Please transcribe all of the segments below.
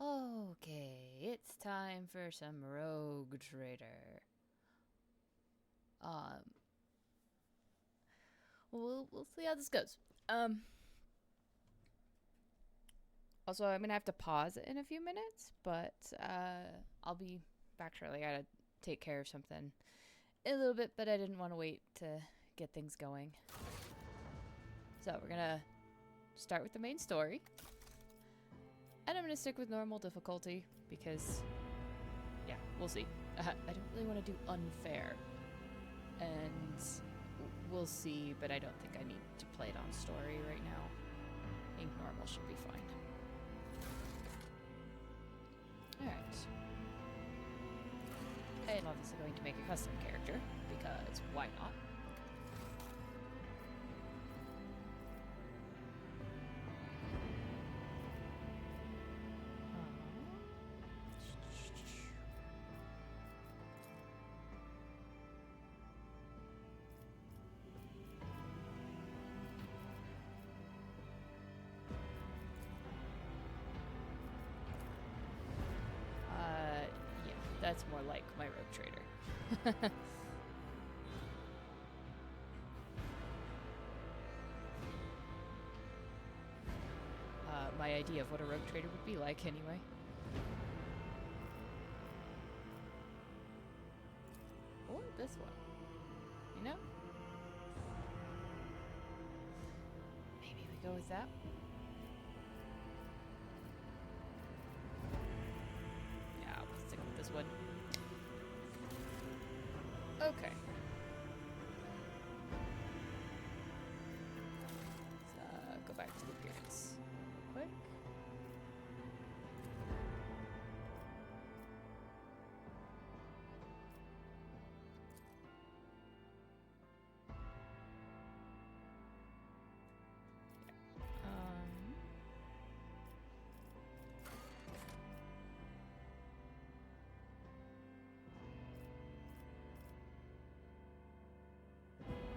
Okay, it's time for some Rogue Trader. Um, we'll see how this goes. Also, I'm gonna have to pause it in a few minutes, but I'll be back shortly. I gotta take care of something in a little bit, but I didn't want to wait to get things going. So we're gonna start with the main story, and I'm gonna stick with normal difficulty because, yeah, we'll see. I don't really want to do unfair, and we'll see. But I don't think I need to play it on story right now. I think normal should be fine. Alright. I'm obviously going to make a custom character, because why not? Yeah, that's more like my rogue trader. My idea of what a rogue trader would be like, anyway. Or this one. You know? Maybe we go with that. Yeah, I'll stick with this one. Okay. Let's go back to the appearance real quick.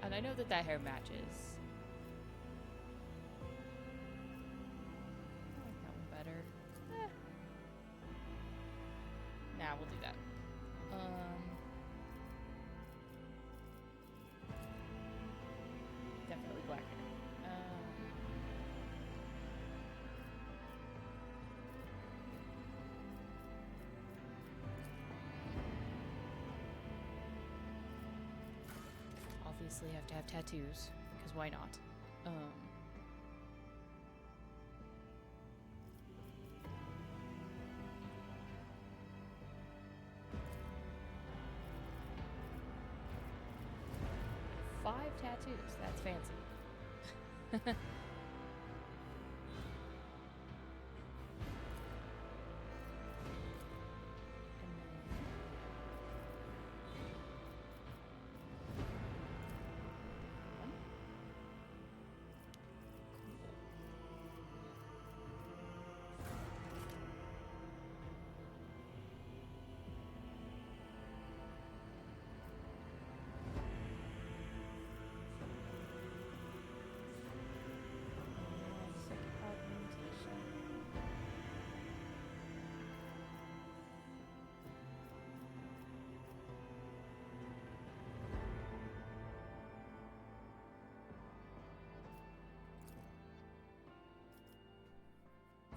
And I know that hair matches. I like that one better. Nah, we'll do that. Definitely black hair. Obviously have to have tattoos, because why not? 5 tattoos, that's fancy.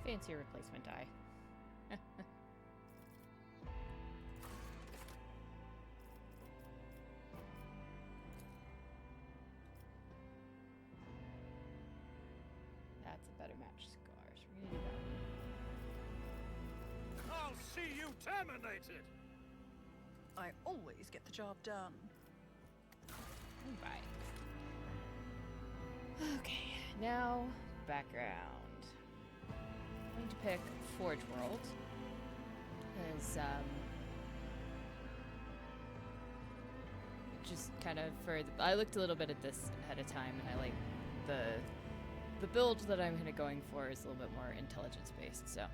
Fancy replacement die. That's a better match. Scars. We're gonna do that one. I'll see you terminated! I always get the job done. Bye. Okay, now background. I'm going to pick Forge World as just kind of for I looked a little bit at this ahead of time, and I like the build that I'm kind of going for is a little bit more intelligence based. So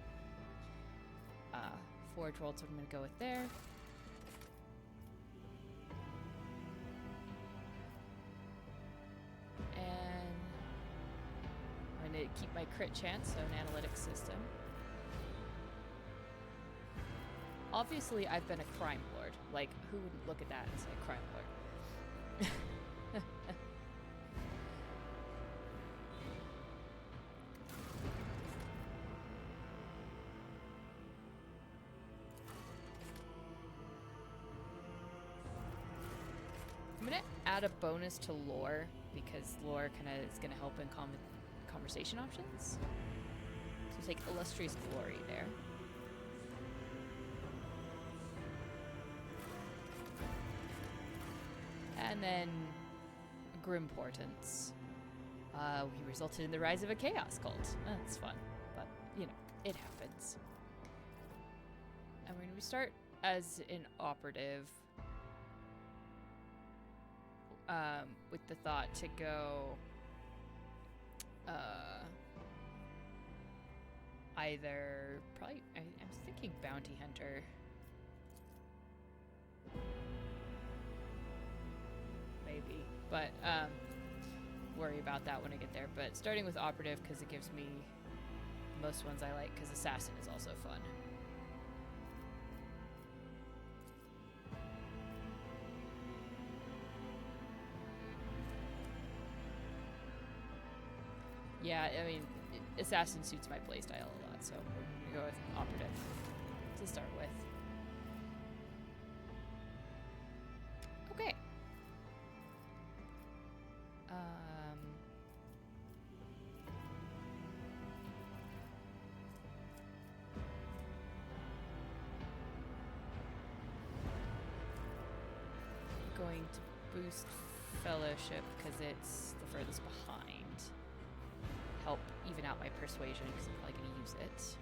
Forge World's what I'm going to go with there. And I'm going to keep my crit chance, so an analytics system. obviously I've been a crime lord. Like, who wouldn't look at that and say crime lord? I'm gonna add a bonus to lore because lore kind of is gonna help in conversation options. So take illustrious glory there. And then Grimportance. He resulted in the rise of a chaos cult. That's fun, but you know, it happens. And we're gonna start as an operative. With the thought to go either probably I'm thinking bounty hunter, maybe, but worry about that when I get there. But starting with operative because it gives me most ones I like, because assassin is also fun. Yeah, I mean, assassin suits my playstyle a lot, so we're gonna go with operative to start with. Okay. Going to boost fellowship because it's the furthest behind. Help even out my persuasion because I'm probably going to use it.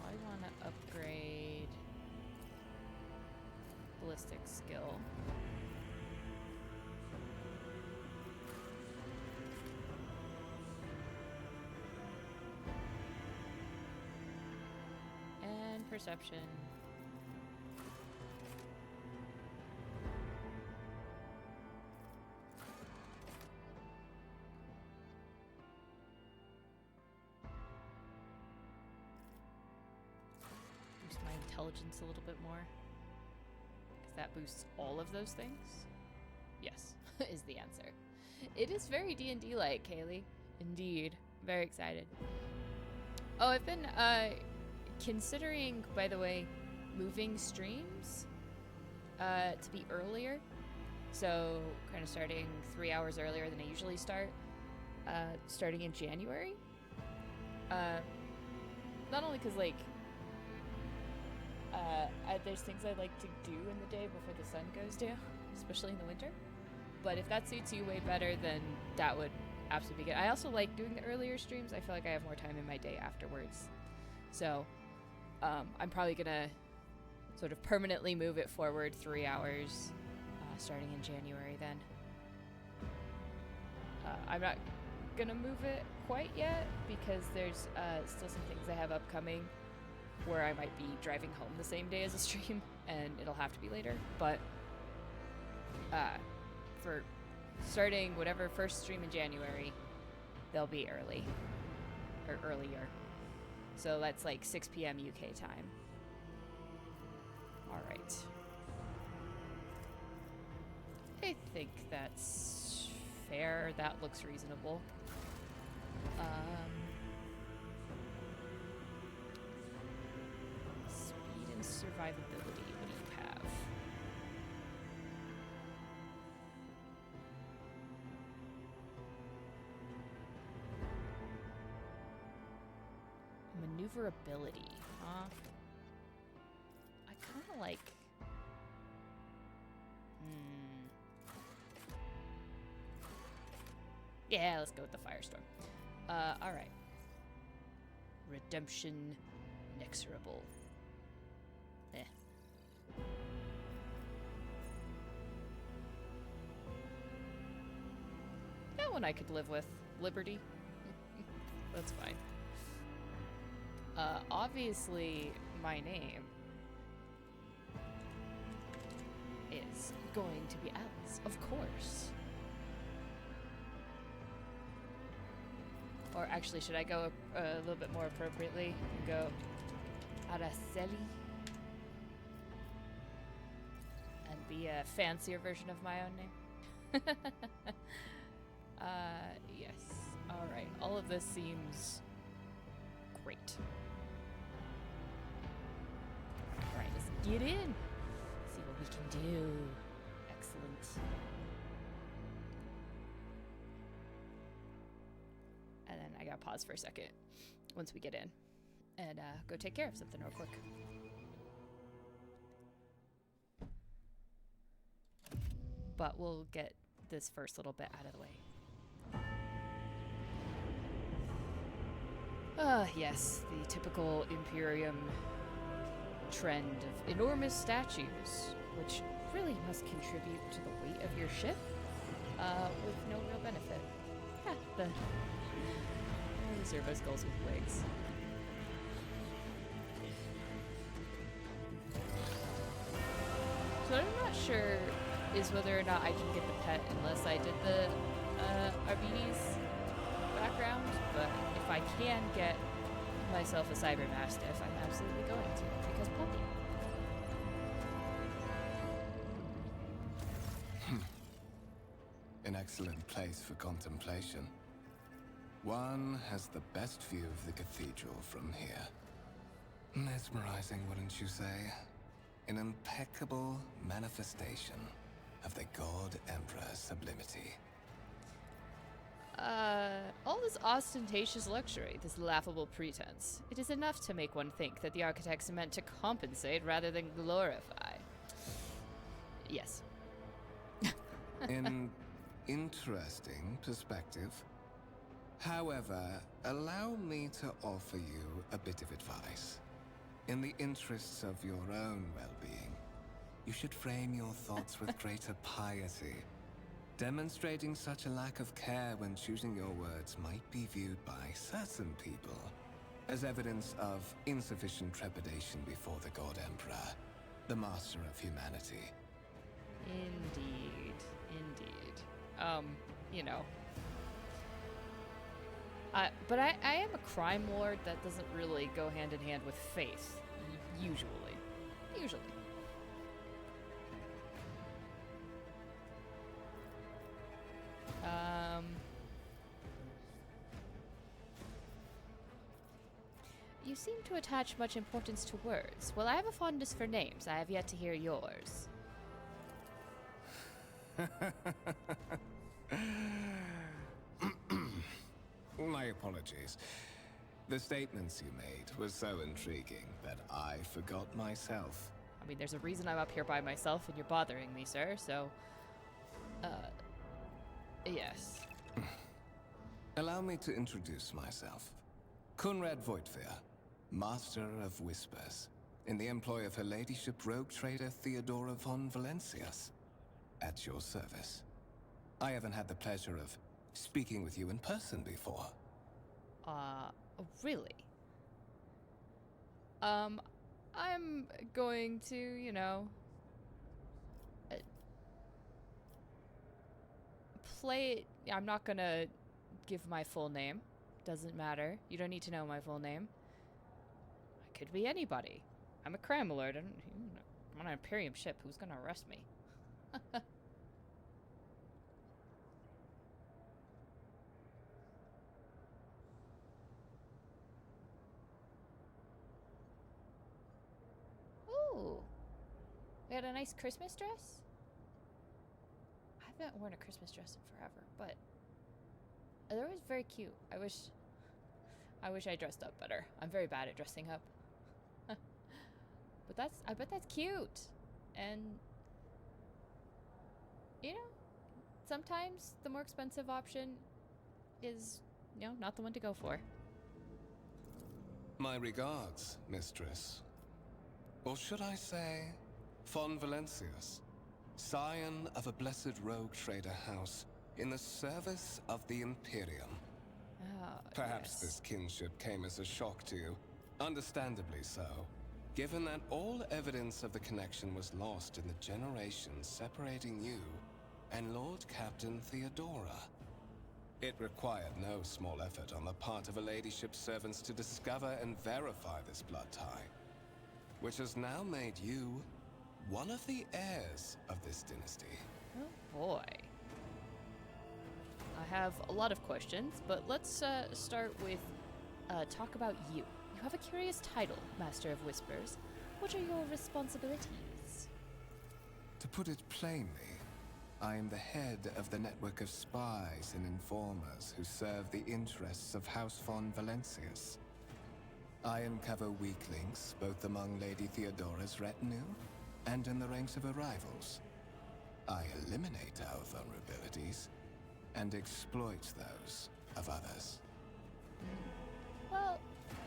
I want to upgrade ballistic skill. Perception. Boost my intelligence a little bit more. Because that boosts all of those things? Yes, is the answer. It is very D&D-like, Kaylee. Indeed. Very excited. Oh, I've been, considering, by the way, moving streams to be earlier. So kind of starting 3 hours earlier than I usually start. Starting in January. Not only because, like, there's things I like to do in the day before the sun goes down, especially in the winter. But if that suits you way better, then that would absolutely be good. I also like doing the earlier streams. I feel like I have more time in my day afterwards. So I'm probably gonna sort of permanently move it forward 3 hours, starting in January then. I'm not gonna move it quite yet because there's still some things I have upcoming where I might be driving home the same day as a stream and it'll have to be later. But for starting whatever first stream in January, they'll be early or earlier. So that's like 6 p.m. UK time. All right. I think that's fair. That looks reasonable. Speed and survivability. What do you have? Maneuverability, huh? I kind of like... Yeah, let's go with the Firestorm. Alright. Redemption Inexorable. Eh. That one I could live with. Liberty. That's fine. Obviously, my name. is going to be Alice, of course. Or actually, should I go a little bit more appropriately and go Araceli? And be a fancier version of my own name? Yes. Alright, all of this seems great. Alright, let's get in. See what we can do. Excellent. And then I gotta pause for a second once we get in and go take care of something real quick. But we'll get this first little bit out of the way. Yes, the typical Imperium trend of enormous statues, which really must contribute to the weight of your ship, with no real benefit. Yeah, the servo skulls with wigs. So what I'm not sure is whether or not I can get the pet unless I did the Arbides background, but if I can get myself a Cyber Mastiff, I'm absolutely going to, because puppy. An excellent place for contemplation. One has the best view of the cathedral from here. Mesmerizing, wouldn't you say? An impeccable manifestation of the God Emperor's sublimity. All this ostentatious luxury, this laughable pretense, it is enough to make one think that the architects meant to compensate rather than glorify. Yes. An interesting perspective. However, allow me to offer you a bit of advice. In the interests of your own well-being, you should frame your thoughts with greater piety. Demonstrating such a lack of care when choosing your words might be viewed by certain people as evidence of insufficient trepidation before the God Emperor, the master of humanity. Indeed. You know. But I am a crime lord that doesn't really go hand in hand with faith. Usually. You seem to attach much importance to words. Well, I have a fondness for names. I have yet to hear yours. My apologies. The statements you made were so intriguing that I forgot myself. I mean, there's a reason I'm up here by myself and you're bothering me, sir, so... yes. Allow me to introduce myself. Conrad Voigtfear, Master of Whispers, in the employ of Her Ladyship Rogue Trader Theodora von Valencius. At your service. I haven't had the pleasure of speaking with you in person before. Really? I'm going to, you know... play it... I'm not gonna give my full name. Doesn't matter. You don't need to know my full name. I could be anybody. I'm a crime lord. I'm on an Imperium ship. Who's gonna arrest me? Ooh. We had a nice Christmas dress? I haven't worn a Christmas dress in forever, but they're always very cute. I wish I dressed up better. I'm very bad at dressing up. But I bet that's cute. And you know, sometimes the more expensive option is, you know, not the one to go for. My regards, mistress. Or should I say, von Valencius, scion of a blessed rogue trader house in the service of the Imperium. Oh, Perhaps yes. this kinship came as a shock to you. Understandably so, given that all evidence of the connection was lost in the generations separating you and Lord Captain Theodora. It required no small effort on the part of a ladyship's servants to discover and verify this blood tie, which has now made you one of the heirs of this dynasty. Oh boy. I have a lot of questions, but let's start with talk about you. You have a curious title, Master of Whispers. What are your responsibilities? To put it plainly, I am the head of the network of spies and informers who serve the interests of House von Valencius. I uncover weak links both among Lady Theodora's retinue and in the ranks of her rivals. I eliminate our vulnerabilities and exploit those of others. Well,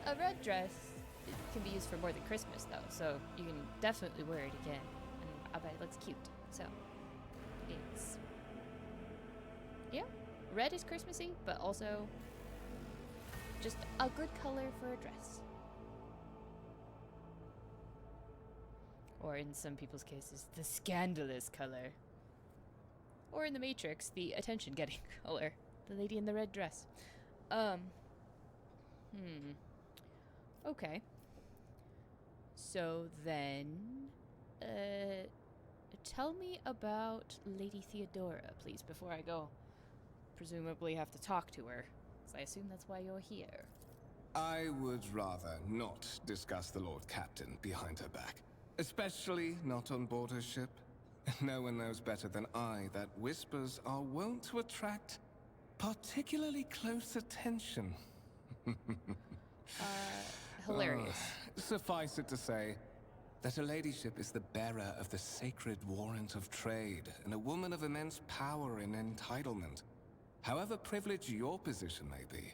a red dress can be used for more than Christmas, though, so you can definitely wear it again. And I bet it looks cute. So, it's... yeah, red is Christmassy, but also just a good color for a dress. Or in some people's cases, the scandalous color. Or in the Matrix, the attention-getting color. The lady in the red dress. Okay. So then, tell me about Lady Theodora, please, before I go. Presumably have to talk to her, so I assume that's why you're here. I would rather not discuss the Lord Captain behind her back. Especially not on board her ship. No one knows better than I that whispers are wont to attract particularly close attention. Hilarious. Suffice it to say that her ladyship is the bearer of the sacred warrant of trade and a woman of immense power and entitlement. However privileged your position may be,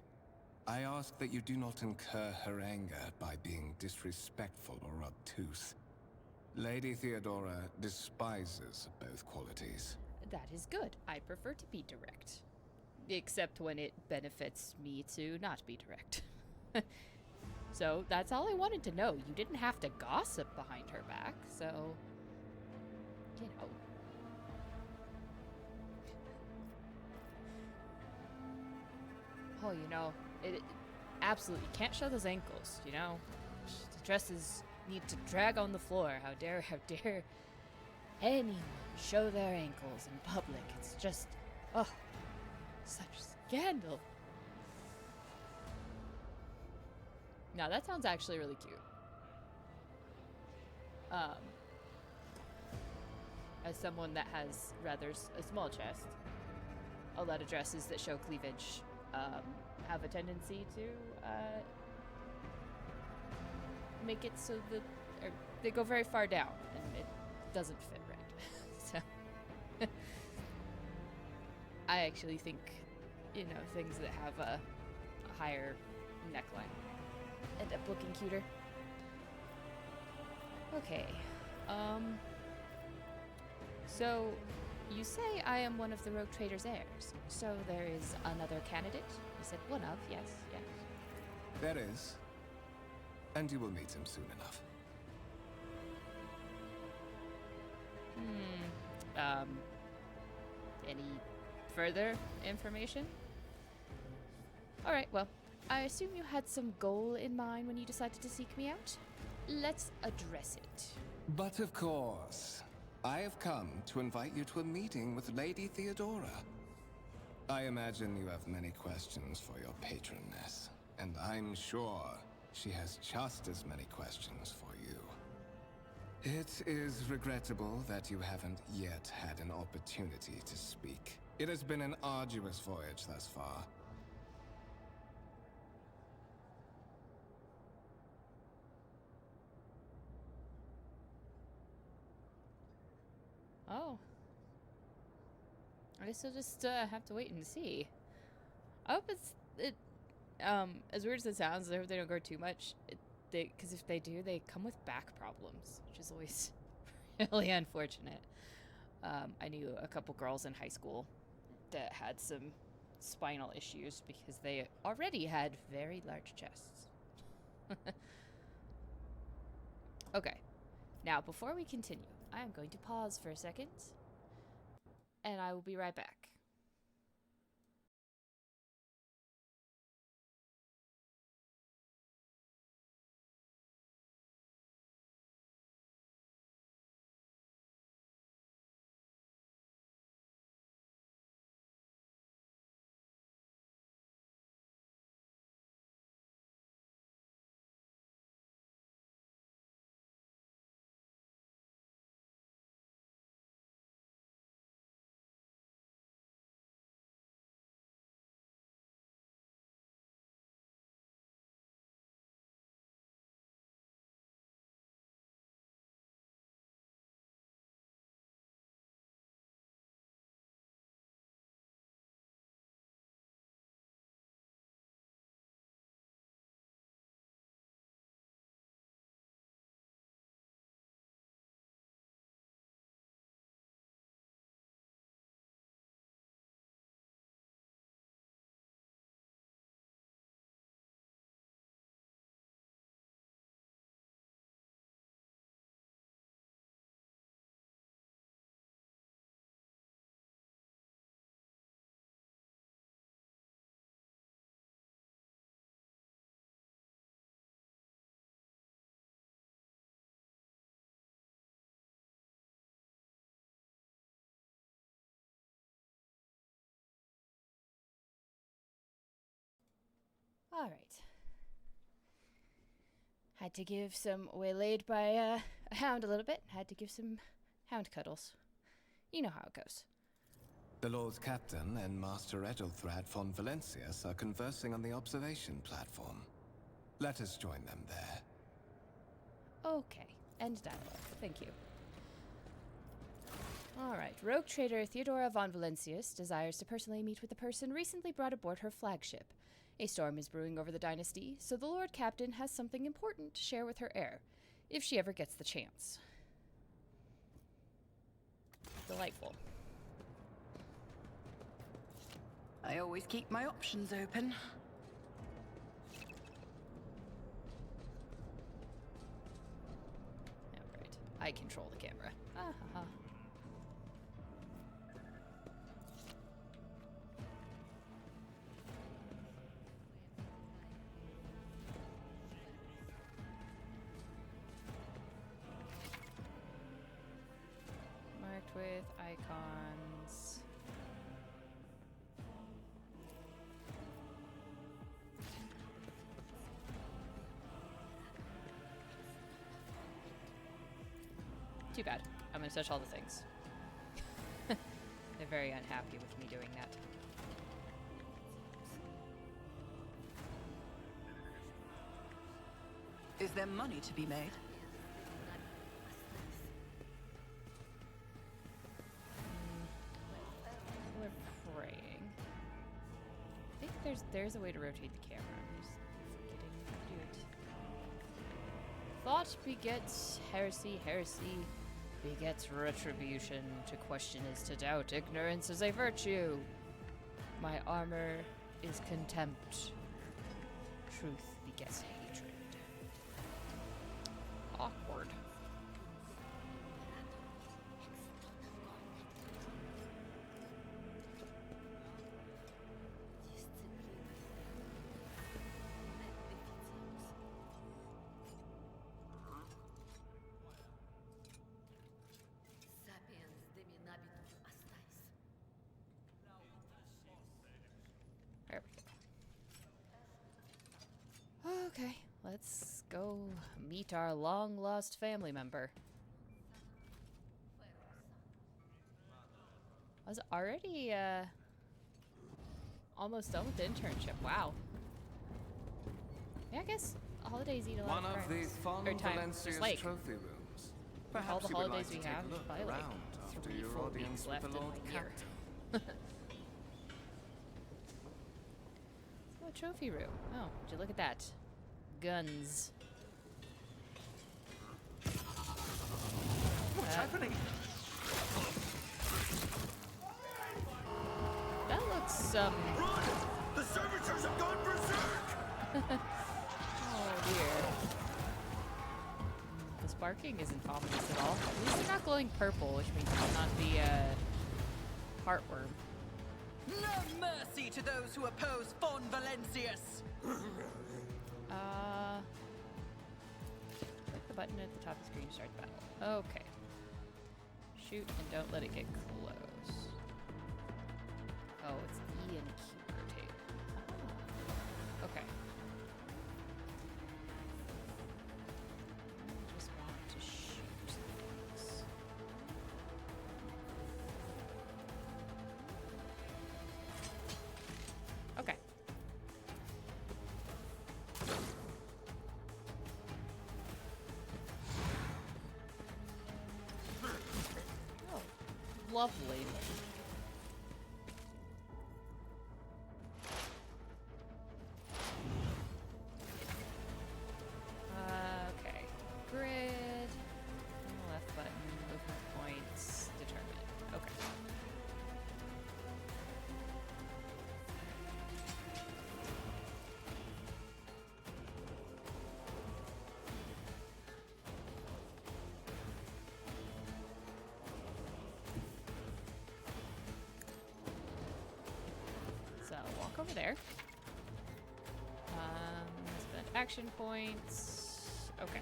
I ask that you do not incur her anger by being disrespectful or obtuse. Lady Theodora despises both qualities. That is good. I prefer to be direct. Except when it benefits me to not be direct. So, that's all I wanted to know. You didn't have to gossip behind her back, so... you know. Oh, you know, it absolutely can't show those ankles, you know? The dresses need to drag on the floor. How dare anyone show their ankles in public? It's just, oh, such scandal. Now that sounds actually really cute. As someone that has rather a small chest, a lot of dresses that show cleavage have a tendency to make it so that they go very far down and it doesn't fit right. So I actually think, you know, things that have a higher neckline end up looking cuter. Okay. So you say I am one of the Rogue Trader's heirs. So there is another candidate? You said one of, yes, yes. There is. And you will meet him soon enough. Any further information? Alright, well, I assume you had some goal in mind when you decided to seek me out? Let's address it. But of course, I have come to invite you to a meeting with Lady Theodora. I imagine you have many questions for your patroness, and I'm sure she has just as many questions for you. It is regrettable that you haven't yet had an opportunity to speak. It has been an arduous voyage thus far. Oh. I guess I'll just have to wait and see. I hope as weird as it sounds, I hope they don't grow too much. Because if they do, they come with back problems, which is always really unfortunate. I knew a couple girls in high school that had some spinal issues because they already had very large chests. Okay. Now, before we continue, I am going to pause for a second, and I will be right back. All right. Had to give some waylaid by a hound a little bit. Had to give some hound cuddles. You know how it goes. The Lord Captain and Master Edelthrad von Valencius are conversing on the observation platform. Let us join them there. Okay. End dialogue. Thank you. Alright. Rogue trader Theodora von Valencius desires to personally meet with the person recently brought aboard her flagship. A storm is brewing over the dynasty, so the Lord Captain has something important to share with her heir, if she ever gets the chance. Delightful. I always keep my options open. Alright. I control the camera. Ah ha ha. Marked with icons. Too bad. I'm gonna touch all the things. They're very unhappy with me doing that. Is there money to be made? We're praying. I think there's a way to rotate the camera. I'm just forgetting how to do it. Thought begets heresy, heresy begets retribution. To question is to doubt, ignorance is a virtue. My armor is contempt. Truth begets hatred. Awkward. There we go. Okay, let's go meet our long-lost family member. I was already, almost done with the internship. Wow. Yeah, I guess holidays eat a lot One of of the crimes. Von Or time, Valencius just like trophy rooms. all Perhaps the you would holidays like we to take have. a look Probably like around after 3, your 4 audience weeks with left the in Lord my year. Captain. Oh, trophy room. Oh, would you look at that? Guns. What's happening? That looks, Run! The servitors have gone berserk! oh dear. This sparking isn't ominous at all. At least they're not glowing purple, which means it's not the, heartworm. No mercy to those who oppose Von Valencius! Click the button at the top of the screen to start the battle. Okay. Shoot and don't let it get close. Oh, it's E and Q rotate. Oh. Okay. I just want to shoot things. Okay. Oh, lovely. Okay. Grid. And the left button. Movement points. Determine. Okay. So walk over there. Spend action points. Okay.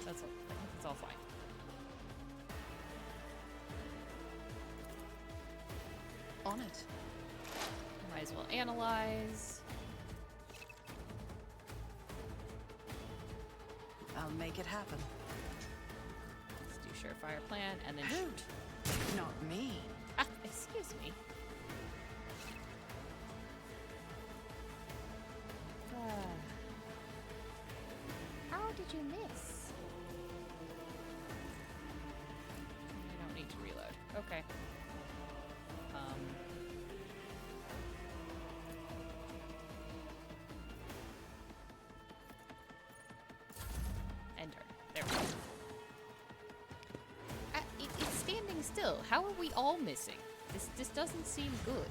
That's all. I think it's all fine. On it. Might as well analyze. I'll make it happen. Let's do surefire plan and then Who? shoot. Not me. Ah, excuse me. How did you miss? I don't need to reload. Okay. Enter. There we go. It's standing still. How are we all missing? This doesn't seem good.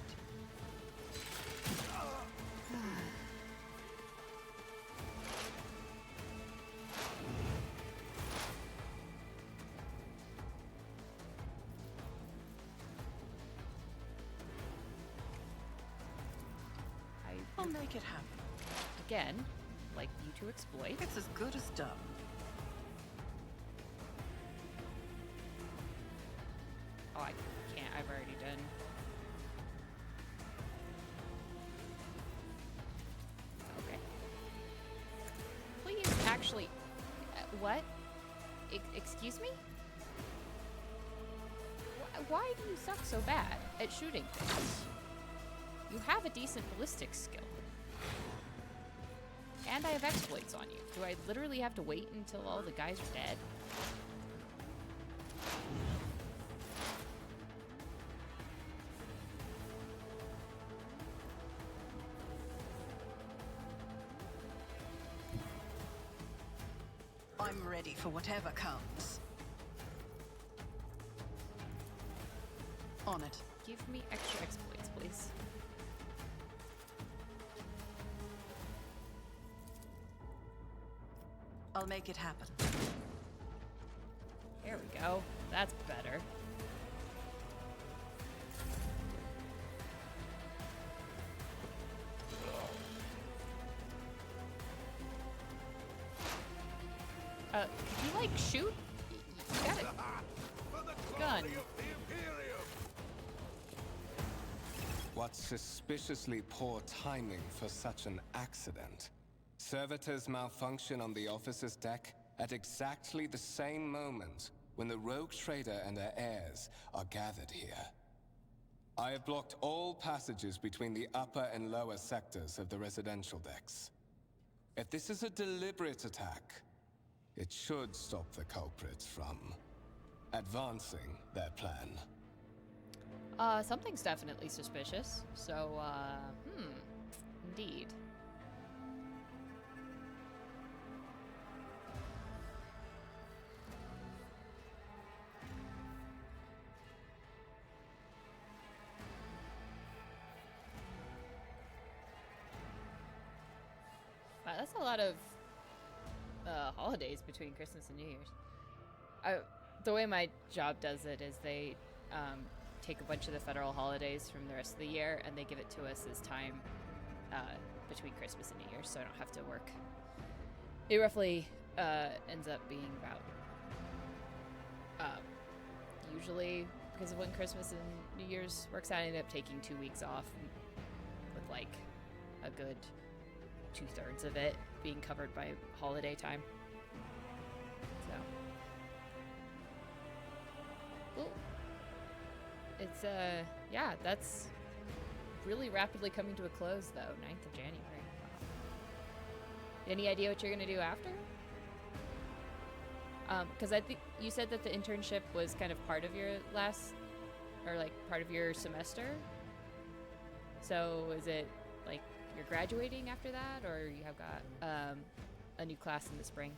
I'll make it happen. Again, like you to exploit. It's as good as done. Oh, I can't. I've already done. Okay. Please, actually, what? Excuse me? Why do you suck so bad at shooting things? You have a decent ballistics skill. And I have exploits on you. Do I literally have to wait until all the guys are dead? I'm ready for whatever comes. On it. Give me extra exploits, please. I'll make it happen. There we go. That's better. Could you, like, shoot? You got it. Gun. What suspiciously poor timing for such an accident. Servitors malfunction on the officer's deck at exactly the same moment when the rogue trader and her heirs are gathered here. I have blocked all passages between the upper and lower sectors of the residential decks. If this is a deliberate attack, it should stop the culprits from advancing their plan. Something's definitely suspicious. So, indeed. that's a lot of holidays between Christmas and New Year's. The way my job does it is they take a bunch of the federal holidays from the rest of the year and they give it to us as time between Christmas and New Year's, so I don't have to work. It roughly ends up being about usually, because of when Christmas and New Year's works out, I end up taking 2 weeks off with like a good 2/3 of it being covered by holiday time. So, cool. It's yeah, that's really rapidly coming to a close though. 9th of January. Wow. Any idea what you're gonna do after? Because I think you said that the internship was kind of part of your last, or like part of your semester. So is it like you're graduating after that, or you have got a new class in the spring?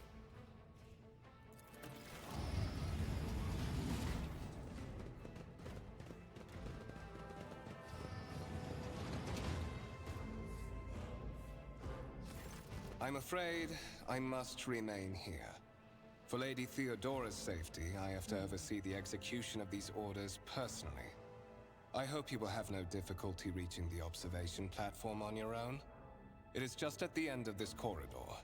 I'm afraid I must remain here. For Lady Theodora's safety, I have to oversee the execution of these orders personally. I hope you will have no difficulty reaching the observation platform on your own. It is just at the end of this corridor.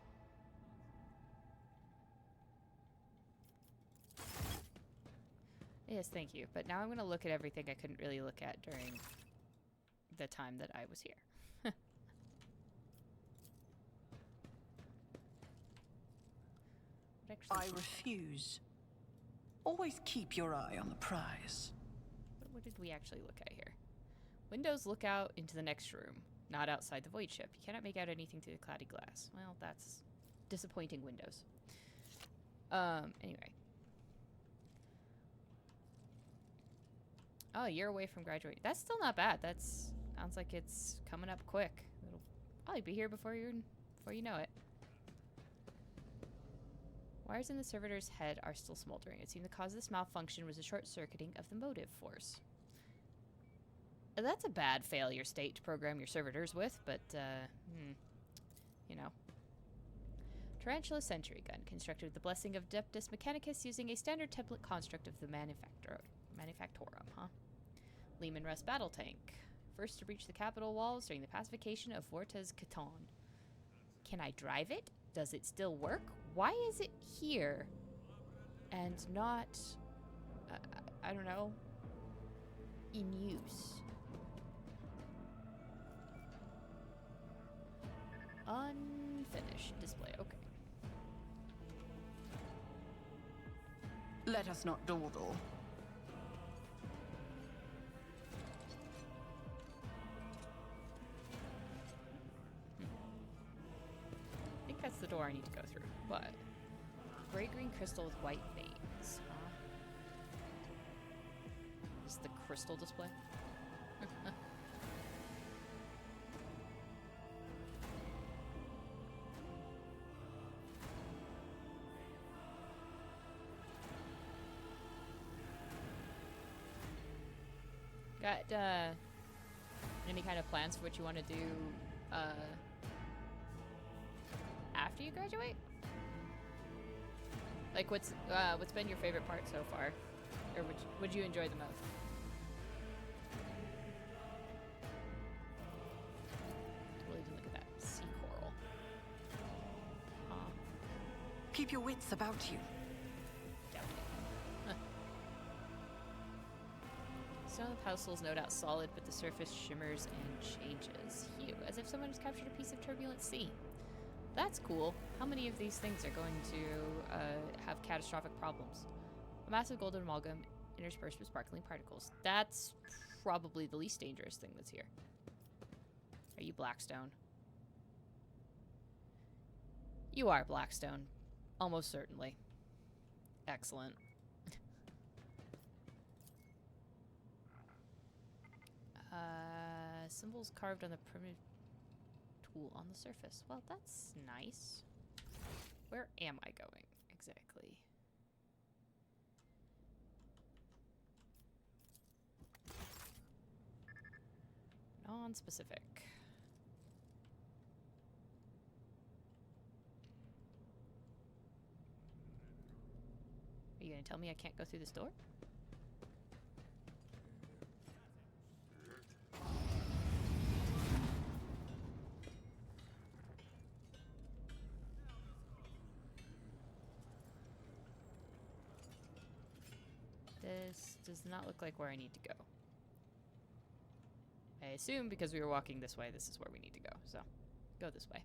Yes, thank you. But now I'm going to look at everything I couldn't really look at during the time that I was here. I refuse. Always keep your eye on the prize. What did we actually look at here? Windows look out into the next room, not outside the void ship. You cannot make out anything through the cloudy glass. Well, that's disappointing, Windows. Anyway. Oh, a year away from graduating. That's still not bad. That's sounds like it's coming up quick. It'll probably be here before you know it. Wires in the servitor's head are still smoldering. It seemed the cause of this malfunction was a short-circuiting of the motive force. That's a bad failure state to program your servitors with, but, you know. Tarantula Sentry Gun, constructed with the blessing of Deptus Mechanicus using a standard template construct of the Manufactorum, huh? Lehman Russ Battle Tank. First to breach the capital walls during the pacification of Fortes Caton. Can I drive it? Does it still work? Why is it here and not, I don't know, in use? Unfinished display, okay. Let us not dawdle. I think that's the door I need to go through, but gray-green crystal with white veins, huh? Is the crystal display? Got any kind of plans for what you want to do after you graduate? Like what's been your favorite part so far, or would you enjoy the most? Totally didn't look at that sea coral. Huh. Keep your wits about you. Doubt it. Huh. Stone of the pedestal is no doubt solid, but the surface shimmers and changes hue, as if someone has captured a piece of turbulent sea. That's cool. How many of these things are going to have catastrophic problems? A massive golden amalgam interspersed with sparkling particles. That's probably the least dangerous thing that's here. Are you Blackstone? You are Blackstone. Almost certainly. Excellent. Symbols carved on the primitive tool on the surface. Well, that's nice. Where am I going exactly? Non-specific. gonna tell me I can't go through this door? This does not look like where I need to go. I assume because we were walking this way, this is where we need to go. So, go this way.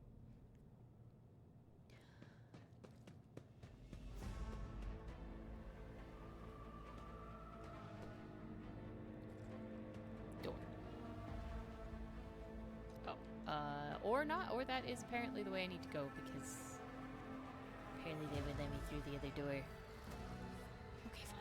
Door. Oh, or not, or that is apparently the way I need to go because apparently they would let me through the other door. Okay, fine.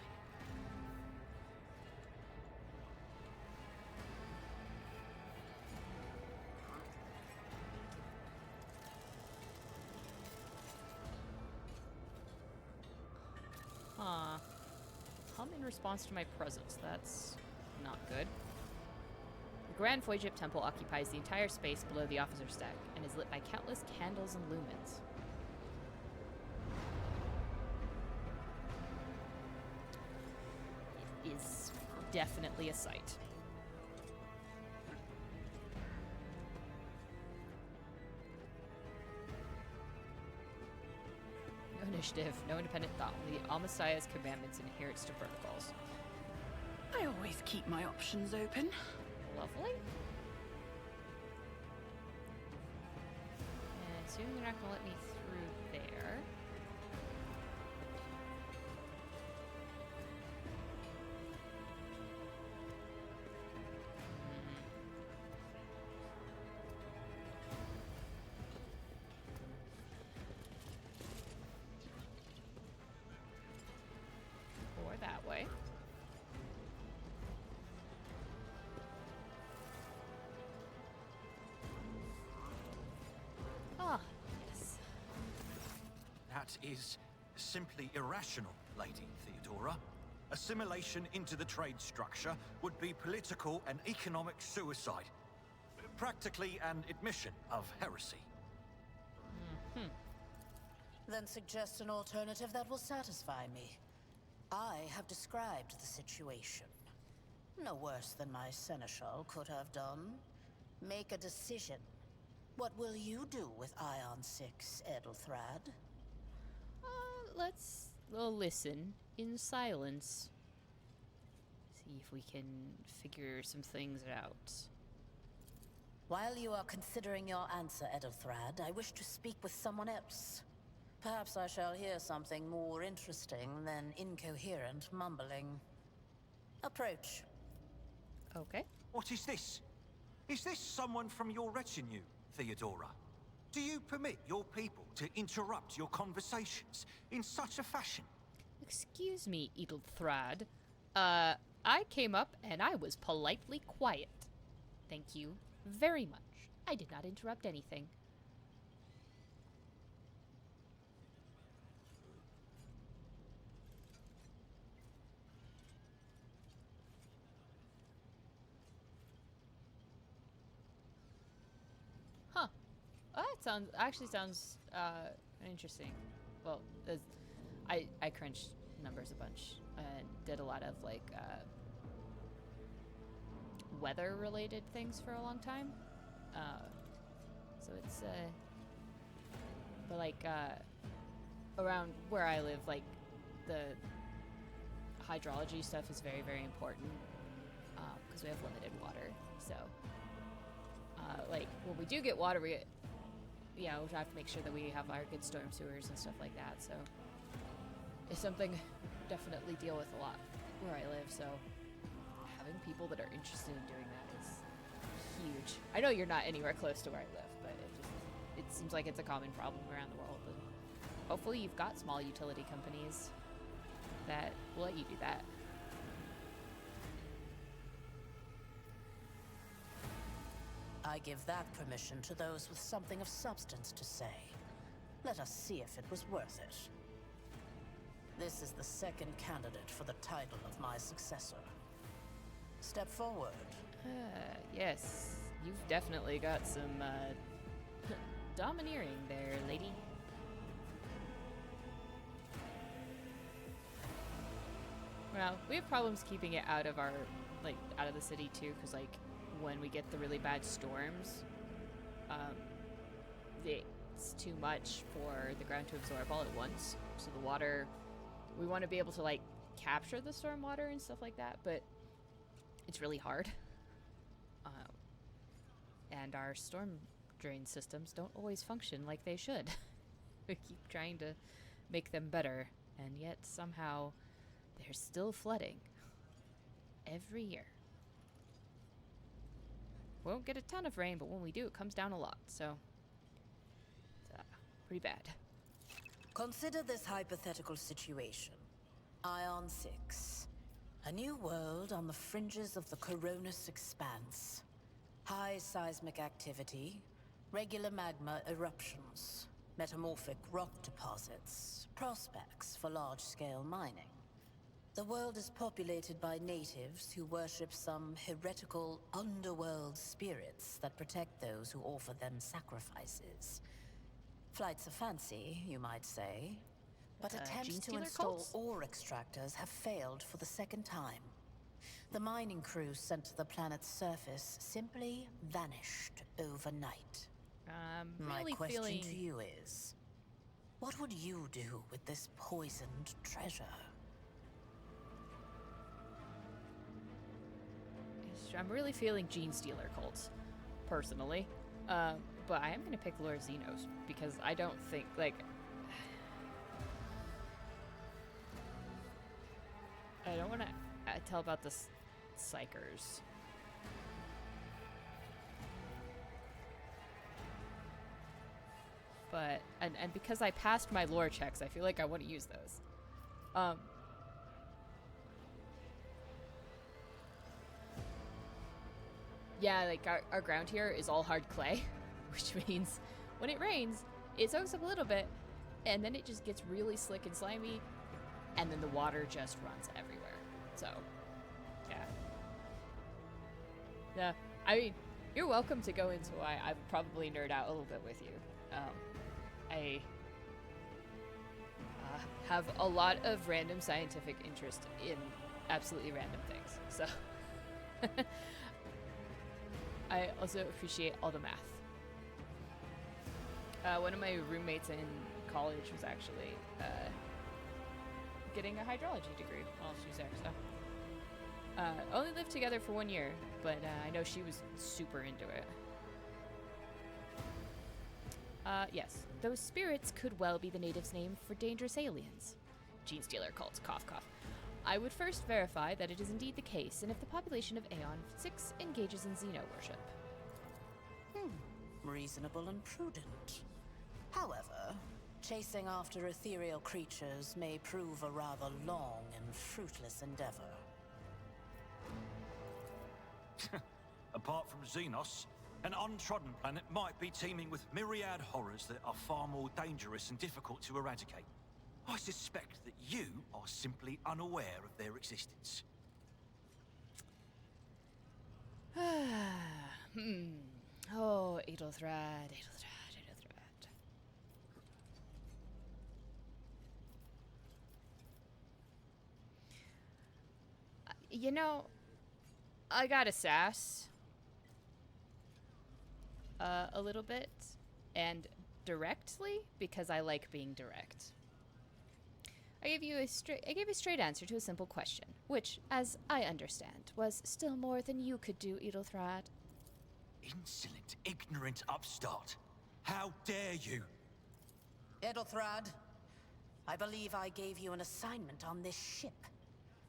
Huh. Hum in response to my presence. That's not good. The Grand Foyjip Temple occupies the entire space below the officer's deck and is lit by countless candles and lumens. It is definitely a sight. No initiative, no independent thought, only the Amasiah's commandments and adherence to protocols. I always keep my options open. Lovely. And I assume they're not going to let me through there. Or that way. Ah, yes. That is simply irrational, Lady Theodora. Assimilation into the trade structure would be political and economic suicide. Practically an admission of heresy. Then suggest an alternative that will satisfy me. I have described the situation. No worse than my seneschal could have done. Make a decision. What will you do with Ion 6, Edelthrad? Let's listen in silence. See if we can figure some things out. While you are considering your answer, Edelthrad, I wish to speak with someone else. Perhaps I shall hear something more interesting than incoherent mumbling. Approach. Okay. What is this? Is this someone from your retinue, Theodora? Do you permit your people to interrupt your conversations in such a fashion? Excuse me, Edelthrad. I came up and I was politely quiet. Thank you very much. I did not interrupt anything. Huh. Oh, that actually sounds interesting. Well, I crunched numbers a bunch and did a lot of like weather related things for a long time. So it's but like around where I live, like the hydrology stuff is very, very important because we have limited water. So like when we do get water, we we have to make sure that we have our good storm sewers and stuff like that. So it's something definitely deal with a lot where I live. So having people that are interested in doing that is huge. I know you're not anywhere close to where I live, but it seems like it's a common problem around the world. And hopefully you've got small utility companies that will let you do that. I give that permission to those with something of substance to say. Let us see if it was worth it. This is the second candidate for the title of my successor. Step forward. Yes, you've definitely got some domineering there, lady. We have problems keeping it out of our, like, out of the city too, because, like, when we get the really bad storms, it's too much for the ground to absorb all at once. So the water, we want to be able to, like, capture the storm water and stuff like that, but it's really hard. And our storm drain systems don't always function like they should. We keep trying to make them better, and yet somehow they're still flooding every year. We won't get a ton of rain, but when we do, it comes down a lot, so it's pretty bad. Consider this hypothetical situation. Ion 6. A new world on the fringes of the Coronis expanse. High seismic activity, regular magma eruptions, metamorphic rock deposits, prospects for large-scale mining. The world is populated by natives who worship some heretical underworld spirits that protect those who offer them sacrifices. Flights of fancy, you might say. But attempts to install cults? ore extractors have failed for the second time. The mining crew sent to the planet's surface simply vanished overnight. My Really question feeling to you is, what would you do with this poisoned treasure? I'm really feeling Gene Stealer cults, personally. But I am going to pick Lord Xenos, because I don't think, like... I don't want to tell about the Psychers. But, and because I passed my lore checks, I feel like I want to use those. Yeah, like our ground here is all hard clay, which means when it rains, it soaks up a little bit, and then it just gets really slick and slimy, and then the water just runs everywhere. So, yeah. Yeah, I mean, you're welcome to go into why I probably nerd out a little bit with you. I have a lot of random scientific interest in absolutely random things, so... I also appreciate all the math. One of my roommates in college was actually getting a hydrology degree while she was there, so. Only lived together for 1 year, but I know she was super into it. Yes, those spirits could well be the natives' name for dangerous aliens. Gene Stealer cults, cough cough. I would first verify that it is indeed the case, and if the population of Aeon 6 engages in Xeno worship. Reasonable and prudent. However, chasing after ethereal creatures may prove a rather long and fruitless endeavor. Apart from Xenos, an untrodden planet might be teeming with myriad horrors that are far more dangerous and difficult to eradicate. I suspect that you are simply unaware of their existence. Oh, Edelthrad, Edelthrad, Edelthrad. You know, I got a sass. A little bit. And directly, because I like being direct. I gave a straight answer to a simple question, which, as I understand, was still more than you could do, Edelthrad. Insolent, ignorant upstart. How dare you? Edelthrad, I believe I gave you an assignment on this ship.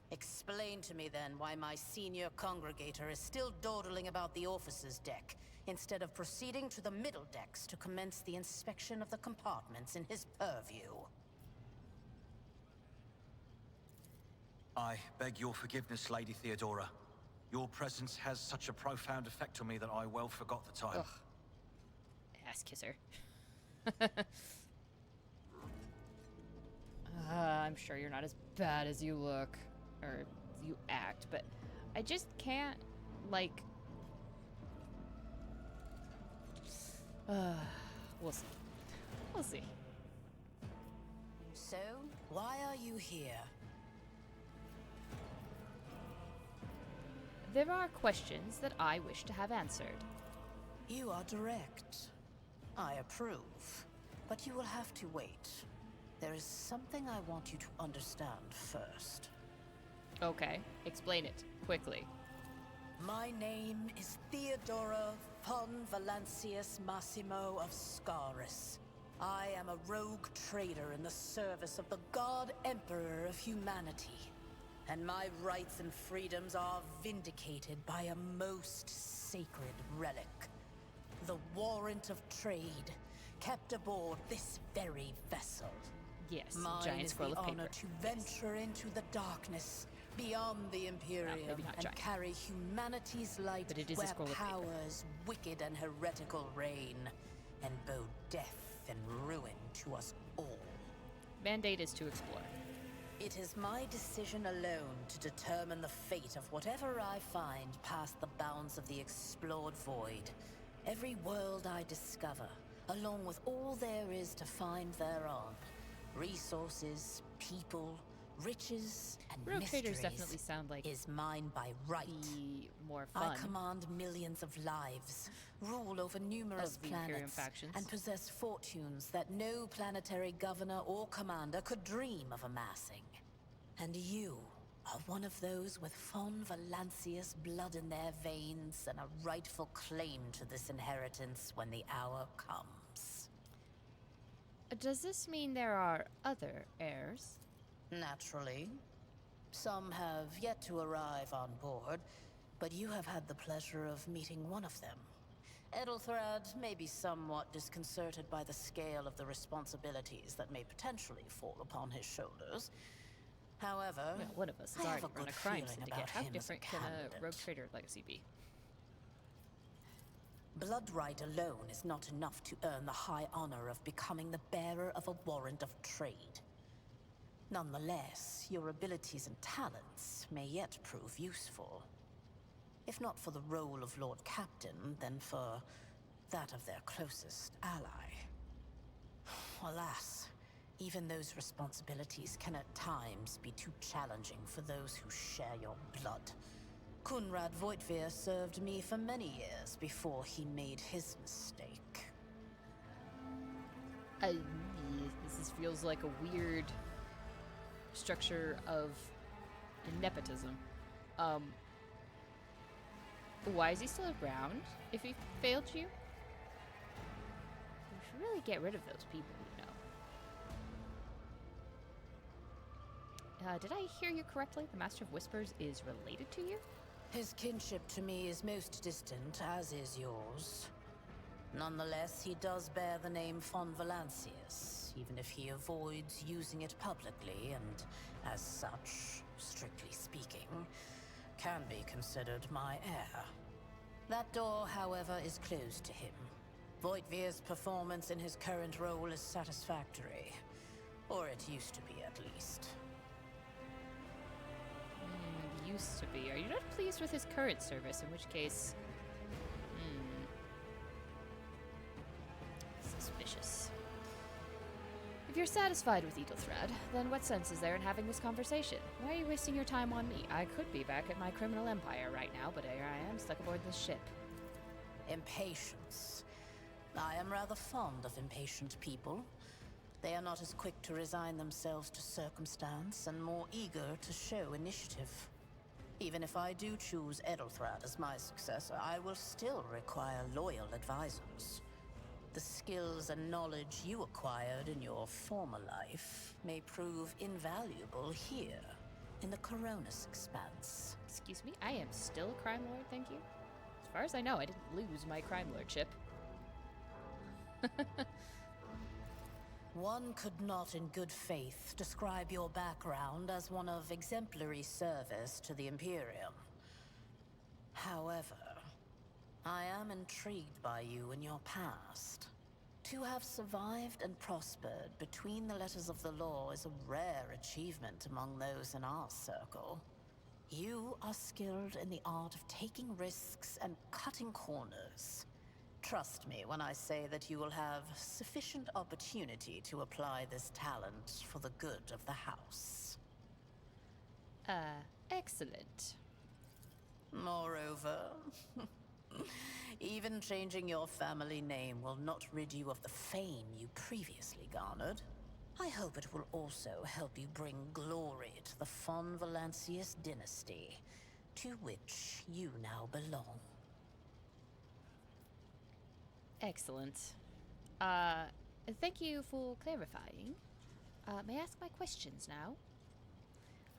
Explain to me then why my senior congregator is still dawdling about the officer's deck, instead of proceeding to the middle decks to commence the inspection of the compartments in his purview. I beg your forgiveness, Lady Theodora. Your presence has such a profound effect on me that I well forgot the time. Ugh. Ass kisser. I'm sure you're not as bad as you look, or you act, but I just can't, like... we'll see. We'll see. So, why are you here? There are questions that I wish to have answered. You are direct. I approve. But you will have to wait. There is something I want you to understand first. Okay, explain it, quickly. My name is Theodora von Valancius Massimo of Scaris. I am a rogue trader in the service of the God Emperor of humanity. And my rights and freedoms are vindicated by a most sacred relic. The warrant of trade, kept aboard this very vessel. Yes, Mine giant is scroll the of paper. honor to venture into the darkness, beyond the Imperium, maybe not and giant. carry humanity's light But it is a where scroll of paper. powers wicked and heretical reign, and bow death and ruin to us all. Mandate is to explore. It is my decision alone to determine the fate of whatever I find past the bounds of the explored void. Every world I discover, along with all there is to find thereon. Resources, people, riches, and Rogue mysteries traders definitely sound like is mine by right. the more I fun command millions of lives, rule over numerous of the Imperium planets, factions. and possess fortunes that no planetary governor or commander could dream of amassing. And you are one of those with von Valancius blood in their veins and a rightful claim to this inheritance when the hour comes. Does this mean there are other heirs? Naturally. Some have yet to arrive on board, but you have had the pleasure of meeting one of them. Edelthrad may be somewhat disconcerted by the scale of the responsibilities that may potentially fall upon his shoulders. However, Well, one of us has I have already a run good a crime feeling syndicate. about How him as a different can a candidate. rogue trader legacy be? Bloodright alone is not enough to earn the high honor of becoming the bearer of a warrant of trade. Nonetheless, your abilities and talents may yet prove useful. If not for the role of Lord Captain, then for that of their closest ally. Alas, even those responsibilities can at times be too challenging for those who share your blood. Kunrad Voitvir served me for many years before he made his mistake. This feels like a weird structure of nepotism. Why is he still around if he failed you? We should really get rid of those people, you know. Did I hear you correctly? The Master of Whispers is related to you? His kinship to me is most distant, as is yours. Nonetheless, he does bear the name von Valancius, even if he avoids using it publicly, and as such, strictly speaking, can be considered my heir. That door, however, is closed to him. Voitvir's performance in his current role is satisfactory. Or it used to be, at least. Used to be. Are you not pleased with his current service? In which case... Suspicious. If you're satisfied with Edelthrad, then what sense is there in having this conversation? Why are you wasting your time on me? I could be back at my criminal empire right now, but here I am, stuck aboard this ship. Impatience. I am rather fond of impatient people. They are not as quick to resign themselves to circumstance and more eager to show initiative. Even if I do choose Edelthrad as my successor, I will still require loyal advisors. The skills and knowledge you acquired in your former life may prove invaluable here, in the Coronis Expanse. Excuse me? I am still a crime lord, thank you? As far as I know, I didn't lose my crime lordship. One could not in good faith describe your background as one of exemplary service to the Imperium. However, I am intrigued by you and your past. To have survived and prospered between the letters of the law is a rare achievement among those in our circle. You are skilled in the art of taking risks and cutting corners. Trust me when I say that you will have sufficient opportunity to apply this talent for the good of the house. Excellent. Moreover, even changing your family name will not rid you of the fame you previously garnered. I hope it will also help you bring glory to the von Valancius dynasty, to which you now belong. Excellent. Thank you for clarifying. May I ask my questions now?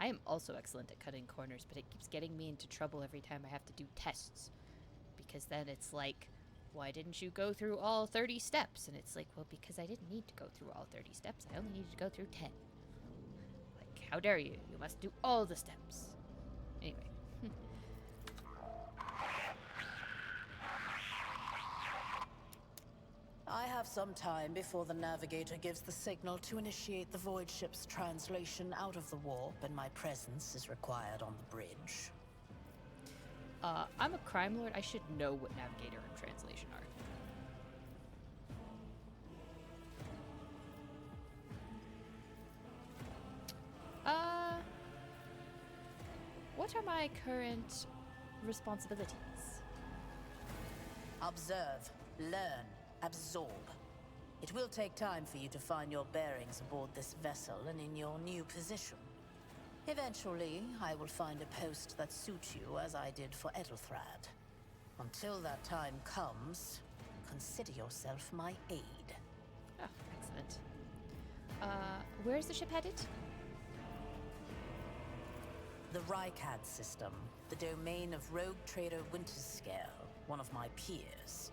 I am also excellent at cutting corners, but it keeps getting me into trouble every time I have to do tests. Because then it's like, why didn't you go through all 30 steps? And it's like, well, because I didn't need to go through all 30 steps. I only needed to go through 10. Like, how dare you? You must do all the steps. Anyway. I have some time before the navigator gives the signal to initiate the void ship's translation out of the warp, and my presence is required on the bridge. I'm a crime lord. I should know what navigator and translation are. What are my current responsibilities? Observe, learn, absorb. It will take time for you to find your bearings aboard this vessel and in your new position. Eventually, I will find a post that suits you as I did for Edelthrad. Until that time comes, consider yourself my aid. Oh, excellent. Where's the ship headed? The Rykad system, the domain of rogue trader Winterscale, one of my peers,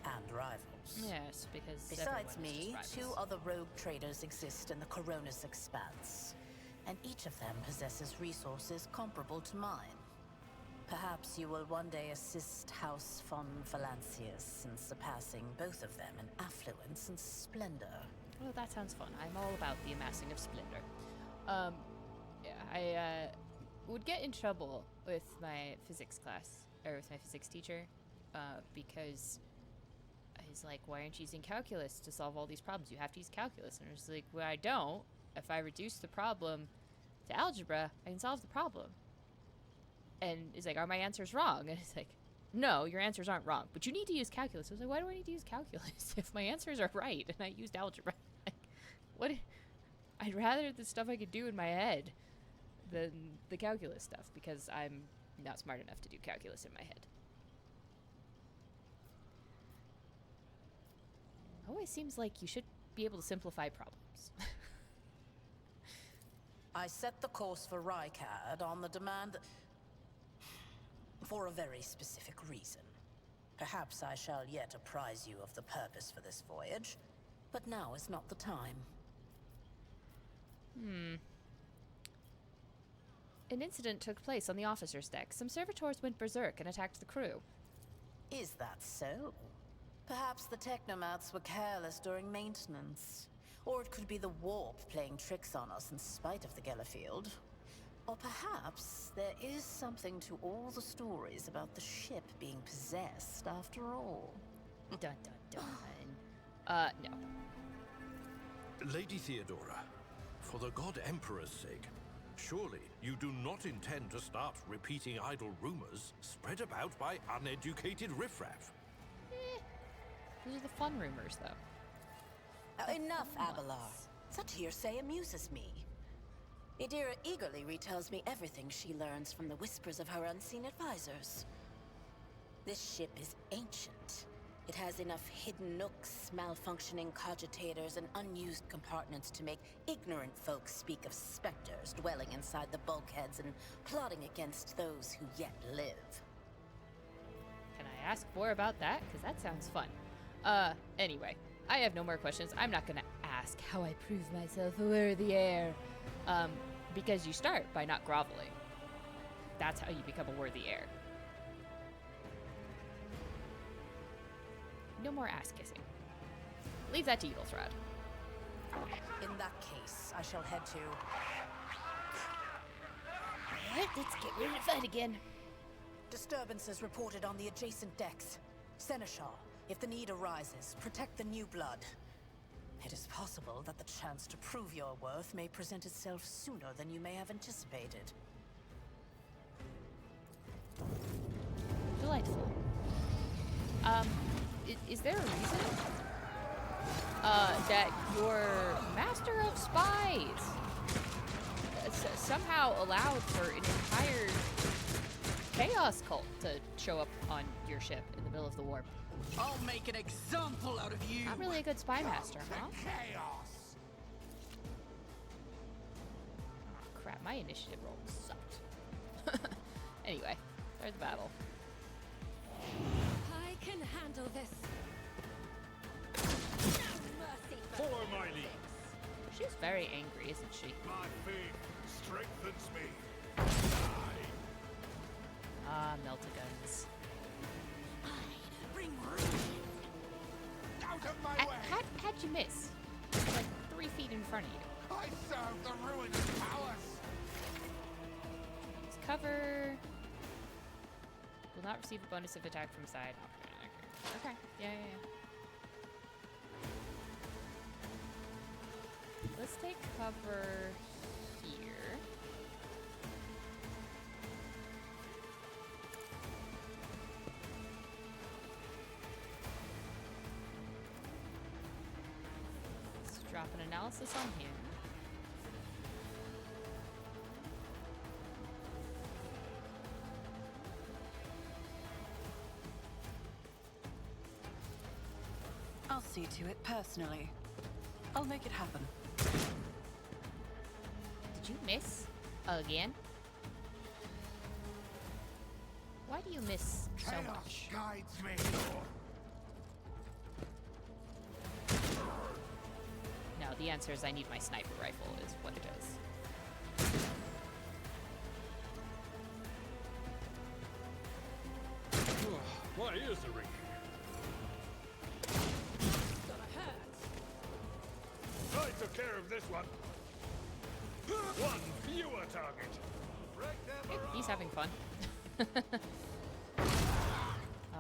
and rivals. Yes, because Besides everyone is me, just 2 rivals. other rogue traders exist in the Coronis Expanse, and each of them possesses resources comparable to mine. Perhaps you will one day assist House von Valancius in surpassing both of them in affluence and splendor. Well, that sounds fun. I'm all about the amassing of splendor. Yeah, I would get in trouble with my physics class, or with my physics teacher, because he's like, why aren't you using calculus to solve all these problems? You have to use calculus. And I was like, well, I don't. If I reduce the problem to algebra, I can solve the problem. And he's like, are my answers wrong? And it's like, no, your answers aren't wrong, but you need to use calculus. I was like, why do I need to use calculus if my answers are right and I used algebra? Like, what? I'd rather the stuff I could do in my head than the calculus stuff, because I'm not smart enough to do calculus in my head. Always seems like you should be able to simplify problems. I set the course for Rykad on the demand for a very specific reason. Perhaps I shall yet apprise you of the purpose for this voyage, but now is not the time. An incident took place on the officer's deck. Some servitors went berserk and attacked the crew. Is that so? Perhaps the technomats were careless during maintenance. Or it could be the warp playing tricks on us in spite of the Gellerfield. Or perhaps there is something to all the stories about the ship being possessed after all. Dun dun dun. No. Lady Theodora, for the God Emperor's sake, surely you do not intend to start repeating idle rumors spread about by uneducated riffraff. Those are the fun rumors, though. Enough, fun Abelard. ones. Such hearsay amuses me. Idira eagerly retells me everything she learns from the whispers of her unseen advisors. This ship is ancient. It has enough hidden nooks, malfunctioning cogitators, and unused compartments to make ignorant folks speak of specters dwelling inside the bulkheads and plotting against those who yet live. Can I ask more about that? Because that sounds fun. Anyway, I have no more questions. I'm not gonna ask how I prove myself a worthy heir. Because you start by not groveling. That's how you become a worthy heir. No more ass kissing. Leave that to Edelthrad. In that case, I shall head to... Alright, let's get ready to fight again. Disturbances reported on the adjacent decks. Seneschal, if the need arises, protect the new blood. It is possible that the chance to prove your worth may present itself sooner than you may have anticipated. Delightful. Is there a reason that your master of spies somehow allowed for an entire chaos cult to show up on your ship in the middle of the warp? I'll make an example out of you. Not really a good spy master, huh? Chaos! Oh, crap, my initiative roll sucked. Anyway, start the battle. I can handle this. No mercy for Follow my lead. She's very angry, isn't she? My faith strengthens me. Ah, Meltaguns. bring ruin. Out of my way! How'd you miss? Like 3 feet in front of you. I serve the ruinous powers! Use cover. Will not receive a bonus if attacked from side. Okay. Yeah. Let's take cover here. Let's drop an analysis on him. I'll see to it personally. I'll make it happen. Did you miss again? Why do you miss so much? Guides me. No, the answer is I need my sniper rifle, is what it is. My ears are ringing. Gonna hurt. I took care of this one. One fewer target. Hey, he's having fun. Death to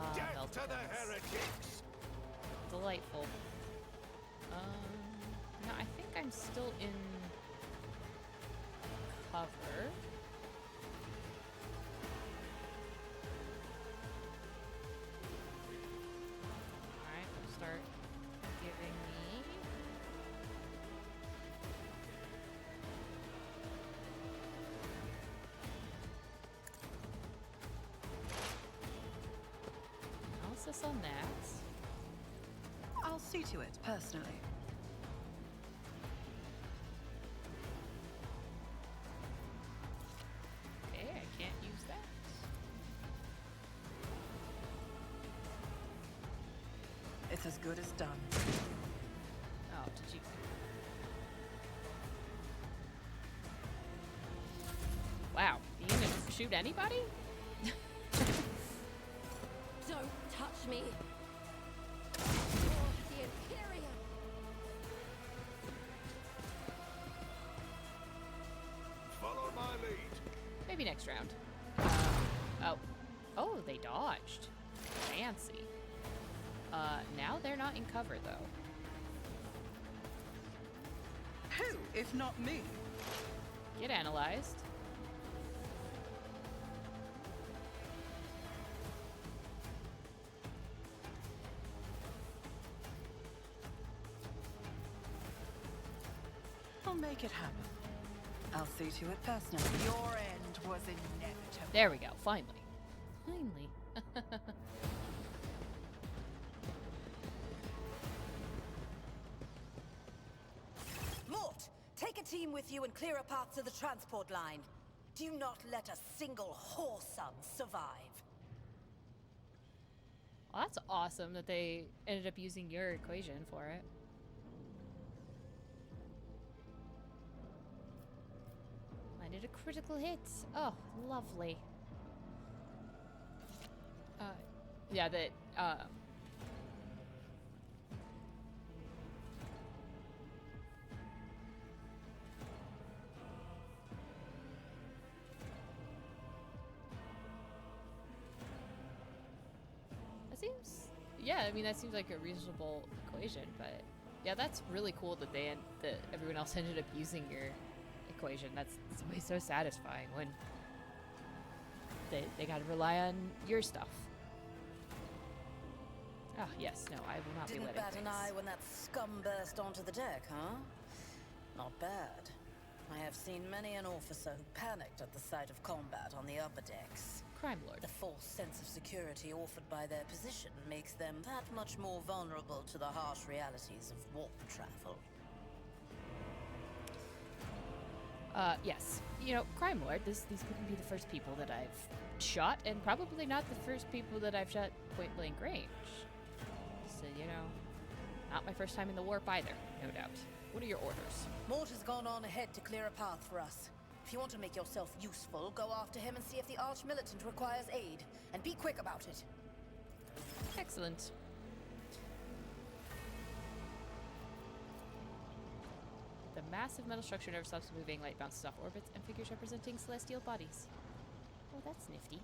the Meltaguns. heretics. Delightful. No, I think I'm still in cover. Alright, we'll start giving me... analysis on that. I'll see to it personally. Okay, I can't use that. It's as good as done. Oh, did you... Wow, you gonna shoot anybody? Don't touch me. For the Imperium. Follow my lead. Maybe next round. Oh, they dodged. Fancy. Now they're not in cover, though. Who, if not me? Get analyzed. I'll make it happen. I'll see to it personally. Your end was inevitable. There we go. Finally. Finally. Mort, take a team with you and clear a path to the transport line. Do not let a single whoreson survive. Well, that's awesome that they ended up using your equation for it. Landed a critical hit. Oh, lovely. Yeah, that, that seems, yeah, I mean, that seems like a reasonable equation, but yeah, that's really cool that that everyone else ended up using your equation. That's always so satisfying when they gotta rely on your stuff. Ah, yes, no, I will not be Didn't letting bat an things. eye when that scum burst onto the deck, huh? Not bad. I have seen many an officer who panicked at the sight of combat on the upper decks. Crime Lord. The false sense of security offered by their position makes them that much more vulnerable to the harsh realities of warp travel. Yes. You know, Crime Lord, these wouldn't be the first people that I've shot, and probably not the first people that I've shot point blank range. So, you know, not my first time in the warp either, no doubt. What are your orders? Mort has gone on ahead to clear a path for us. If you want to make yourself useful, go after him and see if the Arch-Militant requires aid. And be quick about it. Excellent. The massive metal structure never stops moving. Light bounces off orbits and figures representing celestial bodies. Oh, that's nifty.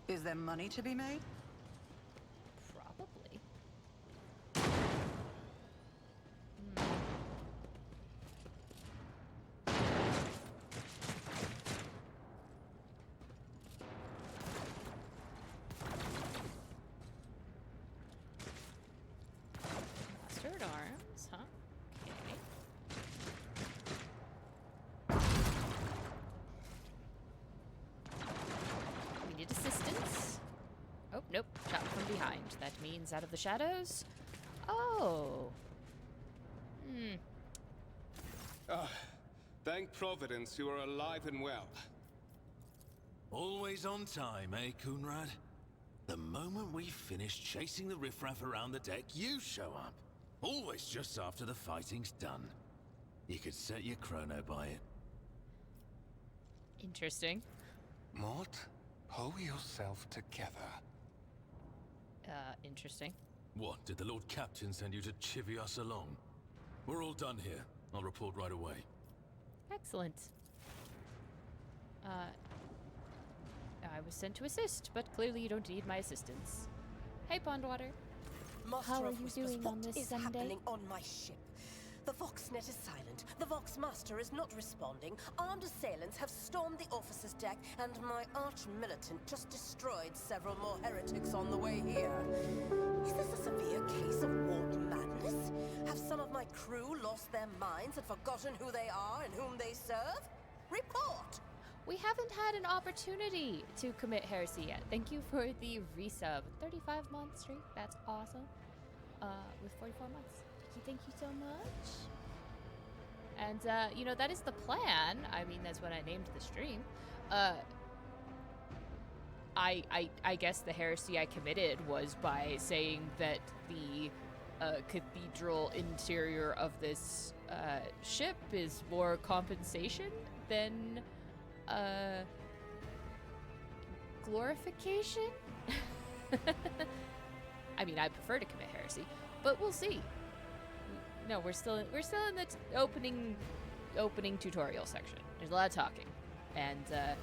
Is there money to be made? Probably. Mustard arms, huh? Okay. We need assistance. Oh, nope. Shot from behind. That means out of the shadows. Oh. Hmm. Ah, thank Providence you are alive and well. Always on time, eh, Coonrad? The moment we finish chasing the riffraff around the deck, you show up. Always just after the fighting's done. You could set your chrono by it. Interesting. Mort, pull yourself together. Interesting. What, did the Lord Captain send you to chivvy us along? We're all done here. I'll report right away. Excellent. I was sent to assist, but clearly you don't need my assistance. Hey, Pondwater. Master How are of you Whispers, doing on what this is Sunday? happening on my ship? The Voxnet is silent. The Vox Master is not responding. Armed assailants have stormed the officer's deck, and my arch-militant just destroyed several more heretics on the way here. Is this a severe case of warp madness? Have some of my crew lost their minds and forgotten who they are and whom they serve? Report! We haven't had an opportunity to commit heresy yet. Thank you for the resub. 35-month streak. That's awesome. With 44 months. Thank you so much. And, you know, that is the plan. I mean, that's what I named the stream. I guess the heresy I committed was by saying that the cathedral interior of this ship is more compensation than glorification. I mean, I prefer to commit heresy, but we'll see. No, we're still in the opening tutorial section. There's a lot of talking, and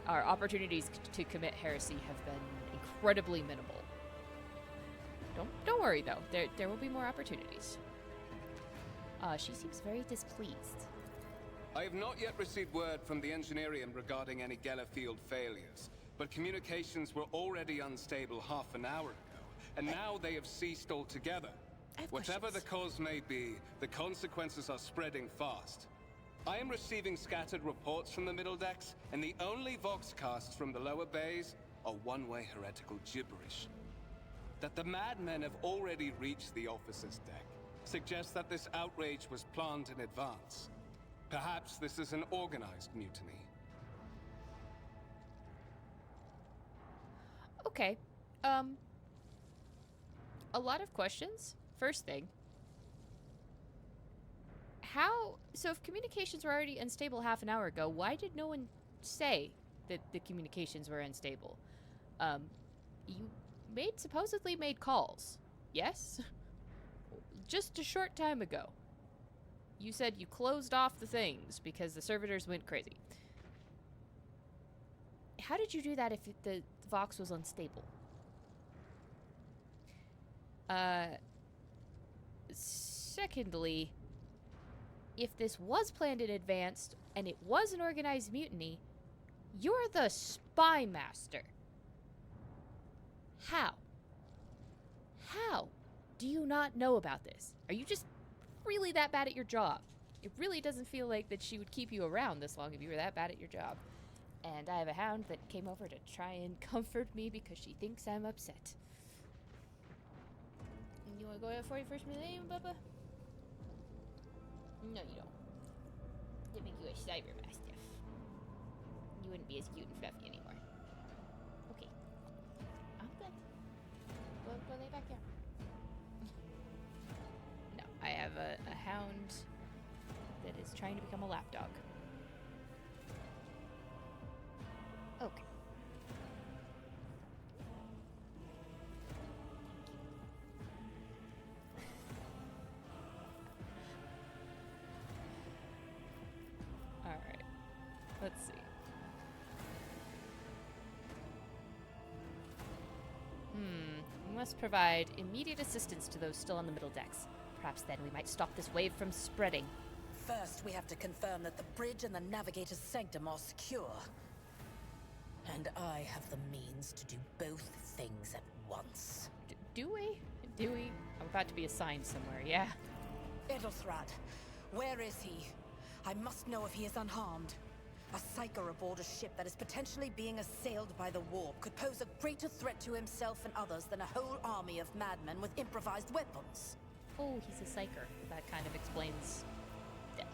our opportunities to commit heresy have been incredibly minimal. Don't worry though. There will be more opportunities. She seems very displeased. I have not yet received word from the Engineerium regarding any Geller field failures, but communications were already unstable half an hour ago, and now they have ceased altogether. Whatever the cause may be, the consequences are spreading fast. I am receiving scattered reports from the middle decks, and the only voxcasts from the lower bays are one-way heretical gibberish. That the madmen have already reached the officer's deck suggests that this outrage was planned in advance. Perhaps this is an organized mutiny. Okay. A lot of questions. First thing. So if communications were already unstable half an hour ago, why did no one say that the communications were unstable? You supposedly made calls. Yes? Just a short time ago. You said you closed off the things because the servitors went crazy. How did you do that if the Vox was unstable? Secondly, if this was planned in advance and it was an organized mutiny, you're the spy master. How? How do you not know about this? Are you just really that bad at your job? It really doesn't feel like that she would keep you around this long if you were that bad at your job. And I have a hound that came over to try and comfort me because she thinks I'm upset. You want to go to 41st Millennium, Bubba? No, you don't. They make you a cyber mastiff. You wouldn't be as cute and fluffy anymore. Okay. I'm good. Go lay back down. No, I have a hound that is trying to become a lapdog. Okay. Alright. Let's see. We must provide immediate assistance to those still on the middle decks. Perhaps then we might stop this wave from spreading. First, we have to confirm that the bridge and the navigator's sanctum are secure. And I have the means to do both things at once. Do we? Do we? I'm about to be assigned somewhere, yeah? Edelthrad, where is he? I must know if he is unharmed. A psyker aboard a ship that is potentially being assailed by the warp could pose a greater threat to himself and others than a whole army of madmen with improvised weapons. Oh, he's a psyker. That kind of explains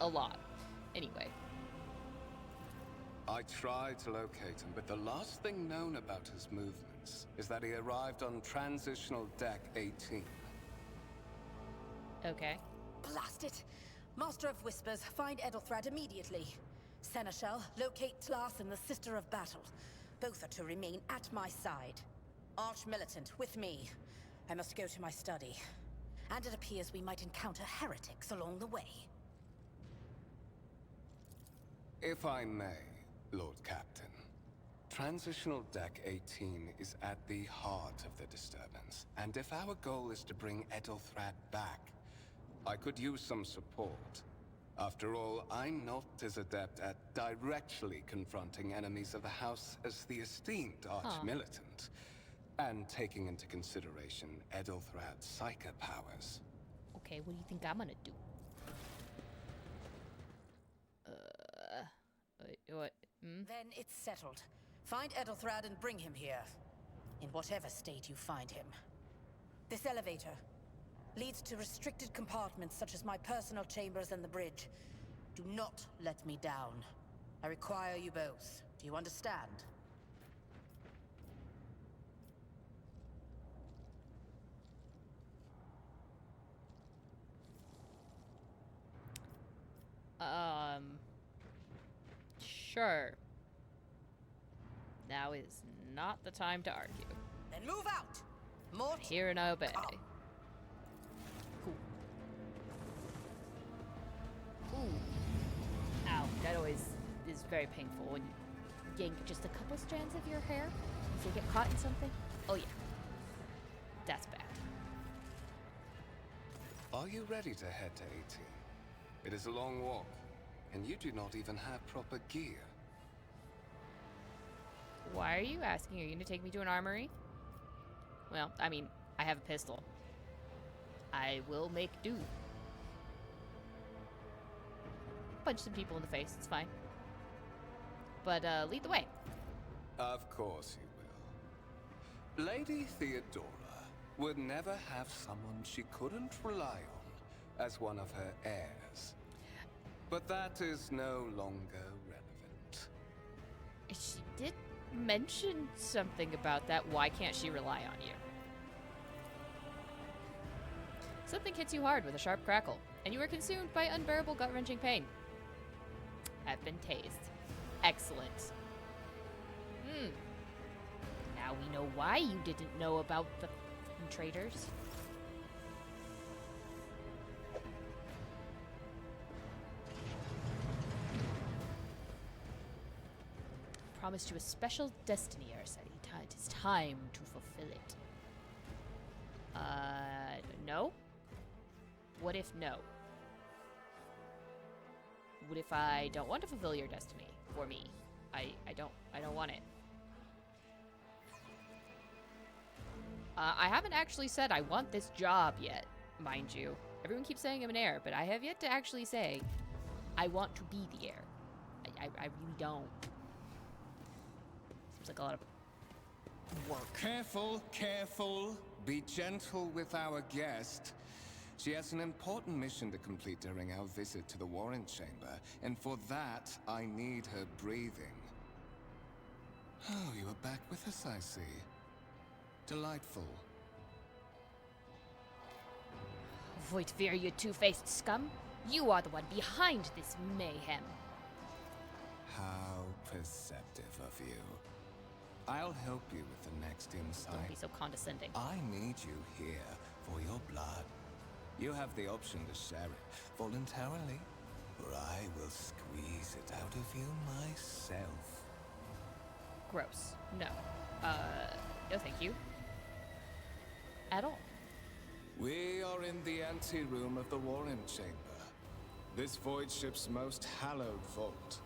a lot. Anyway. I tried to locate him, but the last thing known about his movements is that he arrived on transitional deck 18. Okay. Blast it! Master of Whispers, find Edelthrad immediately. Seneschal, locate Tlas and the Sister of Battle. Both are to remain at my side. Arch-Militant, with me. I must go to my study. And it appears we might encounter heretics along the way. If I may, Lord Captain. Transitional Deck 18 is at the heart of the disturbance, and if our goal is to bring Edelthrad back, I could use some support. After all, I'm not as adept at directly confronting enemies of the House as the esteemed Arch-Militant, and taking into consideration Edelthrad's psyker powers. Okay, what do you think I'm gonna do? What? Then it's settled. Find Edelthrad and bring him here. In whatever state you find him. This elevator leads to restricted compartments such as my personal chambers and the bridge. Do not let me down. I require you both. Do you understand? Sure. Now is not the time to argue. Then move out! Mort, Hear and obey. come. Cool. Ooh. Ow, that always is very painful when you yank just a couple strands of your hair as they get caught in something. Oh yeah. That's bad. Are you ready to head to 18? It is a long walk, and you do not even have proper gear. Why are you asking? Are you going to take me to an armory? Well, I mean, I have a pistol. I will make do. Punch some people in the face, it's fine. But, lead the way. Of course you will. Lady Theodora would never have someone she couldn't rely on as one of her heirs. But that is no longer relevant. She did mention something about that. Why can't she rely on you? Something hits you hard with a sharp crackle, and you are consumed by unbearable gut-wrenching pain. I've been tased. Excellent. Now we know why you didn't know about the traitors. Promised you a special destiny, Arcetti. It is time to fulfill it. No? What if no? What if I don't want to fulfill your destiny for me? I don't want it. I haven't actually said I want this job yet, mind you. Everyone keeps saying I'm an heir, but I have yet to actually say I want to be the heir. I really don't. Seems like a lot of work. Careful, careful. Be gentle with our guest. She has an important mission to complete during our visit to the Warren Chamber, and for that, I need her breathing. Oh, you are back with us, I see. Delightful. Voitvir, you two-faced scum. You are the one behind this mayhem. How perceptive of you. I'll help you with the next insight. Don't be so condescending. I need you here for your blood. You have the option to share it voluntarily, or I will squeeze it out of you myself. Gross. No. No thank you. At all. We are in the anteroom of the Warren Chamber, this void ship's most hallowed vault.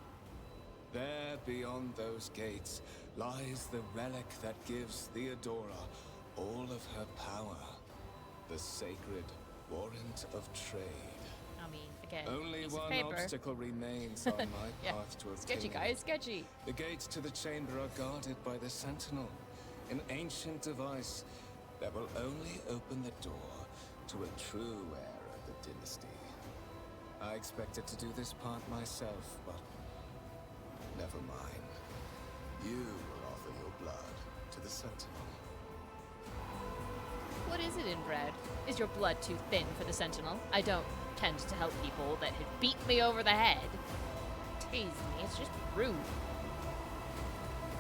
There, beyond those gates, lies the relic that gives Theodora all of her power. The sacred Warrant of Trade. I mean, again, Only piece of one paper. obstacle remains on my Yeah. path to obtain Sketchy, it. guys, sketchy. The gates to the chamber are guarded by the Sentinel, an ancient device that will only open the door to a true heir of the dynasty. I expected to do this part myself, but never mind. You will offer your blood to the Sentinel. What is it, inbred? Is your blood too thin for the Sentinel? I don't tend to help people that have beat me over the head. Tease me, it's just rude.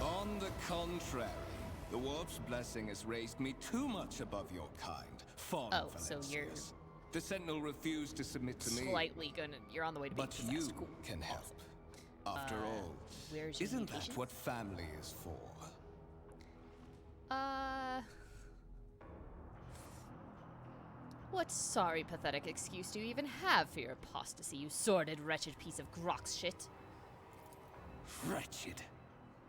On the contrary, the Warp's blessing has raised me too much above your kind. Fond Oh, so you're Valencias. The Sentinel refused to submit to me. Slightly gonna, you're on the way to being But possessed. you Cool. can help. After all, Where's your isn't that mutation? what family is for? What sorry, pathetic excuse do you even have for your apostasy, you sordid, wretched piece of grox shit? Wretched.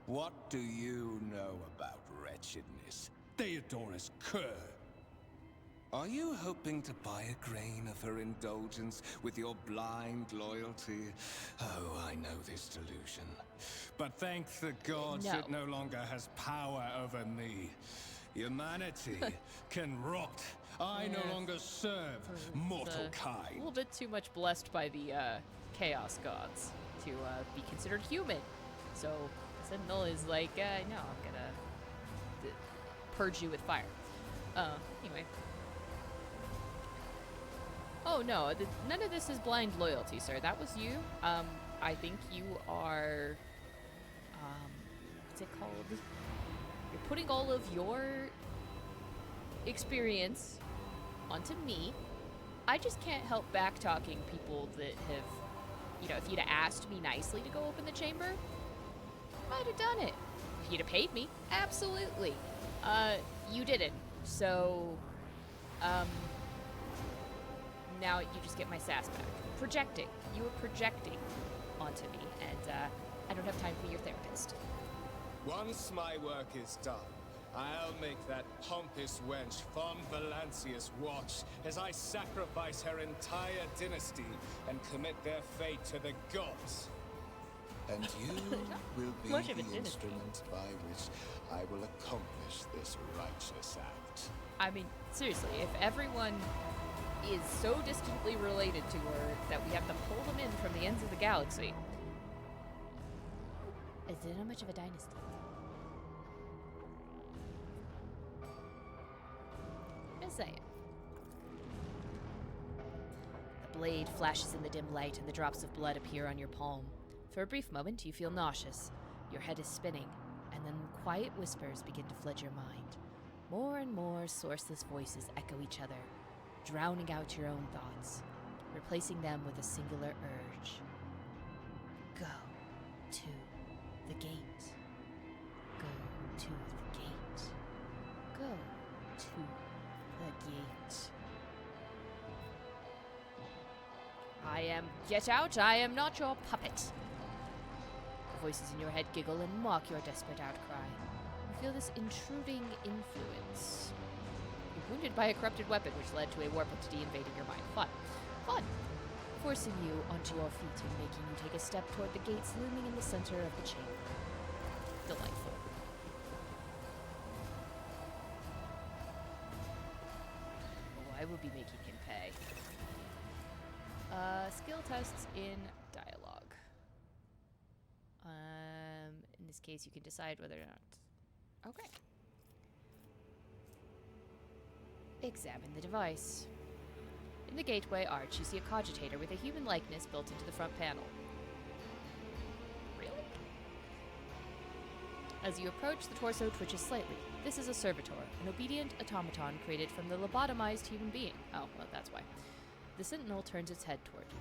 What do you know about wretchedness? Theodora's cur. Are you hoping to buy a grain of her indulgence with your blind loyalty? Oh, I know this delusion. But thank the gods No. it no longer has power over me. Humanity can rot. I Yeah. no longer serve mortal A kind. little bit too much blessed by the chaos gods to be considered human. So Sentinel is like, no, I'm gonna purge you with fire. Anyway. Oh no, none of this is blind loyalty, sir. That was you. I think you are, what's it called? You're putting all of your experience onto me. I just can't help back-talking people that have, you know, if you'd have asked me nicely to go open the chamber, I might have done it. If you'd have paid me, absolutely. You didn't. So, now you just get my sass back. Projecting. You were projecting onto me, and I don't have time to be your therapist. Once my work is done, I'll make that pompous wench Fond Valencias watch as I sacrifice her entire dynasty and commit their fate to the gods. And you will be Much of a the dynasty. instrument by which I will accomplish this righteous act. I mean, seriously, if everyone is so distantly related to her that we have to pull them in from the ends of the galaxy, is it not much of a dynasty? Just saying. The blade flashes in the dim light and the drops of blood appear on your palm. For a brief moment, you feel nauseous. Your head is spinning, and then quiet whispers begin to flood your mind. More and more sourceless voices echo each other, drowning out your own thoughts, replacing them with a singular urge. Go to the gate. Go to the gate. Go to the gate. Get out, I am not your puppet. The voices in your head giggle and mock your desperate outcry. You feel this intruding influence. wounded by a corrupted weapon which led to a warp entity invading your mind. Fun. Fun! Forcing you onto your feet and making you take a step toward the gates looming in the center of the chamber. Delightful. Oh, I will be making him pay. Skill tests in dialogue. In this case, you can decide whether or not. Okay. Examine the device. In the gateway arch, you see a cogitator with a human likeness built into the front panel. Really? As you approach, the torso twitches slightly. This is a servitor, an obedient automaton created from the lobotomized human being. Oh, well, that's why. The sentinel turns its head toward you.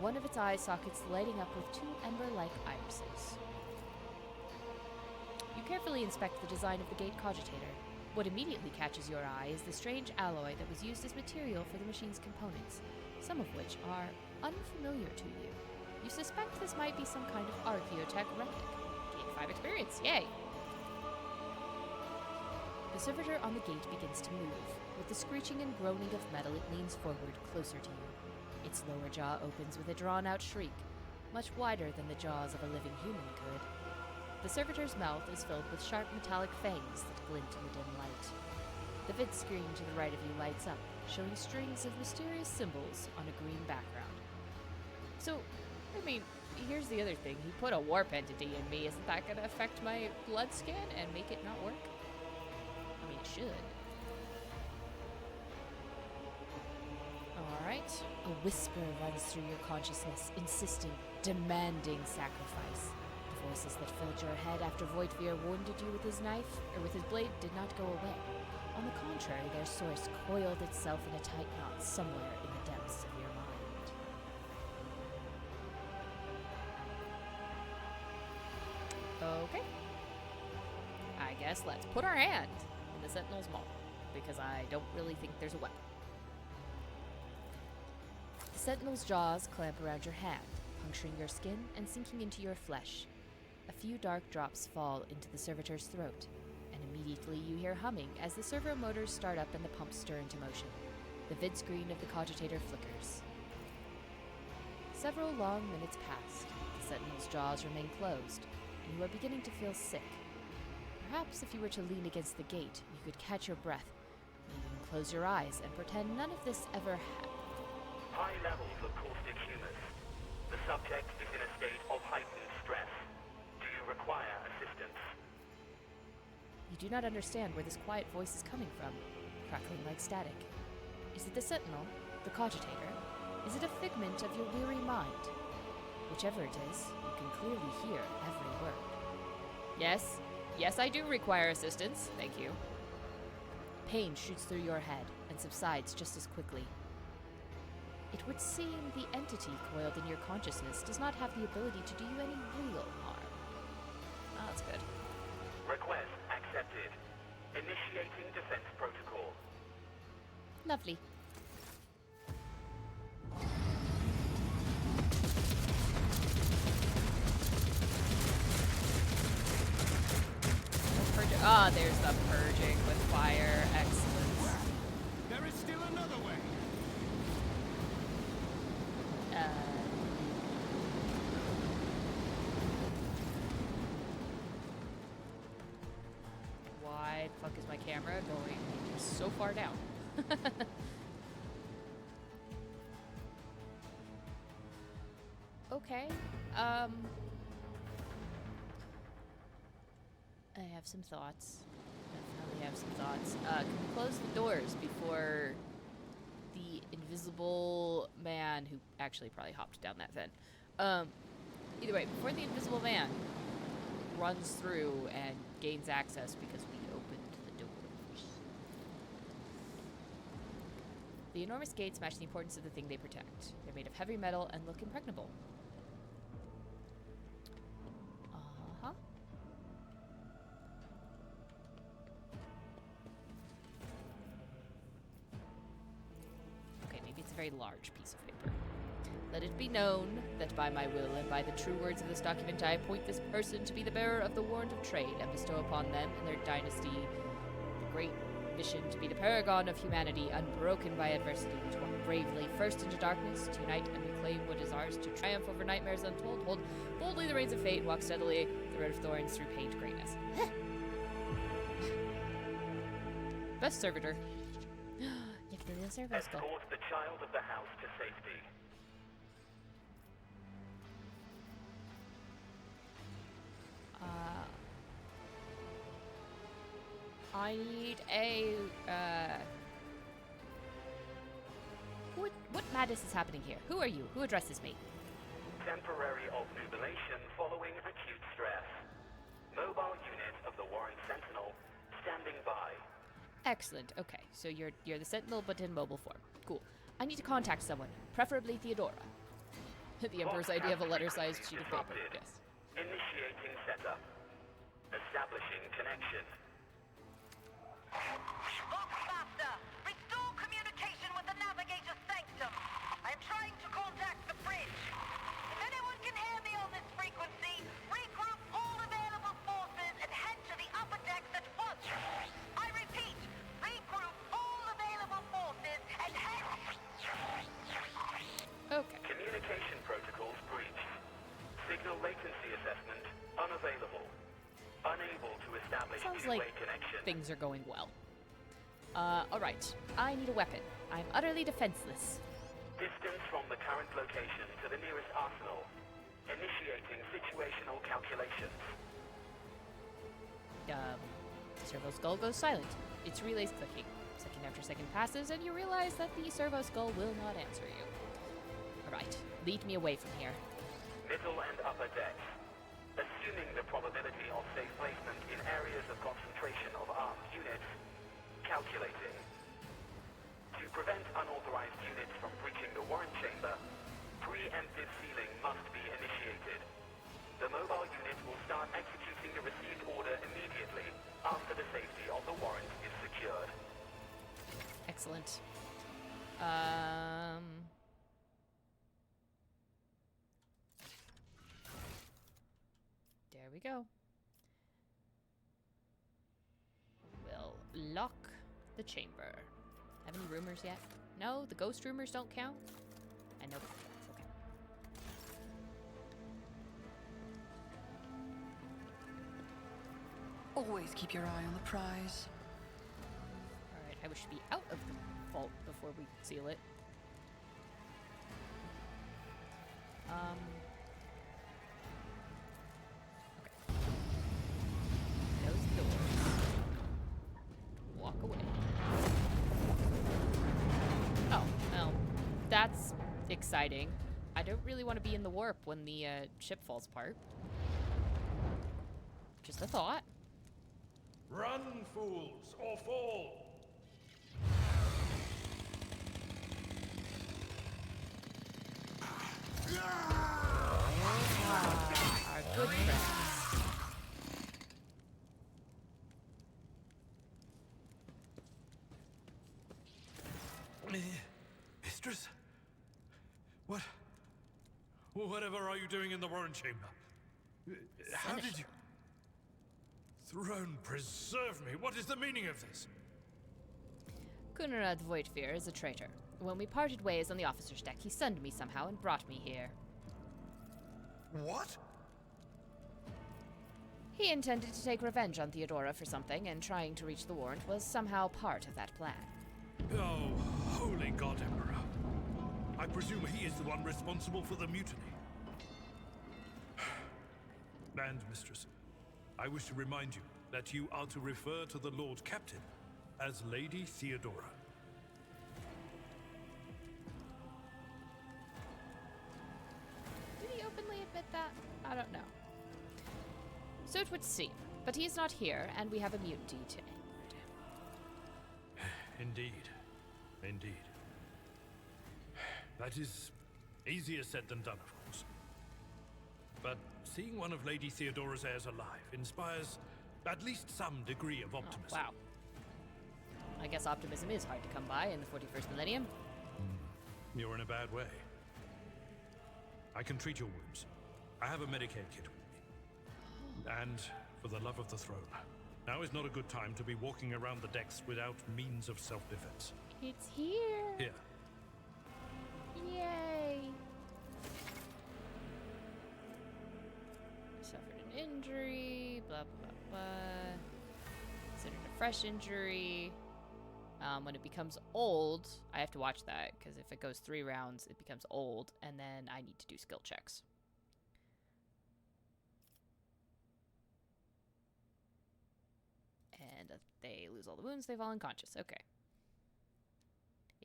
One of its eye sockets lighting up with two ember-like irises. You carefully inspect the design of the gate cogitator. What immediately catches your eye is the strange alloy that was used as material for the machine's components, some of which are unfamiliar to you. You suspect this might be some kind of archaeotech relic. Gain 5 experience, yay! The servitor on the gate begins to move. With the screeching and groaning of metal, it leans forward, closer to you. Its lower jaw opens with a drawn-out shriek, much wider than the jaws of a living human could. The servitor's mouth is filled with sharp metallic fangs that glint in the dim light. The vid screen to the right of you lights up, showing strings of mysterious symbols on a green background. So, I mean, here's the other thing. He put a warp entity in me. Isn't that going to affect my blood scan and make it not work? I mean, it should. Alright. A whisper runs through your consciousness, insisting, demanding sacrifice. The voices that filled your head after Voigtveer wounded you with his knife, or with his blade, did not go away. On the contrary, their source coiled itself in a tight knot somewhere in the depths of your mind. Okay. I guess let's put our hand in the Sentinel's maw, because I don't really think there's a weapon. The Sentinel's jaws clamp around your hand, puncturing your skin and sinking into your flesh. A few dark drops fall into the servitor's throat, and immediately you hear humming as the servo motors start up and the pumps stir into motion. The vid screen of the cogitator flickers. Several long minutes pass. The Sentinel's jaws remain closed, and you are beginning to feel sick. Perhaps if you were to lean against the gate, you could catch your breath, and even close your eyes and pretend none of this ever happened. High levels of caustic humus. The subject is in a state of heightened stress. Do you require assistance? You do not understand where this quiet voice is coming from, crackling like static. Is it the Sentinel, the cogitator? Is it a figment of your weary mind? Whichever it is, you can clearly hear every word. Yes, I do require assistance, thank you. Pain shoots through your head and subsides just as quickly. It would seem the entity coiled in your consciousness does not have the ability to do you any real harm. Oh, that's good. Request accepted. Initiating defense protocol. Lovely. There's the purging with fire. Excellent. There is still another way. Why the fuck is my camera going so far down? Okay. I have some thoughts. Definitely have some thoughts. Can we close the doors before the invisible man, who actually probably hopped down that vent. Either way, before the invisible man runs through and gains access because we opened the doors. The enormous gates match the importance of the thing they protect. They're made of heavy metal and look impregnable. Uh-huh. Okay, maybe it's a very large piece of paper. Let it be known that by my will and by the true words of this document I appoint this person to be the bearer of the warrant of trade and bestow upon them and their dynasty the great mission to be the paragon of humanity, unbroken by adversity, to walk bravely first into darkness, to unite and reclaim what is ours, to triumph over nightmares untold, hold boldly the reins of fate, walk steadily the road of thorns through pain to greatness. Best servitor. You have to do the servo skull. Escort the child of the house to safety. I need a, what madness is happening here? Who are you? Who addresses me? Temporary obnubilation following acute stress. Mobile unit of the Warren Sentinel standing by. Excellent. Okay, so you're the Sentinel, but in mobile form. Cool. I need to contact someone, preferably Theodora. The Emperor's idea of a letter-sized sheet of paper. Yes. Initiating setup. Establishing connection. Master, restore communication with the navigator's sanctum. I am trying to contact the bridge. If anyone can hear me on this frequency, regroup all available forces and head to the upper decks at once. I repeat, regroup all available forces and head... Okay. Communication protocols breached. Signal latency assessment unavailable. Unable to establish Sounds two-way like connection. things are going well. Alright. I need a weapon. I'm utterly defenseless. Distance from the current location to the nearest arsenal. Initiating situational calculations. Servo skull goes silent. Its relay's clicking. Second after second passes, and you realize that the servo skull will not answer you. Alright. Lead me away from here. Middle and upper decks. Assuming the probability of safe placement in areas of concentration of armed units. Calculating. To prevent unauthorized units from breaching the Warren chamber, preemptive sealing must be initiated. The mobile unit will start executing the received order immediately after the safety of the warrant is secured. Excellent. There we go. We'll lock the chamber. Have any rumors yet? No, the ghost rumors don't count? I know. Okay. Always keep your eye on the prize. Alright, I wish to be out of the vault before we seal it. Okay. Close the doors. Walk away. Oh, well, that's exciting. I don't really want to be in the warp when the ship falls apart. Just a thought. Run, fools, or fall! Our good friends. Mistress? What? Whatever are you doing in the Warren chamber? How did you... Throne preserve me! What is the meaning of this? Kunrad Voigtfear is a traitor. When we parted ways on the officer's deck, he sunned me somehow and brought me here. What? He intended to take revenge on Theodora for something, and trying to reach the warrant was somehow part of that plan. Oh, holy God, Emperor. I presume he is the one responsible for the mutiny. And, Mistress, I wish to remind you that you are to refer to the Lord Captain as Lady Theodora. Did he openly admit that? I don't know. So it would seem. But he is not here, and we have a mutiny to end. Indeed. Indeed. That is easier said than done, of course. But seeing one of Lady Theodora's heirs alive inspires at least some degree of optimism. Oh, wow. I guess optimism is hard to come by in the 41st millennium. You're in a bad way. I can treat your wounds. I have a Medicare kit with me. And for the love of the throne, Now is not a good time to be walking around the decks without means of self-defense. It's here. Here. Yay. Suffered an injury, blah, blah, blah. Considered a fresh injury. When it becomes old, I have to watch that, because if it goes 3 rounds, it becomes old, and then I need to do skill checks. And they lose all the wounds, they fall unconscious. Okay.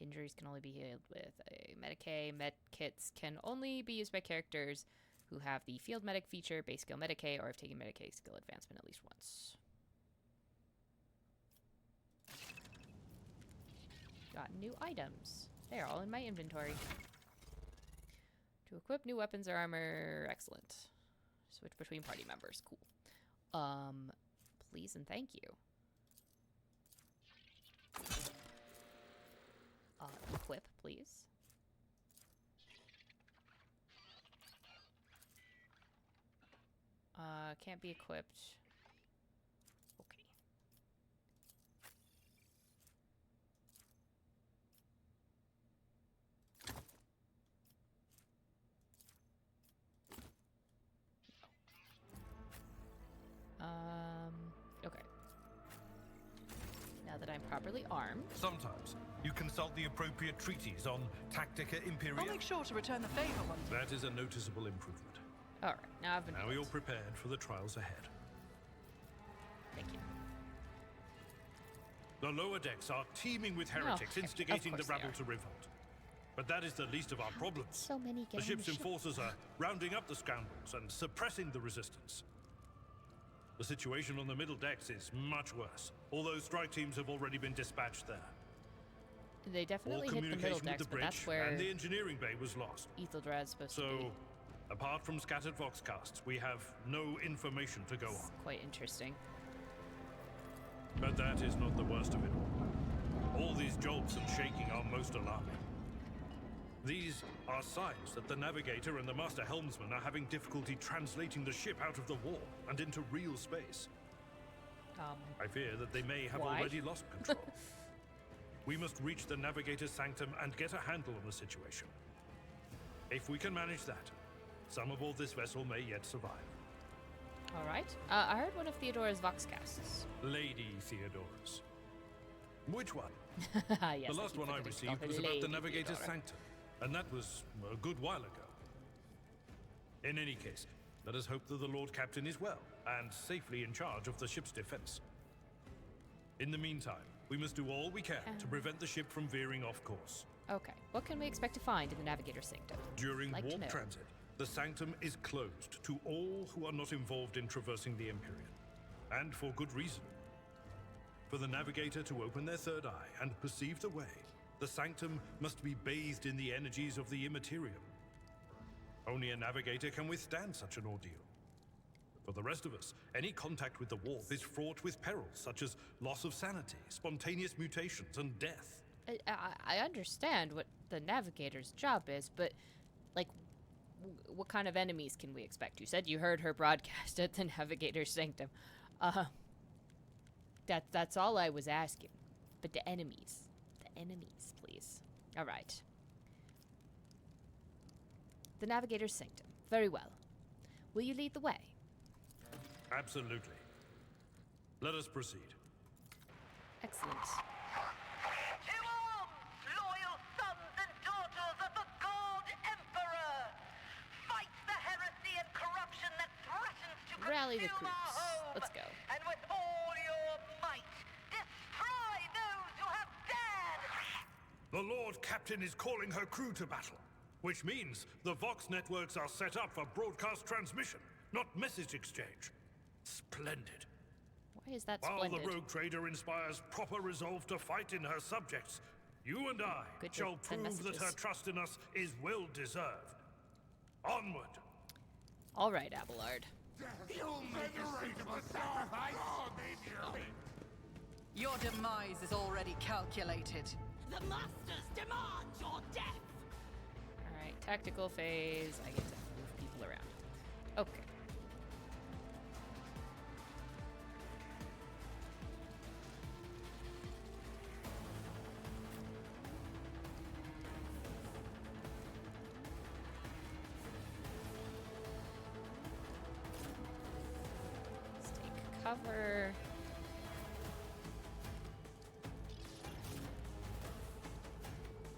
Injuries can only be healed with a Medicae. Med kits can only be used by characters who have the Field Medic feature, base skill Medicae, or have taken Medicae skill advancement at least once. Got new items. They are all in my inventory. To equip new weapons or armor, excellent. Switch between party members, cool. Please and thank you. Equip, please. Can't be equipped. Okay. Okay. Now that I'm properly armed. Sometimes you consult the appropriate treaties on Tactica Imperia. I'll make sure to return the favor one day. That is a noticeable improvement. Alright, now I've been. Now you're prepared for the trials ahead. Thank you. The lower decks are teeming with heretics instigating the rabble to revolt. But that is the least of our problems. So many The ship's enforcers are rounding up the scoundrels and suppressing the resistance. The situation on the middle decks is much worse, although strike teams have already been dispatched there. They definitely All hit the middle communication with decks, the but that's bridge where and the engineering bay was lost. Etheldred's supposed to So, be. apart from scattered voxcasts, we have no information to go on. Quite interesting. But that is not the worst of it all. All these jolts and shaking are most alarming. These are signs that the navigator and the master helmsman are having difficulty translating the ship out of the war and into real space. I fear that they may have already lost control. We must reach the navigator's sanctum and get a handle on the situation. If we can manage that, some aboard this vessel may yet survive. Alright. I heard one of Theodora's voxcasts. Lady Theodorus. Which one? Yes, The last one I received was about the navigator's sanctum, and that was a good while ago. In any case, let us hope that the Lord Captain is well and safely in charge of the ship's defense. In the meantime, we must do all we can to prevent the ship from veering off course. Okay. What can we expect to find in the navigator's sanctum? During warp transit, the sanctum is closed to all who are not involved in traversing the Empyrean. And for good reason. For the navigator to open their third eye and perceive the way, the sanctum must be bathed in the energies of the immaterium. Only a navigator can withstand such an ordeal. For the rest of us, any contact with the warp is fraught with perils such as loss of sanity, spontaneous mutations, and death. I understand what the navigator's job is, but, like, what kind of enemies can we expect? You said you heard her broadcast at the navigator's sanctum. That's all I was asking. But the enemies, please. All right. The navigator's sanctum. Very well. Will you lead the way? Absolutely. Let us proceed. Excellent. To arms, loyal sons and daughters of the God Emperor! Fight the heresy and corruption that threatens to Rally the consume our troops. home! Let's go. And with all your might, destroy those who have dared! The Lord Captain is calling her crew to battle, which means the Vox networks are set up for broadcast transmission, not message exchange. Splendid. Why is that While splendid? the rogue trader inspires proper resolve to fight in her subjects, you and I Good to shall send prove that her messages. trust in us is well deserved. Onward. All right, Abelard. Your demise is already calculated. The Masters demand your death! All right, tactical phase. I get to move people around. Okay. cover.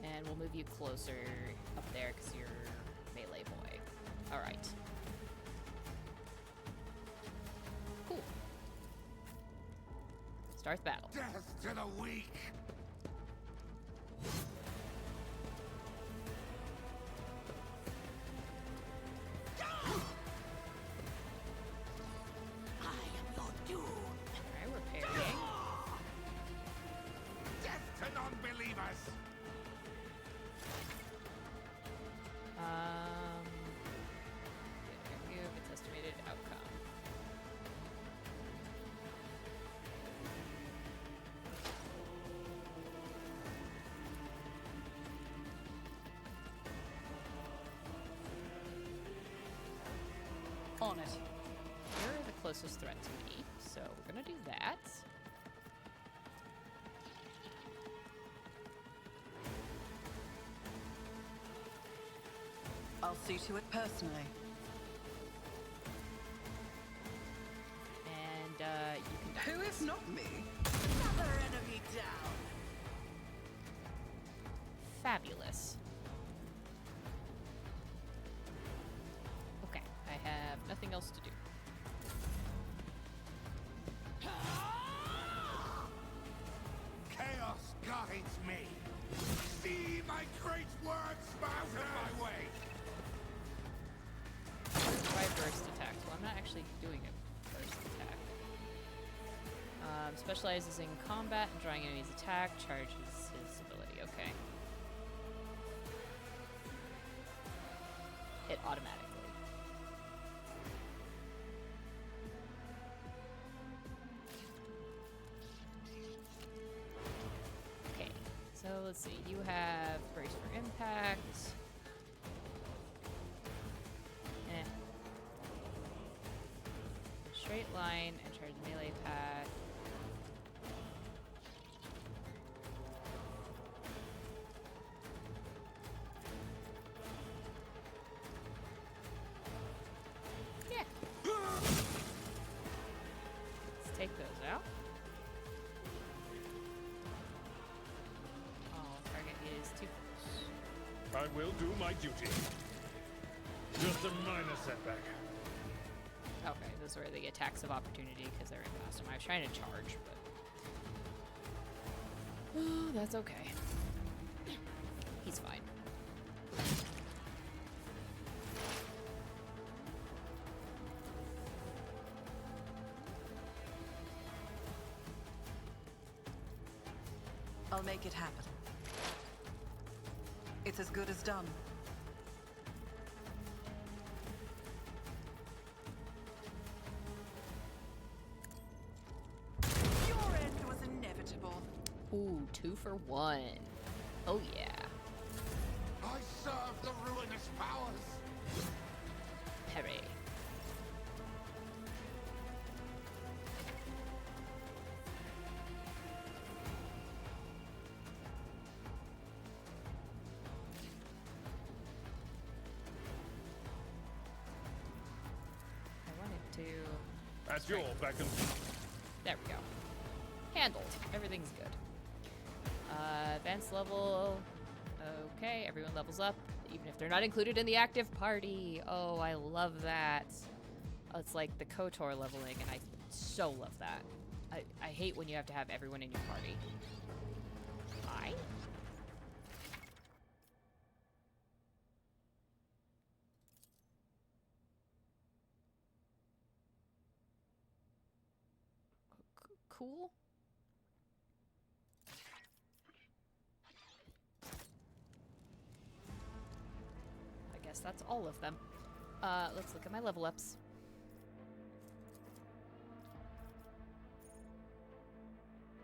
And we'll move you closer up there because you're melee boy. Alright. Cool. Start the battle. Death to the weak! I am your doom. Alright, we're parrying. Death to non-believers! Review of its estimated outcome. On it. You're the closest threat to me, so we're gonna do that. I'll see to it personally. And you can die. Who if not me? Another enemy down. Fabulous. Okay, I have nothing else to do. Chaos guides me! See my great words out of my way! Try burst attack. Well, I'm not actually doing a burst attack. Specializes in combat and drawing enemies' attack. Charges his ability. Okay. Hit automatically. Okay. So let's see. You have brace for impact. Eh. Straight line and charge melee attack. Yeah. Let's take those out. Oh, target is 2 foes. I will do my duty. Just a minor setback. Okay, those were the attacks of opportunity because they're in past him. I was trying to charge, but oh, that's okay. He's fine. I'll make it happen. It's as good as done. Your end was inevitable. Ooh, 2 for 1. Oh yeah. I serve the ruinous powers! Parry. I wanted to... At your beck and There we go. Handled. Everything's good. Advanced level. Okay, everyone levels up, even if they're not included in the active party. Oh, I love that. Oh, it's like the KOTOR leveling, and I so love that. I hate when you have to have everyone in your party. Fine. Cool. I guess that's all of them. Let's look at my level ups.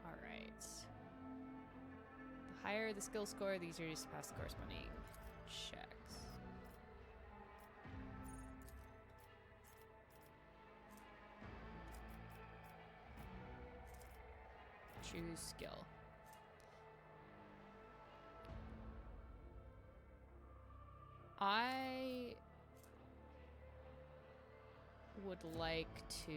Alright. The higher the skill score, the easier it is to pass the corresponding checks. Choose skill. I would like to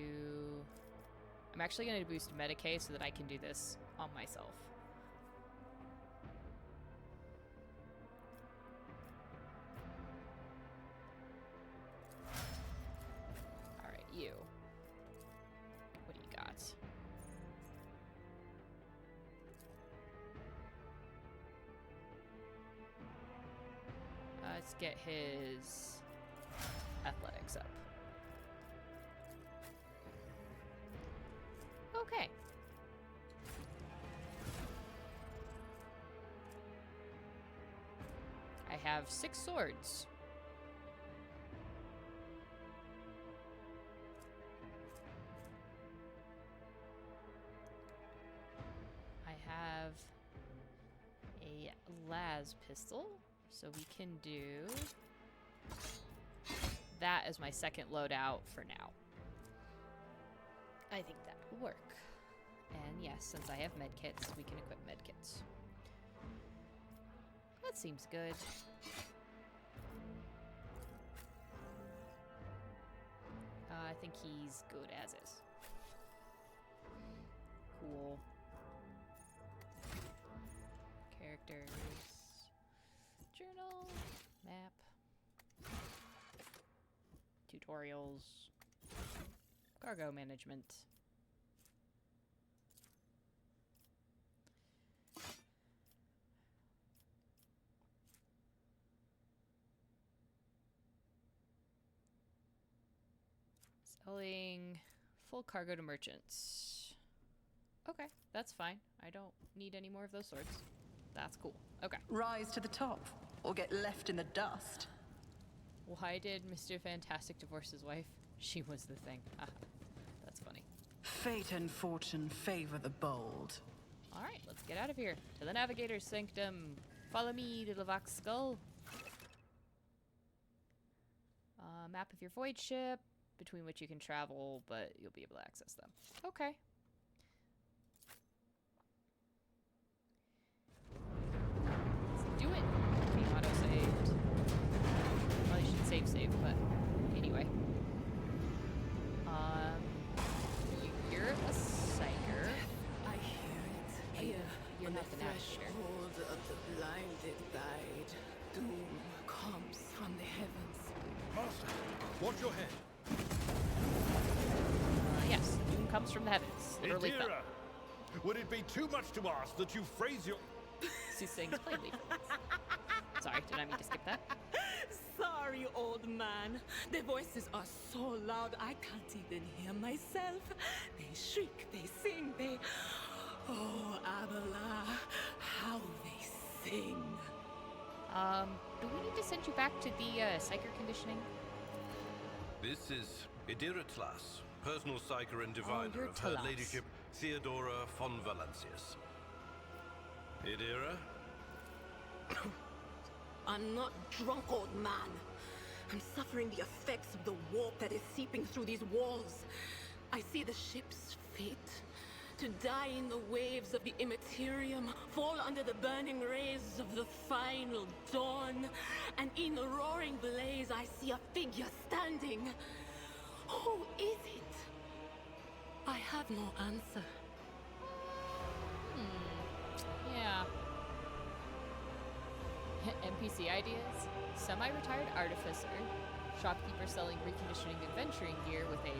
I'm actually going to boost Medicaid so that I can do this on myself. Alright, you. What do you got? Let's get his athletics up. Okay. I have 6 swords. I have a las pistol, so we can do that as my second loadout for now. I think that will work. And yes, since I have medkits, we can equip medkits. That seems good. I think he's good as is. Cool. Characters. Journal. Map. Tutorials. Cargo management. Selling full cargo to merchants. Okay, that's fine. I don't need any more of those swords. That's cool. Okay. Rise to the top, or get left in the dust. Why did Mr. Fantastic divorce his wife? She was the thing. That's funny. Fate and fortune favor the bold. Alright, let's get out of here. To the Navigator's Sanctum. Follow me to the Vox Skull. Map of your void ship, between which you can travel, but you'll be able to access them. Okay. Let's do it. Okay, auto-saved. Well, you should save, but anyway. You're a psyker. I hear it. Here, you're on not the the Navigator. threshold of the blinded guide. Doom comes from the heavens. Master, watch your head. Yes, doom comes from the heavens. Literally fell. Idira, would it be too much to ask that you phrase your... She sings plainly for us. Sorry, did I mean to skip that? Sorry, old man. Their voices are so loud I can't even hear myself. They shriek, they sing, they... Oh, Abela, how they sing. Do we need to send you back to the, psyker conditioning? This is Idira Tlas, personal psyker and diviner you're of Her Tlas. Ladyship Theodora von Valancius. Idira? I'm not drunk, old man. I'm suffering the effects of the warp that is seeping through these walls. I see the ship's fate. To die in the waves of the immaterium, fall under the burning rays of the final dawn. And in the roaring blaze, I see a figure standing. Who is it? I have no answer. Yeah. NPC ideas? Semi-retired artificer. Shopkeeper selling reconditioning adventuring gear with a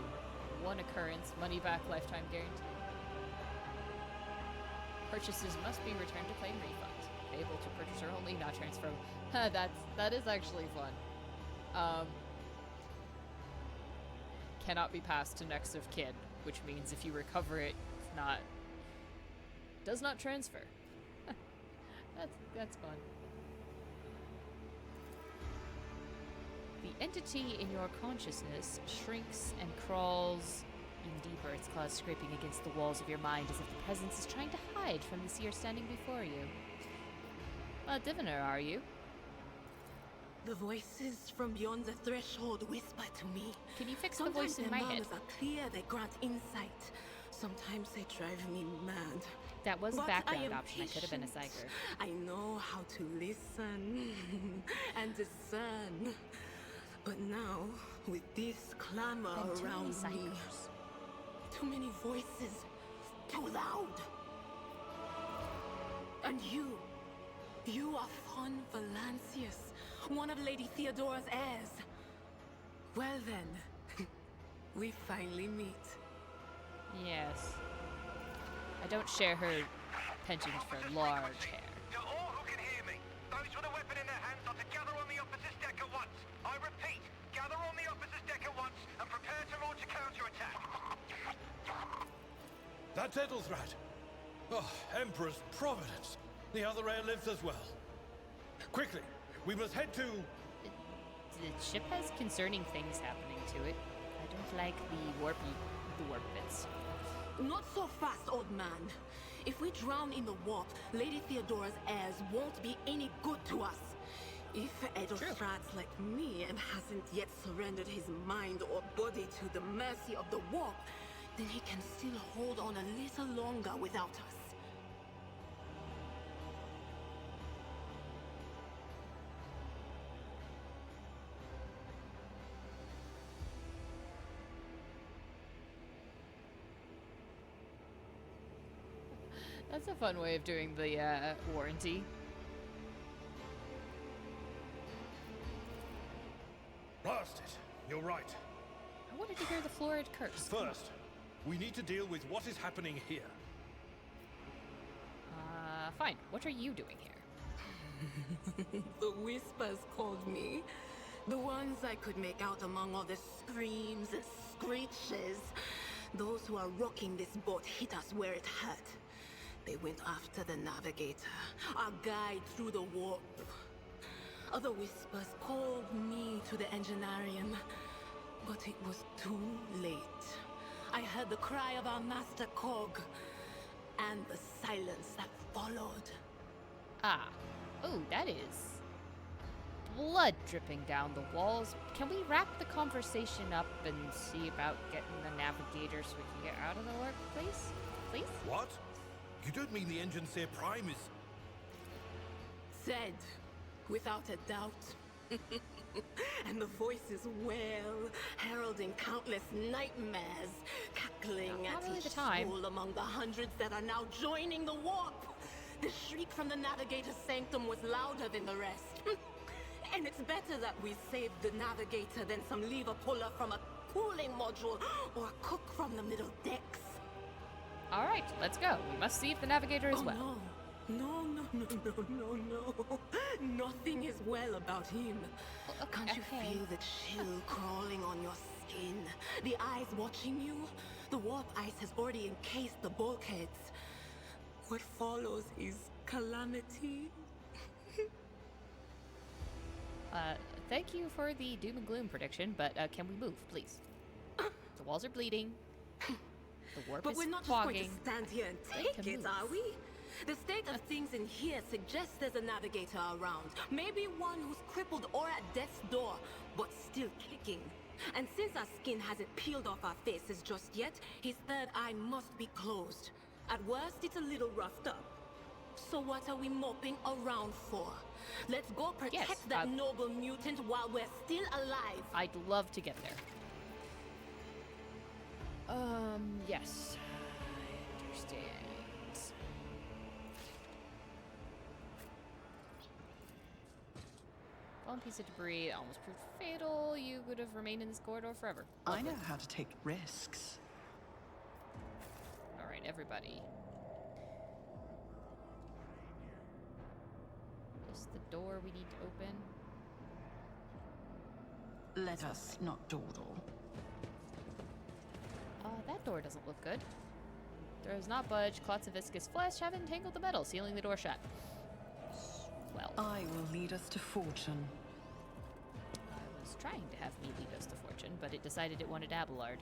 one occurrence money-back lifetime guarantee. Purchases must be returned to claim refund. Payable to purchaser only, not transferable. That is actually fun. Cannot be passed to next of kin, which means if you recover it, does not transfer. That's fun. The entity in your consciousness shrinks and crawls in deeper, its claws scraping against the walls of your mind as if the presence is trying to hide from the seer standing before you. A diviner, are you? The voices from beyond the threshold whisper to me. Can you fix the Sometimes voice in their my head? mouths are clear, they grant insight. Sometimes they drive me mad. That was a But background I am option. I could have been a patient. psyker. I know how to listen and discern. But now, with this clamor Then tell me, around me, psychers. Too many voices. Too loud. And you are Fon Valancius, one of Lady Theodora's heirs. Well then, we finally meet. Yes. I don't share her penchant for large hair. To all who can hear me, those with a weapon in their hands are to gather on the officer's deck at once. I repeat, gather on the officer's deck at once and prepare to launch a counterattack. That's Ethelthrat. Oh, Emperor's Providence. The other heir lives as well. Quickly, we must head to... The ship has concerning things happening to it. I don't like the warp bits. Not so fast, old man. If we drown in the warp, Lady Theodora's heirs won't be any good to us. If Edelstrad's like me and hasn't yet surrendered his mind or body to the mercy of the warp, then he can still hold on a little longer without us. That's a fun way of doing the warranty. Blast it. You're right. I wanted to hear the Florid curse. First, we need to deal with what is happening here. Fine. What are you doing here? The whispers called me. The ones I could make out among all the screams and screeches. Those who are rocking this boat hit us where it hurt. They went after the navigator, our guide through the warp. Other whispers called me to the enginarium, but it was too late. I heard the cry of our master Cog, and the silence that followed. Ah. Oh, that is blood dripping down the walls. Can we wrap the conversation up and see about getting the navigator so we can get out of the warp, please? Please? What? You don't mean the engine Seer Prime is... Said, without a doubt. And the voices wail, heralding countless nightmares, cackling Not at really each the time. soul among the hundreds that are now joining the warp. The shriek from the navigator's sanctum was louder than the rest. And it's better that we save the navigator than some lever puller from a cooling module or a cook from the middle decks. All right, let's go. We must see if the navigator is well. No. Nothing is well about him. Can't you feel the chill crawling on your skin? The eyes watching you? The warp ice has already encased the bulkheads. What follows is calamity. Thank you for the doom and gloom prediction, but can we move, please? The walls are bleeding. The warp But is we're not just fogging. going to stand here and take it, are we? The state of things in here suggests there's a navigator around. Maybe one who's crippled or at death's door, but still kicking. And since our skin hasn't peeled off our faces just yet, his third eye must be closed. At worst, it's a little roughed up. So what are we moping around for? Let's go protect that noble mutant while we're still alive. I'd love to get there. Yes. I understand. One piece of debris almost proved fatal. You would have remained in this corridor forever. I know how to take risks. All right, everybody. Is the door we need to open? Let us not dawdle. That door doesn't look good. Does not budge. Clots of viscous flesh have entangled the metal, sealing the door shut. Well, I will lead us to fortune. I was trying to have me lead us to fortune, but it decided it wanted Abelard.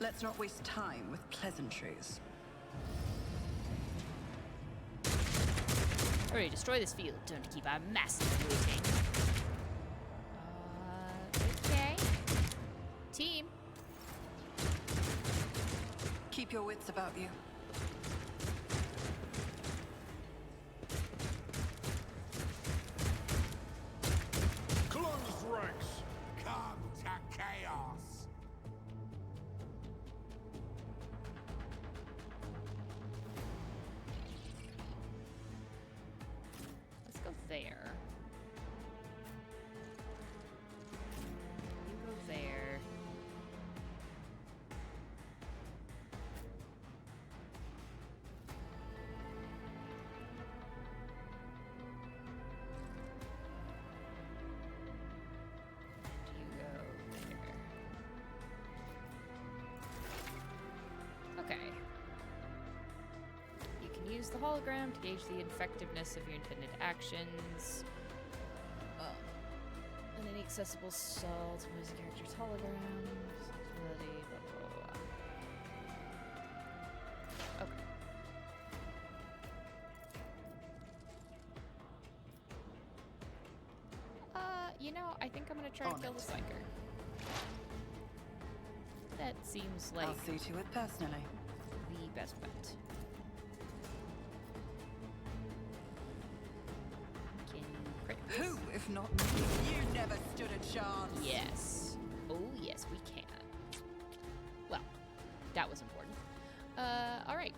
Let's not waste time with pleasantries. Hurry, destroy this field. Don't keep our massive waiting. Okay. Team. Keep your wits about you. Close ranks. Come to chaos. hologram to gauge the effectiveness of your intended actions. An inaccessible cell to move the character's hologram. Accessibility, blah, blah, blah. Okay. You know, I think I'm gonna try to kill the Psyker. That seems like I'll see to it personally. the best bet. Can you crit this? Who, if not me? You never stood a chance. Yes. Oh, yes, we can. Well, that was important. Alright.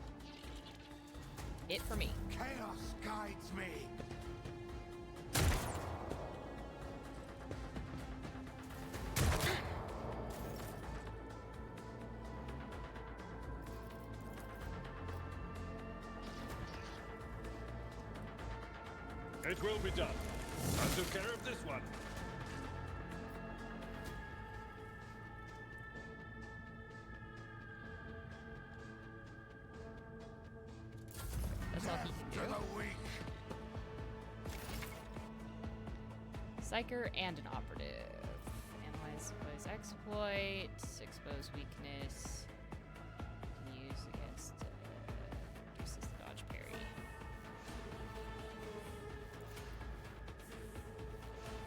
It for me. Chaos guides me. It will be done. I took care of this one. That's all he can To do. the weak. Psyker and an operative. Analyze, suppose, exploit, expose weakness. Can use against reduces the dodge parry.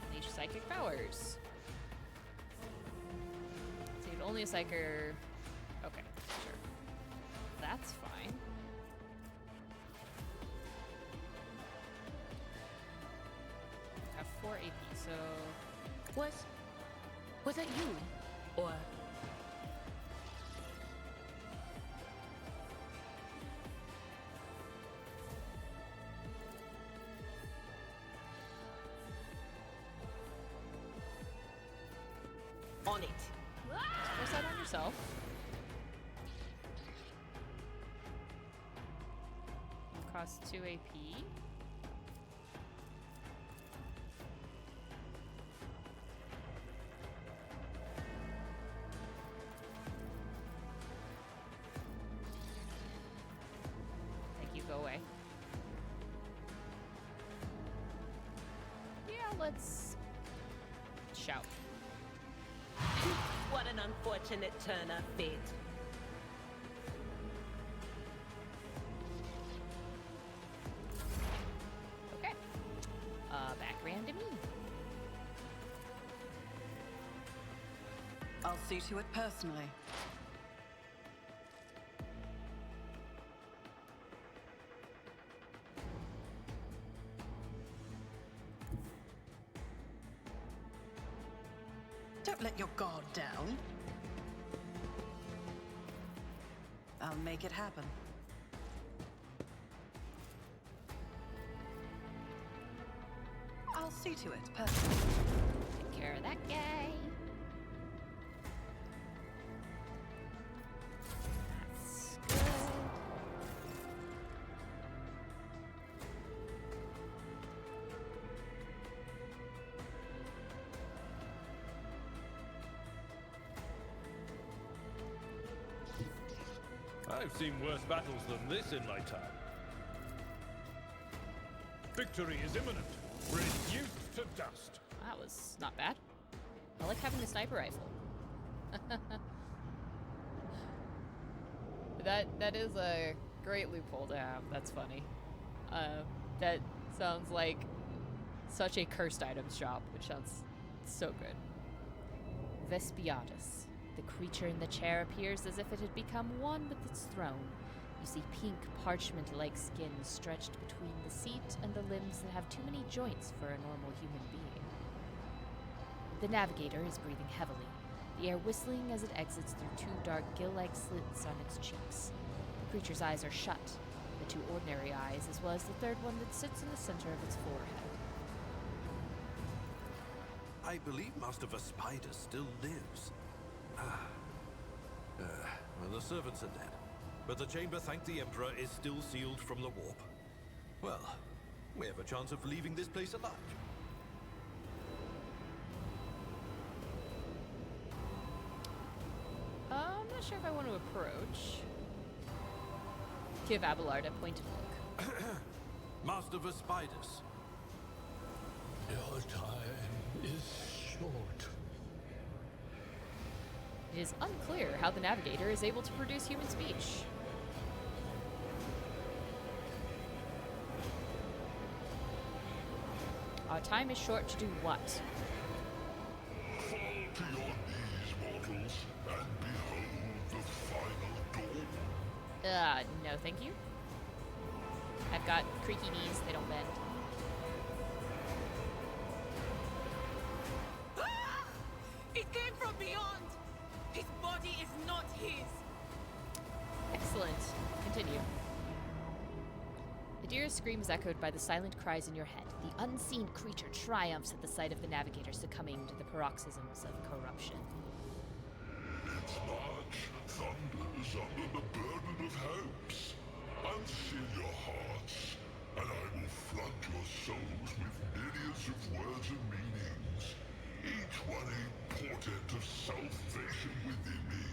Unleash psychic powers. Save only a psyker. Okay, sure. That's fine. Have 4 AP, so Was that you? Or on it? force that on yourself. Cost 2 AP. Thank you, go away. Yeah, let's shout. What an unfortunate turn of fate. Okay. Back ran to me. I'll see to it personally. Don't let your guard down. I'll make it happen. I'll see to it personally. Take care of that guy. That's good. I've seen worse battles than this in my time. Victory is imminent. Reduced to dust. That was not bad. I like having the sniper rifle. That is a great loophole to have. That's funny. That sounds like such a cursed items shop, which sounds so good. Vespiatus. The creature in the chair appears as if it had become one with its throne. You see pink, parchment-like skin stretched between the seat and the limbs that have too many joints for a normal human being. The navigator is breathing heavily, the air whistling as it exits through 2 dark gill-like slits on its cheeks. The creature's eyes are shut, the 2 ordinary eyes, as well as the third one that sits in the center of its forehead. I believe Master Vespider still lives. Well, the servants are dead. But the chamber, thank the Emperor, is still sealed from the warp. Well, we have a chance of leaving this place alive. I'm not sure if I want to approach. Give Abelard a point of look. Master Vespidas. Your time is short. It is unclear how the Navigator is able to produce human speech. Our time is short to do what? Fall to your knees, mortals, and behold the final dawn. No thank you. I've got creaky knees, they don't bend. Ah! It came from beyond! His body is not his! Excellent. Continue. Adira's scream is echoed by the silent cries in your head. The unseen creature triumphs at the sight of the Navigator succumbing to the paroxysms of corruption. Its march thunders under the burden of hopes. Unseal your hearts, and I will flood your souls with myriads of words and meanings, each one a portent of salvation within me.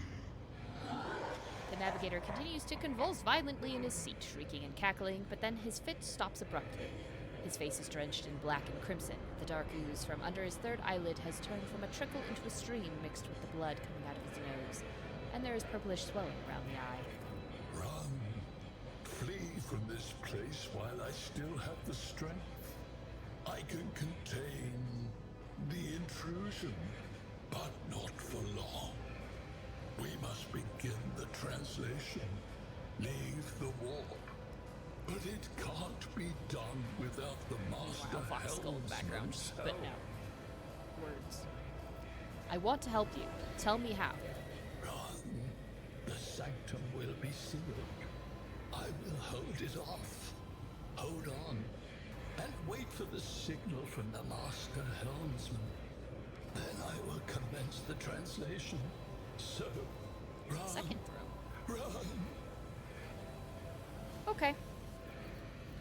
The Navigator continues to convulse violently in his seat, shrieking and cackling, but then his fit stops abruptly. His face is drenched in black and crimson. The dark ooze from under his third eyelid has turned from a trickle into a stream mixed with the blood coming out of his nose, and there is purplish swelling around the eye. Run. Flee from this place while I still have the strength. I can contain the intrusion, but not for long. We must begin the translation. Leave the warp. But it can't be done without the master Fox skull in the background, helmsman's but help. no. Words. I want to help you. Tell me how. Run. The sanctum will be sealed. I will hold it off. Hold on. And wait for the signal from the master helmsman. Then I will commence the translation. So, run. Second throw. Run. Okay.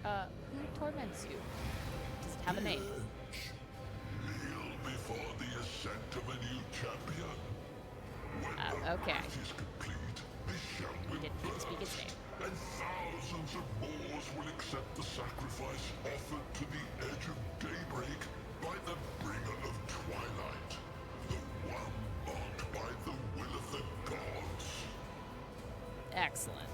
Who torments you? Does it have a name? Kneel before the ascent of a new champion. When the Okay. rite is complete, this shell will Didn't even speak its burst, name. and thousands of Moors will accept the sacrifice offered to the edge of daybreak by the bringer of twilight, the one marked by the will of the gods. Excellent.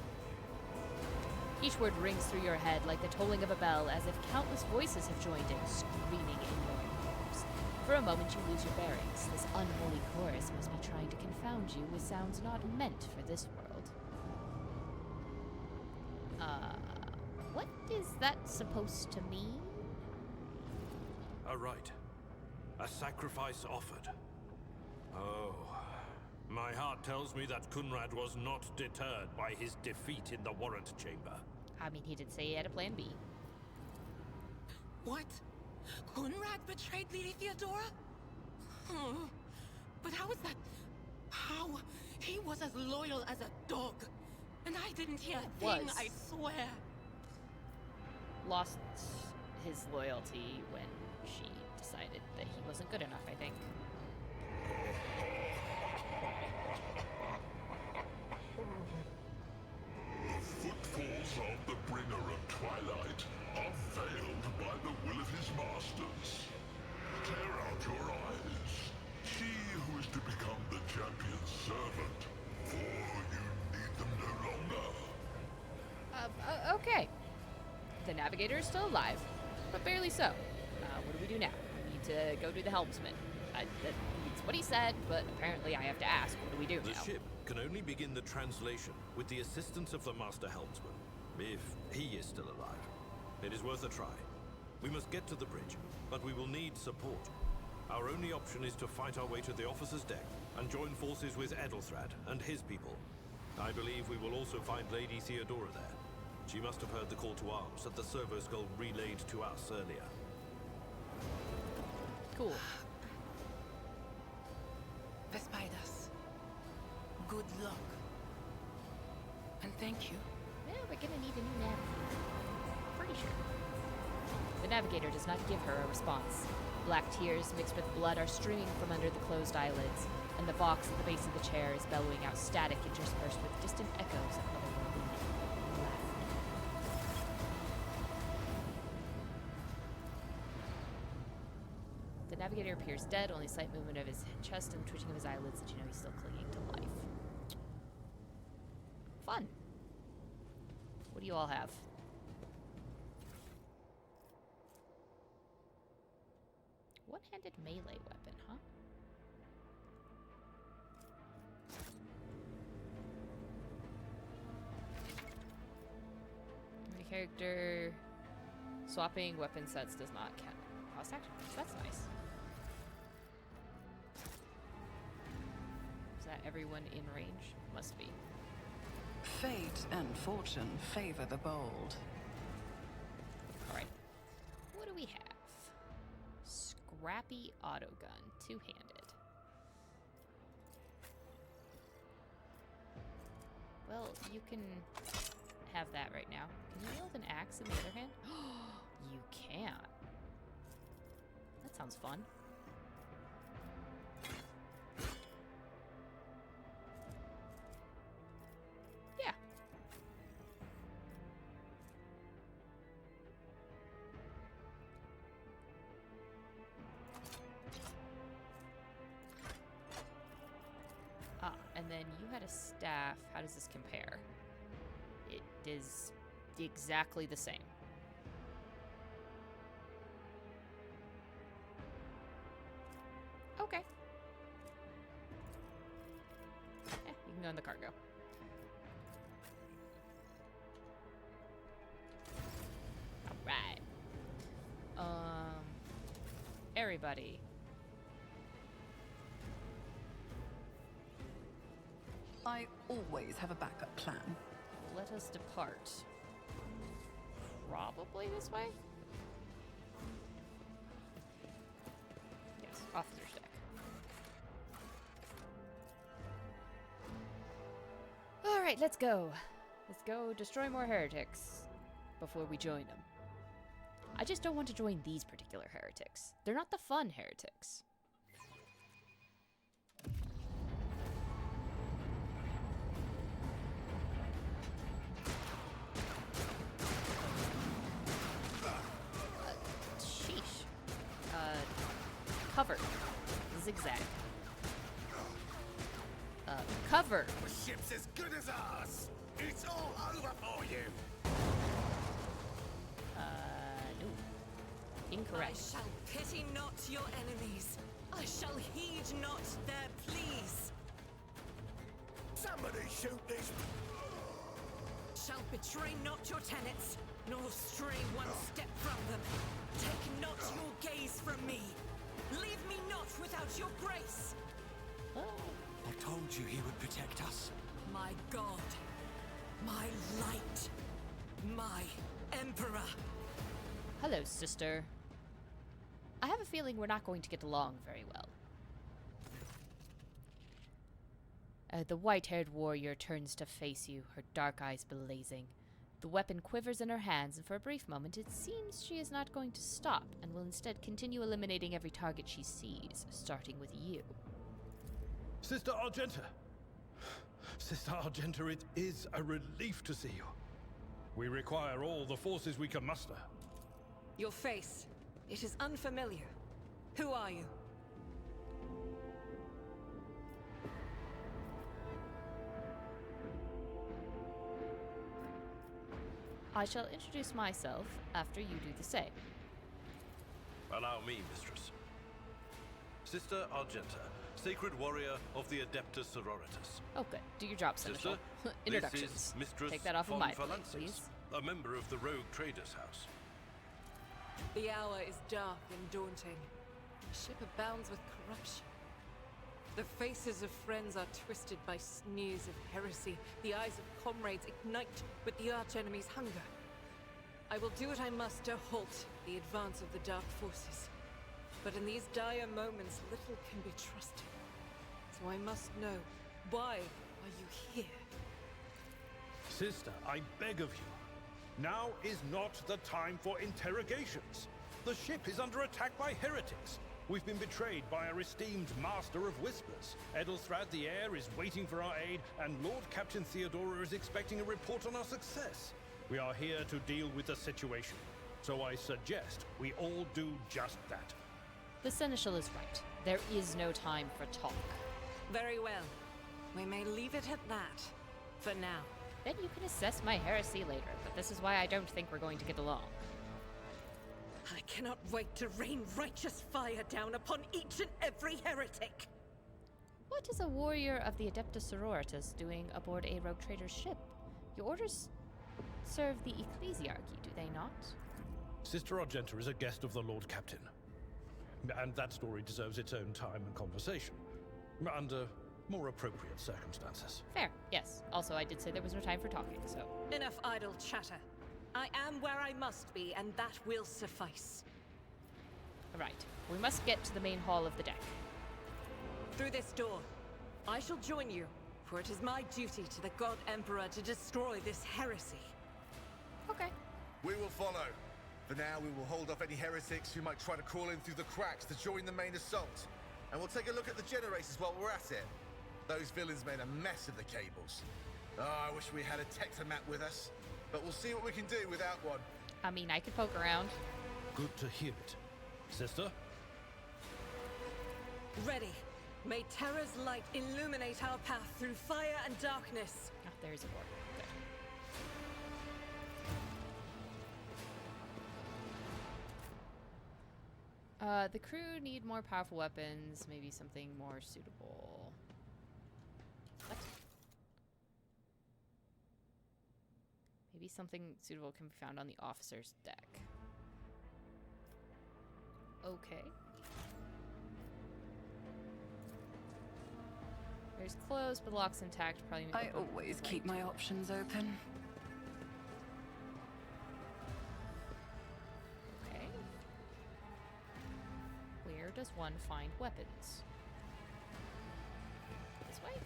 Each word rings through your head like the tolling of a bell, as if countless voices have joined in, screaming in your ears. For a moment you lose your bearings. This unholy chorus must be trying to confound you with sounds not meant for this world. What is that supposed to mean? A rite. A sacrifice offered. Oh. My heart tells me that Kunrad was not deterred by his defeat in the warrant chamber. I mean, he did say he had a plan B. What? Kunrad betrayed Lady Theodora? Oh, but how is that? How? He was as loyal as a dog. And I didn't hear a thing, Was. I swear. Lost his loyalty when she decided that he wasn't good enough, I think. The footfalls of the bringer of twilight are veiled by the will of his masters. Tear out your eyes. He who is to become the champion's servant, for you need them no longer. Okay. The Navigator is still alive, but barely so. What do we do now? We need to go to the helmsman. That's what he said, but apparently I have to ask, what do we do The now? ship can only begin the translation with the assistance of the Master Helmsman, if he is still alive. It is worth a try. We must get to the bridge, but we will need support. Our only option is to fight our way to the officer's deck and join forces with Edelthrad and his people. I believe we will also find Lady Theodora there. She must have heard the call to arms that the servo skull relayed to us earlier. Cool. Vespidas. Good luck. And thank you. Yeah, we're gonna need a new navigator. Pretty sure. The Navigator does not give her a response. Black tears mixed with blood are streaming from under the closed eyelids, and the box at the base of the chair is bellowing out static interspersed with distant echoes of otherworldly laughter. appears dead, only a slight movement of his chest and twitching of his eyelids that you know he's still clinging to life. Fun. What do you all have? One-handed melee weapon, huh? The character swapping weapon sets does not count. Cost action. That's nice. Is that everyone in range? Must be. Fate and fortune favor the bold. Alright. What do we have? Scrappy autogun. Two-handed. Well, you can have that right now. Can you wield an axe in the other hand? You can. That sounds fun. Yeah. Ah, and then you had a staff. How does this compare? It is exactly the same. Okay. You can go in the cargo. Alright. Everybody. I always have a backup plan. Let us depart. Probably this way? Yes, officer's deck. Alright, let's go. Let's go destroy more heretics before we join them. I just don't want to join these particular heretics. They're not the fun heretics. Sheesh. Cover. Zigzag. Cover. The ship's as good as ours. It's all over for you. No. I Incorrect. shall pity not your enemies. I shall heed not their pleas. Somebody shoot this. Shall betray not your tenets, nor stray one step from them. Take not your gaze from me. Leave me not without your grace. Oh. I told you he would protect us. My God, my light, my emperor. Hello, sister. I have a feeling we're not going to get along very well. The white-haired warrior turns to face you, her dark eyes blazing. The weapon quivers in her hands, and for a brief moment it seems she is not going to stop, and will instead continue eliminating every target she sees, starting with you. Sister Argenta! Sister Argenta, it is a relief to see you. We require all the forces we can muster. Your face, it is unfamiliar. Who are you? I shall introduce myself after you do the same. Allow me, mistress. Sister Argenta, sacred warrior of the Adeptus Sororitas. Oh, good. Do your job, Seneschal. Sister, Introductions. this is Mistress Take that off of von my plate, Valances, please. a member of the Rogue Traders House. The hour is dark and daunting. The ship abounds with corruption. The faces of friends are twisted by sneers of heresy. The eyes of comrades ignite with the archenemy's hunger. I will do what I must to halt the advance of the dark forces. But in these dire moments, little can be trusted. So I must know, why are you here? Sister, I beg of you. Now is not the time for interrogations. The ship is under attack by heretics. We've been betrayed by our esteemed Master of Whispers. Edelstrad the Heir is waiting for our aid, and Lord Captain Theodora is expecting a report on our success. We are here to deal with the situation, so I suggest we all do just that. The Seneschal is right. There is no time for talk. Very well. We may leave it at that. For now. Then you can assess my heresy later, but this is why I don't think we're going to get along. I cannot wait to rain righteous fire down upon each and every heretic! What is a warrior of the Adeptus Sororitas doing aboard a rogue trader's ship? Your orders serve the ecclesiarchy, do they not? Sister Argenta is a guest of the Lord Captain. And that story deserves its own time and conversation. Under more appropriate circumstances. Fair, yes. Also, I did say there was no time for talking, so... Enough idle chatter. I am where I must be, and that will suffice. Right. We must get to the main hall of the deck. Through this door. I shall join you, for it is my duty to the God Emperor to destroy this heresy. Okay. We will follow. For now, we will hold off any heretics who might try to crawl in through the cracks to join the main assault. And we'll take a look at the generators while we're at it. Those villains made a mess of the cables. Oh, I wish we had a Tectomat with us. But we'll see what we can do without one. I mean, I could poke around. Good to hear it. Sister? Ready. May Terra's light illuminate our path through fire and darkness. Ah, there's a board. Good. The crew need more powerful weapons, maybe something more suitable. What? Maybe something suitable can be found on the officer's deck. Okay. Door's closed, but the lock's intact. Probably. I always keep my options open. Okay. Where does one find weapons? This way?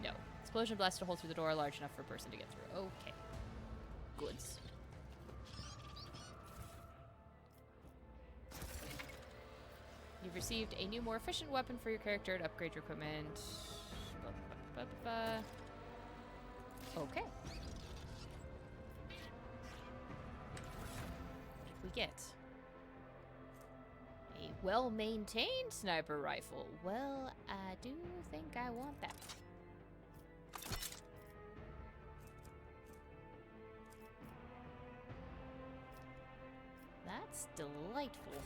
No. Explosion blasted a hole through the door large enough for a person to get through. Okay. Goods. You've received a new, more efficient weapon for your character to upgrade your equipment. Okay. What did we get? A well-maintained sniper rifle. Well, I do think I want that. That's delightful.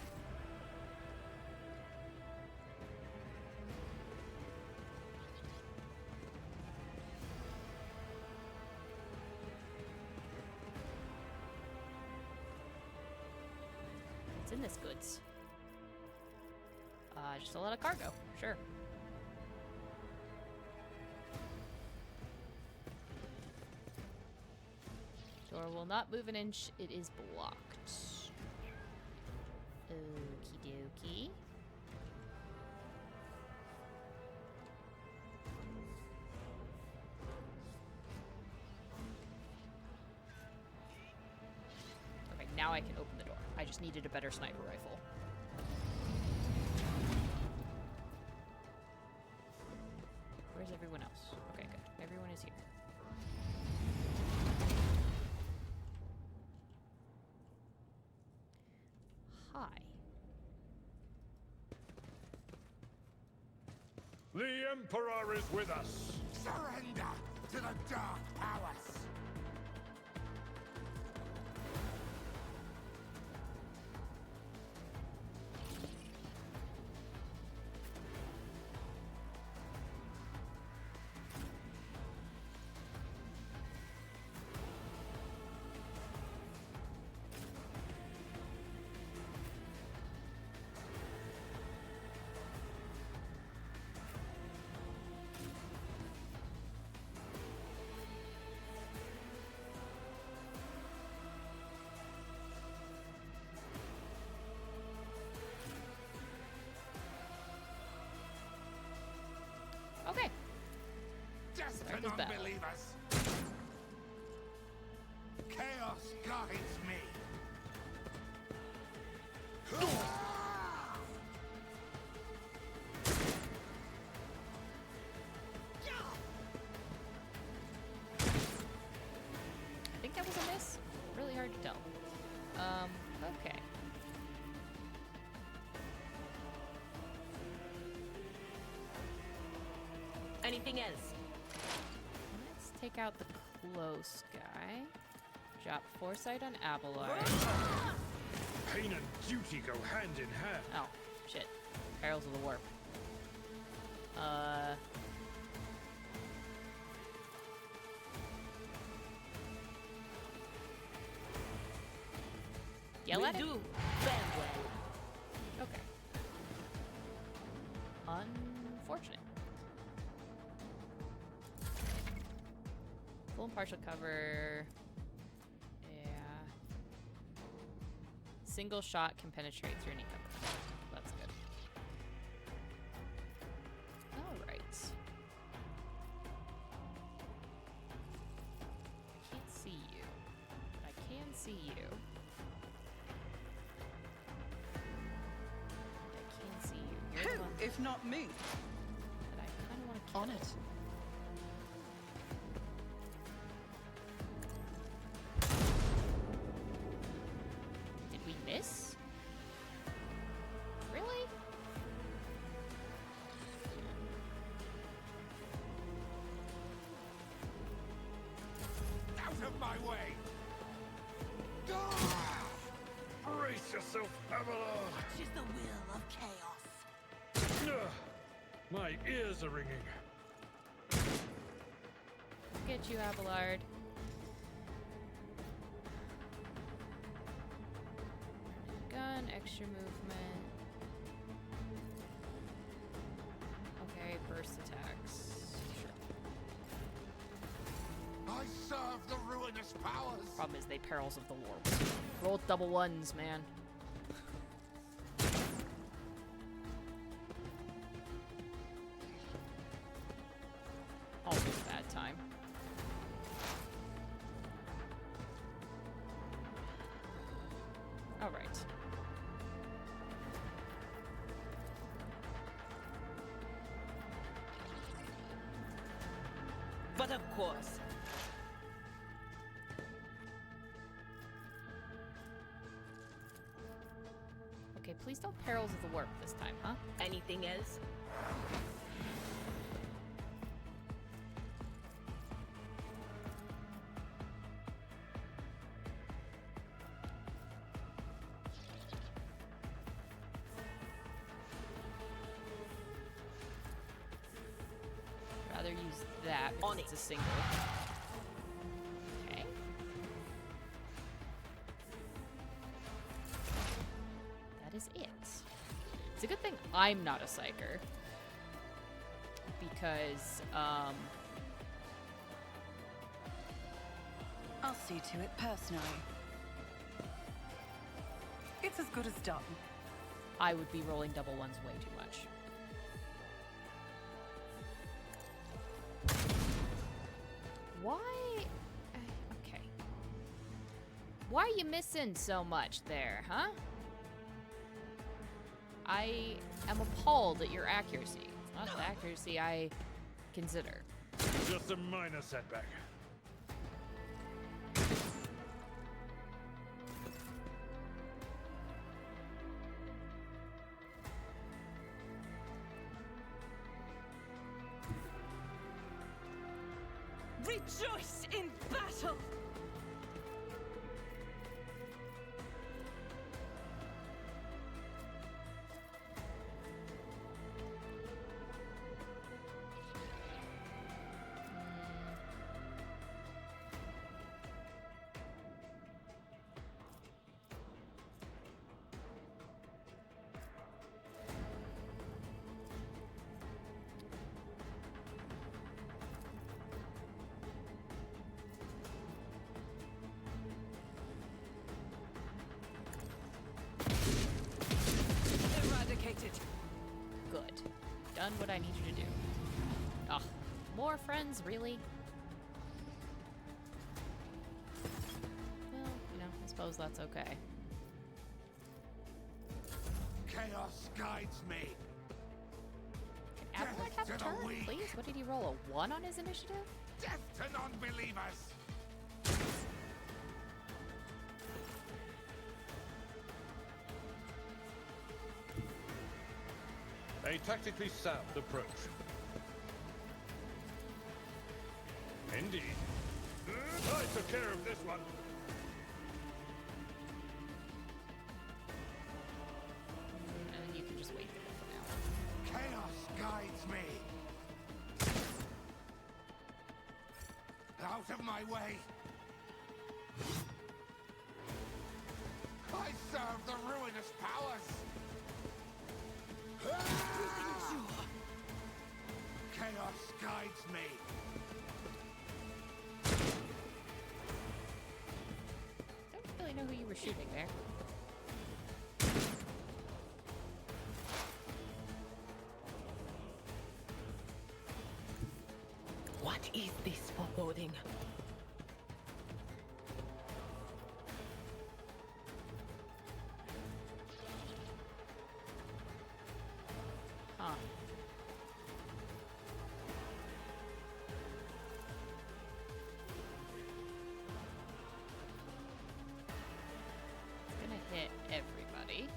What's in this goods? Just a lot of cargo. Sure. Door will not move an inch. It is blocked. Okie dokie. Okay, now I can open the door. I just needed a better sniper rifle. Where's everyone else? Okay, good. Everyone is here. Hi. The Emperor is with us. Surrender to the dark powers. Okay. Destined Start this battle. unbelievers. Chaos guides me. I think that was a miss. Really hard to tell. Okay. Anything else? Let's take out the close guy. Drop foresight on Abelard. Pain and duty go hand in hand. Oh, shit. Perils of the warp. Yell at him? Okay. Unfortunate. Full and partial cover. Yeah. Single shot can penetrate through any cover. That's good. Alright. I can't see you. But I can see you. I can see you. You're the one If not me. that I kind of want to kill. On it. Did we miss? Really? Out of my way! Brace yourself, Abelard! Which is the will of chaos. Ugh, my ears are ringing. Get you, Abelard. Gun, extra movement. Okay, burst attacks. Sure. I serve the ruinous powers. Problem is they perils of the war. Roll double ones, man. Always a bad time. All right. But of course. Okay, please don't perils of the warp this time, huh? Anything else? Rather use that because On it's it. a single. Okay. That is it. It's a good thing I'm not a psyker. Because, I'll see to it personally. It's as good as done. I would be rolling double ones way too much. Why? Okay. Why are you missing so much there, huh? I am appalled at your accuracy. It's not the accuracy I consider. Just a minor setback. Rejoice in battle! Eradicated. Good. Done what I need you to do. Ugh. More friends, really? Well, you know, I suppose that's okay. Chaos guides me. Can Abelard have a to the turn, weak. please? What did he roll? A 1 on his initiative? Death to non-believers. A tactically sound approach. Indeed. I took care of this one. And then you can just wait there for now. Chaos guides me. Out of my way. I serve the ruinous powers. Chaos guides me. Don't really know who you were shooting there. What is this foreboding? Huh. It's gonna hit everybody.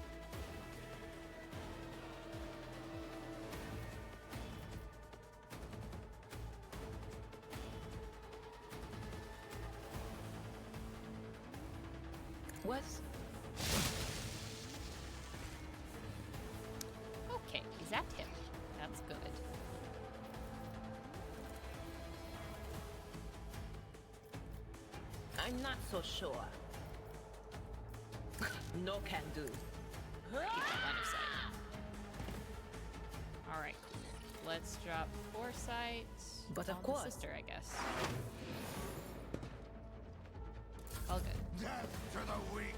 What? Okay, he's at him. That's good. I'm not so sure. No can do. Keep the line of sight. Alright, let's drop foresight But of on course. the sister, I guess. All good. Death to the weak.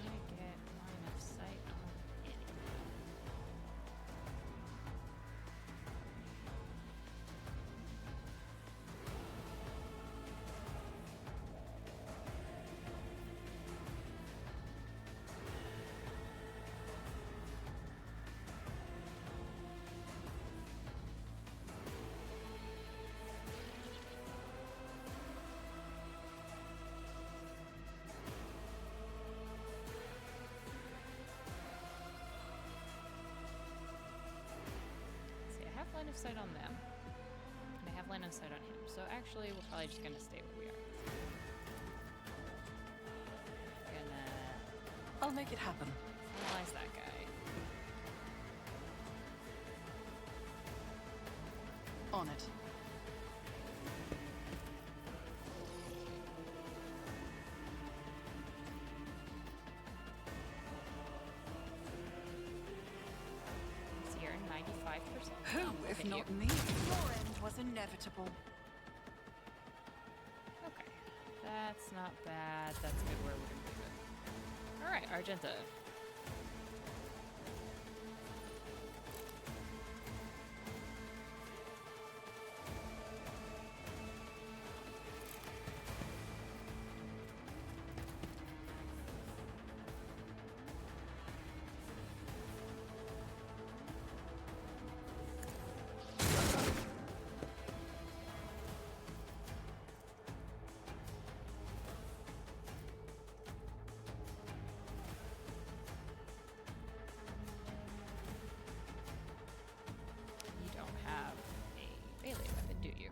I get line of sight on anyone. See, I have line of sight on them. And I have line of sight on him. So actually, we're probably just gonna stay where we are. Gonna I'll make it happen. analyze that guy. On it. Is he earned 95%? Who, Oh, if hit you. not me? Your end was inevitable. Okay. That's not bad. That's good where we're gonna leave it. Alright, Argenta. You don't have a melee weapon, do you?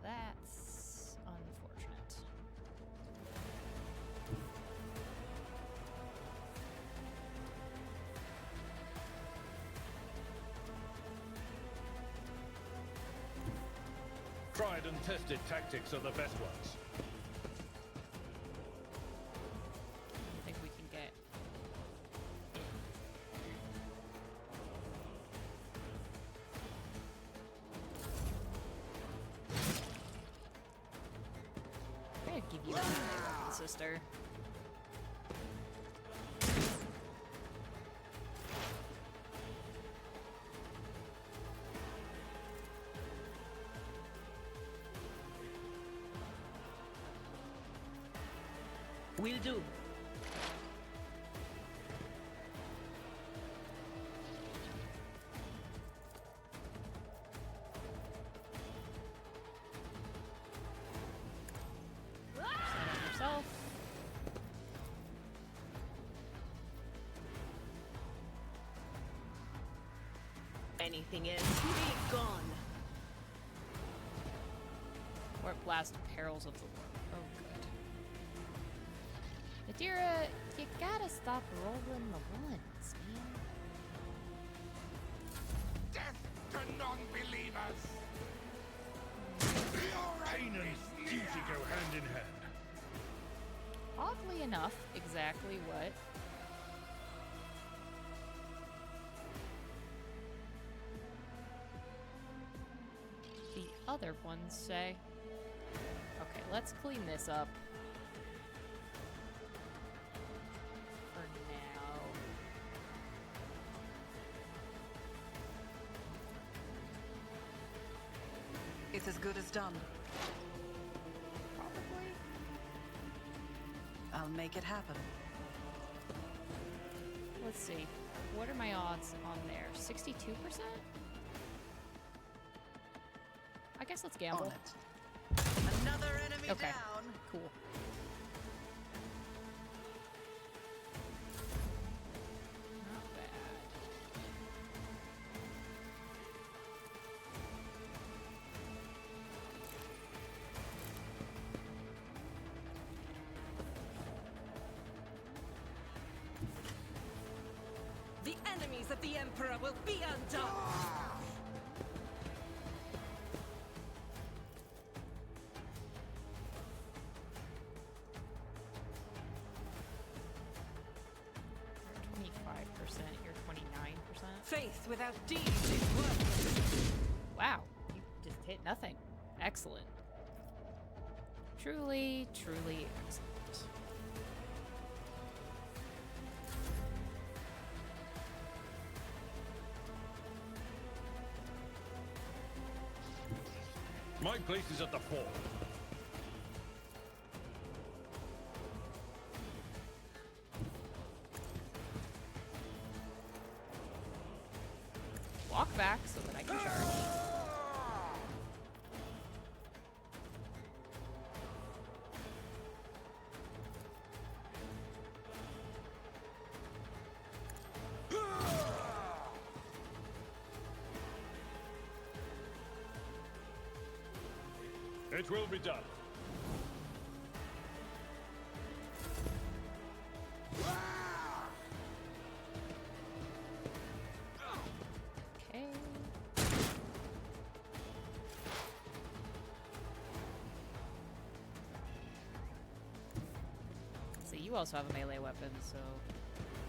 That's unfortunate. Tried and tested tactics are the best ones. I think we can get I'm gonna give you a melee weapon, sister. Will do. anything is, be gone. Or at blast perils of the war. Oh, good. Nadira, you gotta stop rolling the ones, man. Death to non-believers! Pain and duty go hand in hand. Oddly enough, exactly what the other ones say. Okay, let's clean this up for now. It's as good as done. Probably. I'll make it happen. Let's see. What are my odds on there? 62%? I guess let's gamble. On it. Another enemy Okay. down. Cool. Not bad. The enemies of the Emperor will be undone! You're 25%, you're 29%. Faith without deeds is worthless. Wow, you just hit nothing. Excellent. Truly, truly excellent. My place is at the fort. Walk back so that I can charge. It will be done. Okay. So you also have a melee weapon, so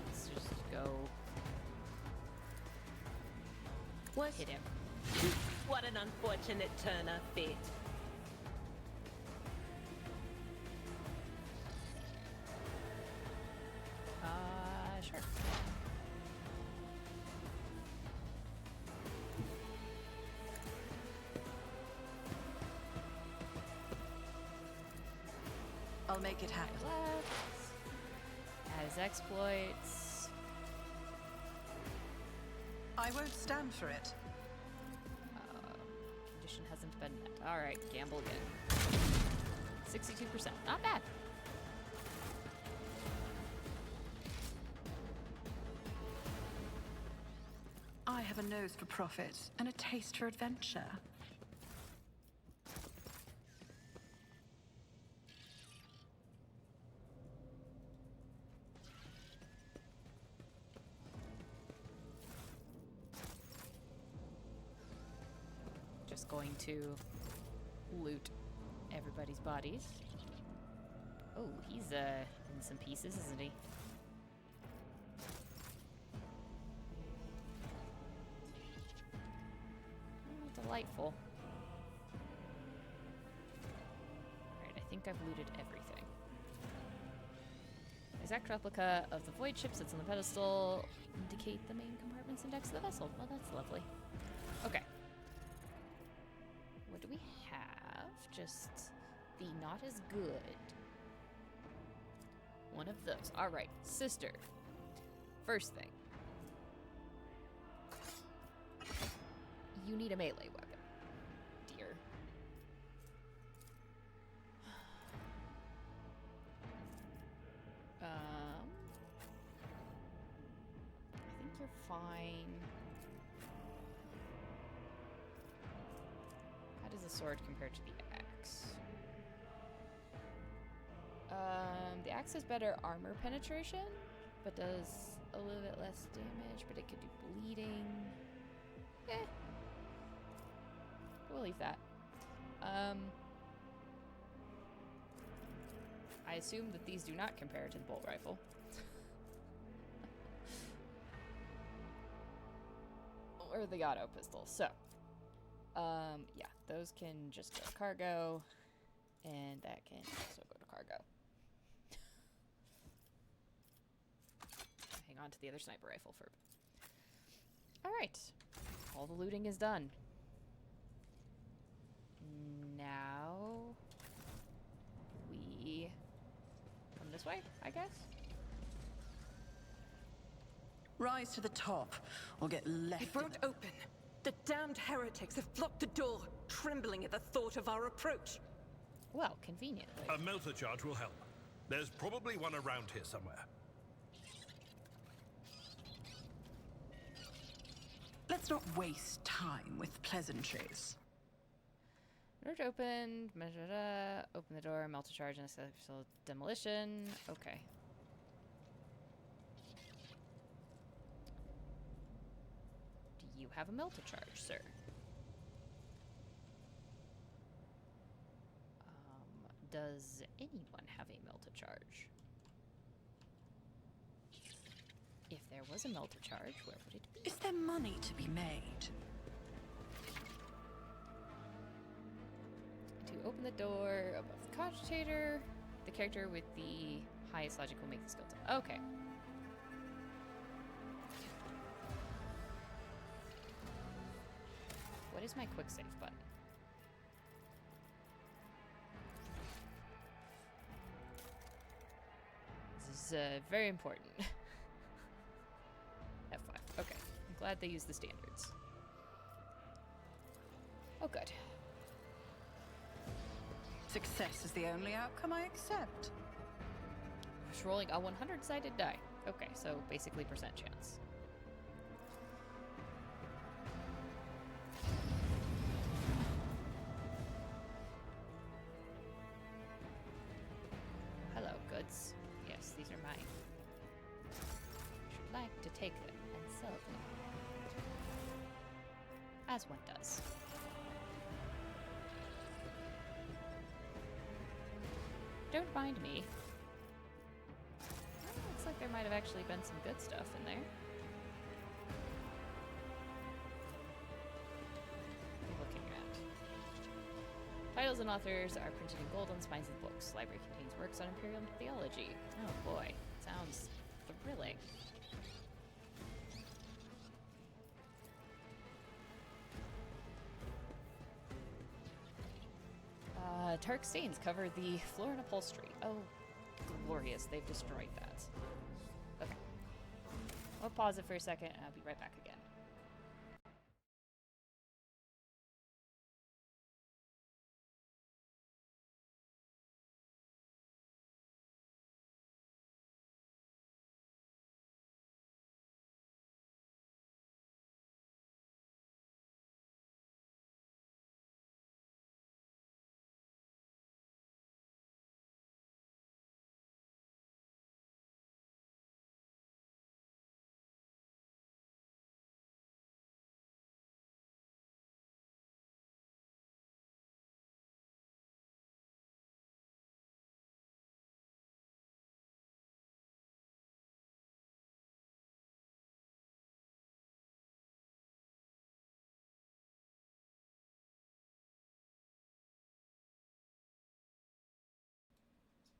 let's just go hit him. What an unfortunate turn of fate. Sure. I'll make it happen. Left. Add his exploits. I won't stand for it. Condition hasn't been met. Alright, gamble again. 62%. Not bad. I have a nose for profit and a taste for adventure. Just going to loot everybody's bodies. Oh, he's in some pieces, isn't he? Delightful. Alright, I think I've looted everything. Exact replica of the void ship sits on the pedestal. Indicate the main compartments and decks of the vessel. Well, that's lovely. Okay. What do we have? Just the not as good. One of those. Alright, sister. First thing. You need a melee weapon, dear. I think you're fine the sword compared to the axe? The axe has better armor penetration, but does a little bit less damage, but it could do bleeding. Eh. We'll leave that. I assume that these do not compare to the bolt rifle. Or the auto pistol. So, yeah, those can just go to cargo, and that can also go to cargo. Hang on to the other sniper rifle for a bit. Alright. All the looting is done. Now we come this way, I guess. Rise to the top, or get left. It won't open. The damned heretics have blocked the door, trembling at the thought of our approach. Well, conveniently. A melter charge will help. There's probably one around here somewhere. Let's not waste time with pleasantries. Door to open. Open the door. Melter charge and successful demolition. Okay. Do you have a melter charge, sir? Does anyone have a melter charge? If there was a melter charge, where would it be? Is there money to be made? To open the door above the cogitator, the character with the highest logic will make the skill test. Okay. What is my quick save button? This is very important. F5. Okay. I'm glad they use the standards. Oh, good. Success is the only outcome I accept. Just rolling a 100-sided die. Okay, so basically percent chance. Hello, goods. Yes, these are mine. Should like to take them and sell them. As one does. Don't mind me. Oh, looks like there might have actually been some good stuff in there. What are you looking at? Titles and authors are printed in gold on the spines of the books. Library contains works on Imperial theology. Oh boy, sounds thrilling. Tark stains cover the floor and upholstery. Oh, glorious. They've destroyed that. Okay. I'll pause it for a second and I'll be right back again.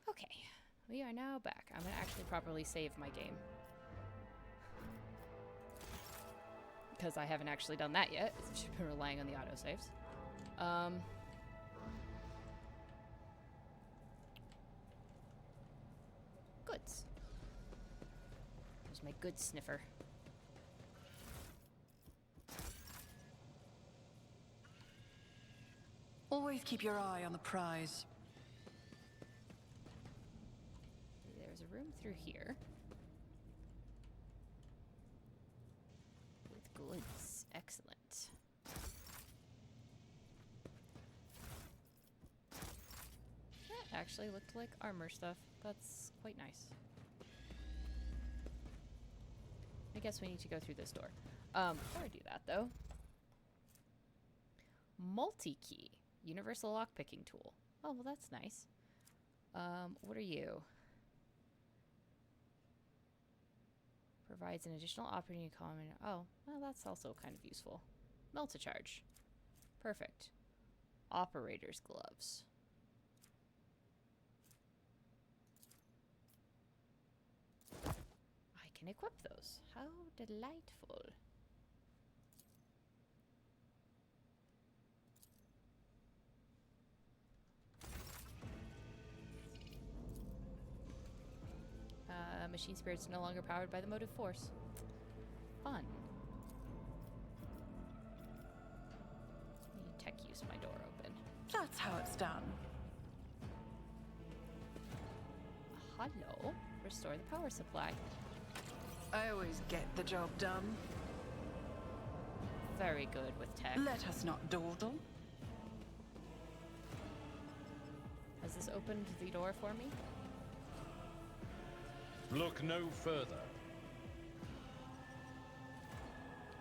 Okay, we are now back. I'm gonna actually properly save my game. Because I haven't actually done that yet. I've just been relying on the autosaves. Goods. There's my good sniffer. Always keep your eye on the prize. There's a room through here. With goods. Excellent. actually looked like armor stuff. That's quite nice. I guess we need to go through this door. Before I do that, though. Multi-key. Universal lockpicking tool. Oh, well, that's nice. What are you? Provides an additional operating economy. Oh, well, that's also kind of useful. Melt-a-charge. Perfect. Operator's gloves. I can equip those. How delightful. Machine spirit's no longer powered by the motive force. Fun. Need tech use my door open. That's how it's done. Hello. Restore the power supply. I always get the job done. Very good with tech. Let us not dawdle. Has this opened the door for me? Look no further.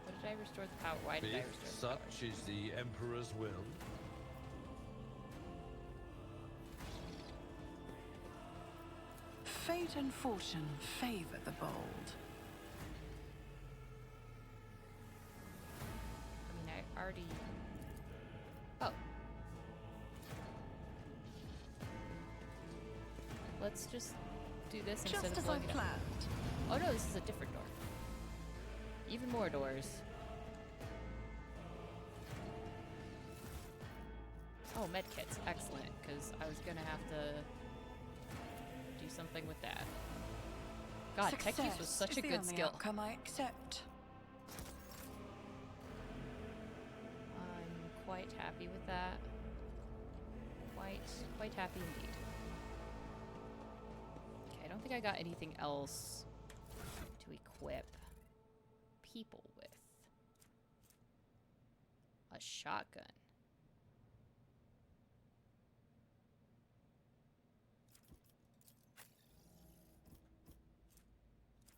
What did I restore the power? Why did I If restore the power? such is the Emperor's will. Fate and fortune favor the bold. I mean, I already... Oh. Let's just do this instead Just of as I blowing it up. planned. Oh no, this is a different door. Even more doors. Oh, medkits. Excellent, because I was gonna have to do something with that. God, tech use was such a good skill. Outcome I accept. I'm quite happy with that. Quite happy indeed. Okay, I don't think I got anything else to equip people with. A shotgun.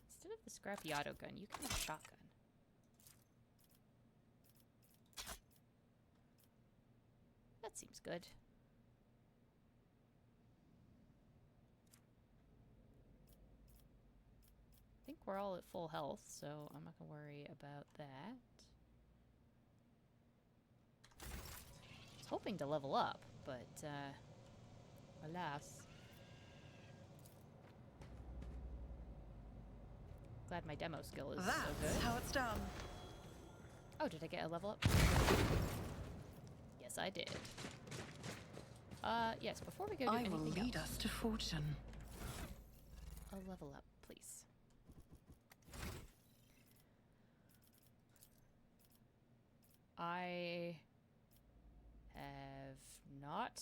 Instead of the scrappy auto gun, you can have a shotgun. That seems good. I think we're all at full health, so I'm not gonna worry about that. I was hoping to level up, but alas. Glad my demo skill is so good. That's how it's done. Oh, did I get a level up? Yes, I did. Yes, before we go do I anything will lead else, us to fortune. a level up, please. I have not...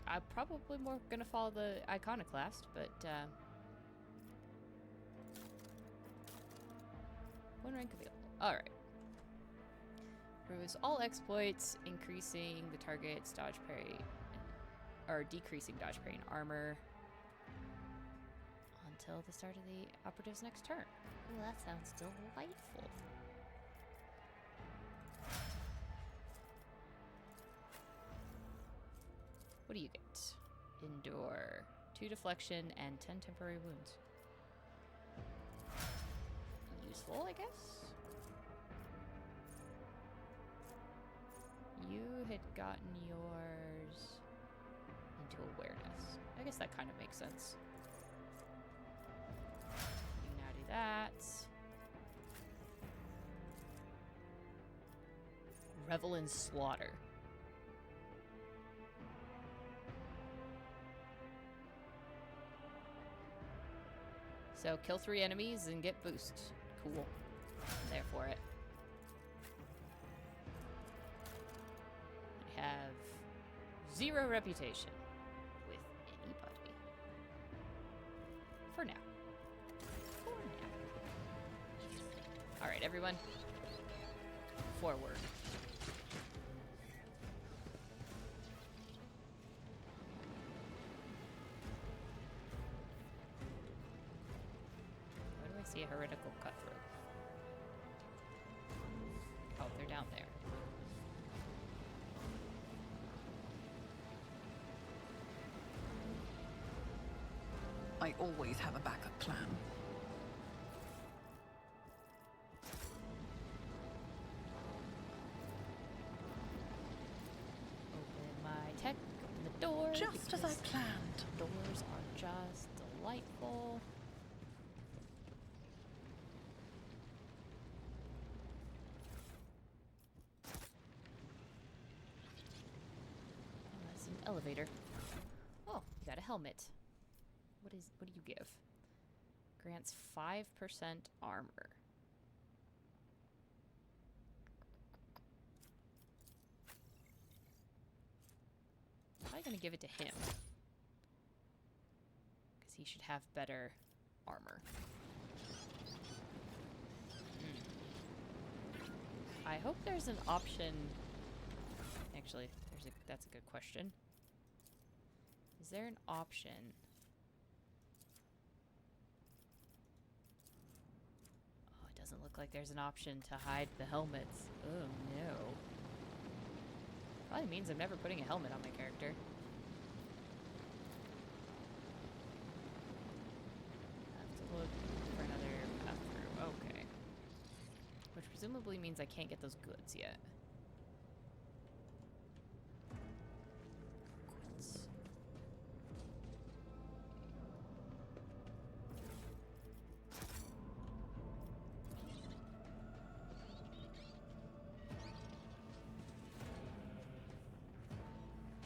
I'm probably more gonna follow the iconoclast, but one rank available. Alright. Removes all exploits, increasing the target's dodge parry, or decreasing dodge parry and armor until the start of the operative's next turn. Ooh, that sounds delightful. What do you get? Endure. 2 deflection and 10 temporary wounds. Useful, I guess? You had gotten yours into awareness. I guess that kind of makes sense. You now do that. Revel in slaughter. So kill 3 enemies and get boost. Cool. I'm there for it. I have 0 reputation with anybody. For now. For now. Alright, everyone. Forward. down there. I always have a backup plan. Open my tech, open the door. Just as I planned. Doors are just delightful. Oh, that's an elevator. Oh, you got a helmet. What do you give? Grants 5% armor. Probably gonna give it to him. Because he should have better armor. I hope there's an option. Actually, that's a good question. Is there an option? Oh, it doesn't look like there's an option to hide the helmets. Oh no. Probably means I'm never putting a helmet on my character. I have to look for another path through. Okay. Which presumably means I can't get those goods yet. Goods.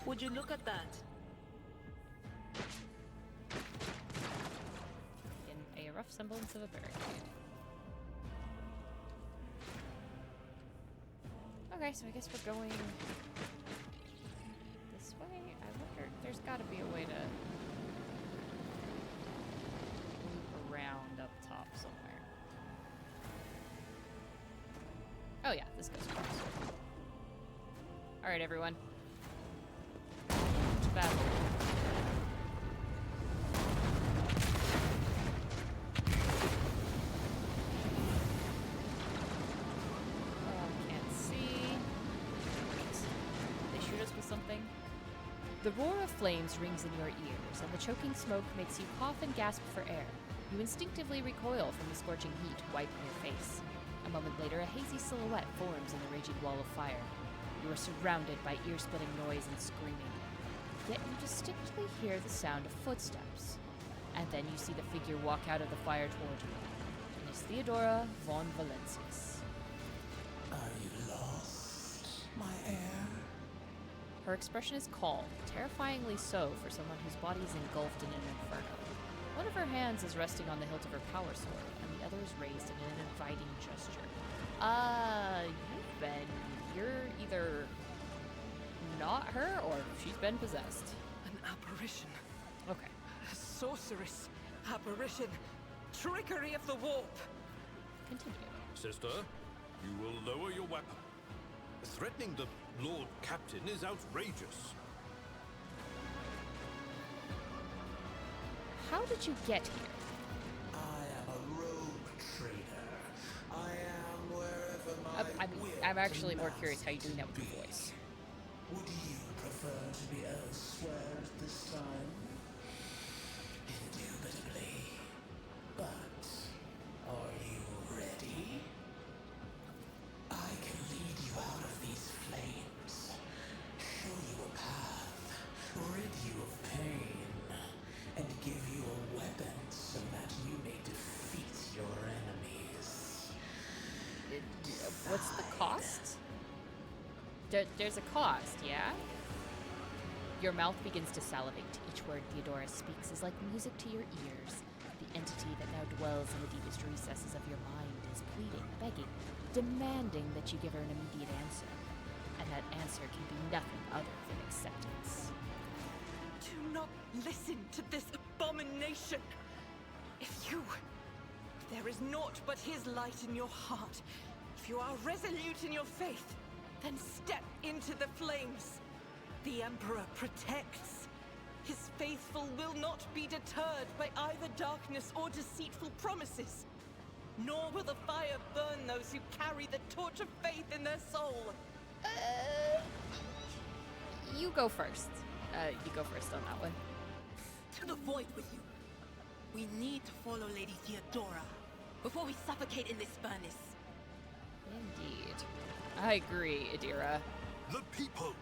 Would you look at that? In a rough semblance of a barricade. Okay, so I guess we're going this way. I wonder, there's got to be a way to move around up top somewhere. Oh yeah, this goes across. All right, everyone. To battle. Something. The roar of flames rings in your ears, and the choking smoke makes you cough and gasp for air. You instinctively recoil from the scorching heat, wiping your face. A moment later, a hazy silhouette forms in the raging wall of fire. You are surrounded by ear-splitting noise and screaming. Yet you distinctly hear the sound of footsteps. And then you see the figure walk out of the fire toward you. It is Theodora von Valencius. Are you lost, my heir? Her expression is calm, terrifyingly so for someone whose body is engulfed in an inferno. One of her hands is resting on the hilt of her power sword, and the other is raised in an inviting gesture. You're either not her, or she's been possessed. An apparition. Okay. A sorceress. Apparition. Trickery of the warp. Continue. Sister, you will lower your weapon. Threatening the Lord Captain is outrageous. How did you get here? I am a rogue trader. I am wherever my I'm actually more curious how you're doing that with your voice. Would you prefer to be elsewhere at this time? Indubitably. But are you ready? I can lead you out of these flames, show you a path, rid you of pain, and give you a weapon so that you may defeat your enemies. What's the cost? There's a cost, yeah? Your mouth begins to salivate. Each word Theodora speaks is like music to your ears. The entity that now dwells in the deepest recesses of your mind is pleading, begging, demanding that you give her an immediate answer. And that answer can be nothing other than acceptance. Do not listen to this abomination. If there is naught but his light in your heart, if you are resolute in your faith, then step into the flames. The Emperor protects. His faithful will not be deterred by either darkness or deceitful promises. nor will the fire burn those who carry the torch of faith in their soul. You go first. You go first on that one. To the void with you. We need to follow Lady Theodora before we suffocate in this furnace. Indeed. I agree, Adira. The people!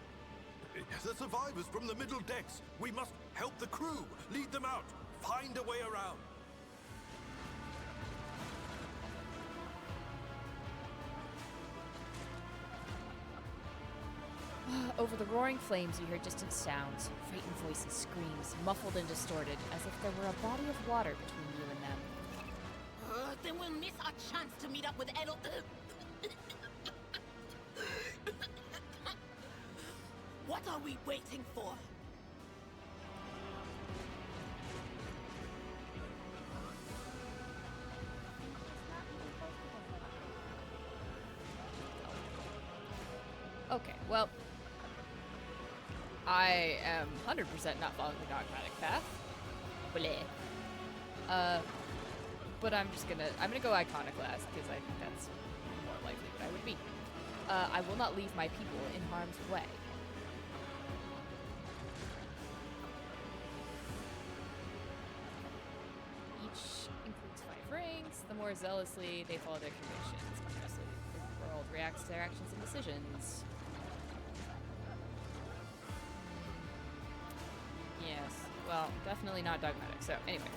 The survivors from the middle decks! We must help the crew! Lead them out! Find a way around! Over the roaring flames, you hear distant sounds, frightened voices, screams, muffled and distorted, as if there were a body of water between you and them. Then we'll miss our chance to meet up with Edel. What are we waiting for? Okay, well, I am 100% not following the dogmatic path. Bleh. But I'm gonna go iconoclast, because I think that's more likely what I would be. I will not leave my people in harm's way. Each includes 5 ranks. The more zealously they follow their convictions, honestly, the world reacts to their actions and decisions. Yes, well, definitely not dogmatic. So, anyway.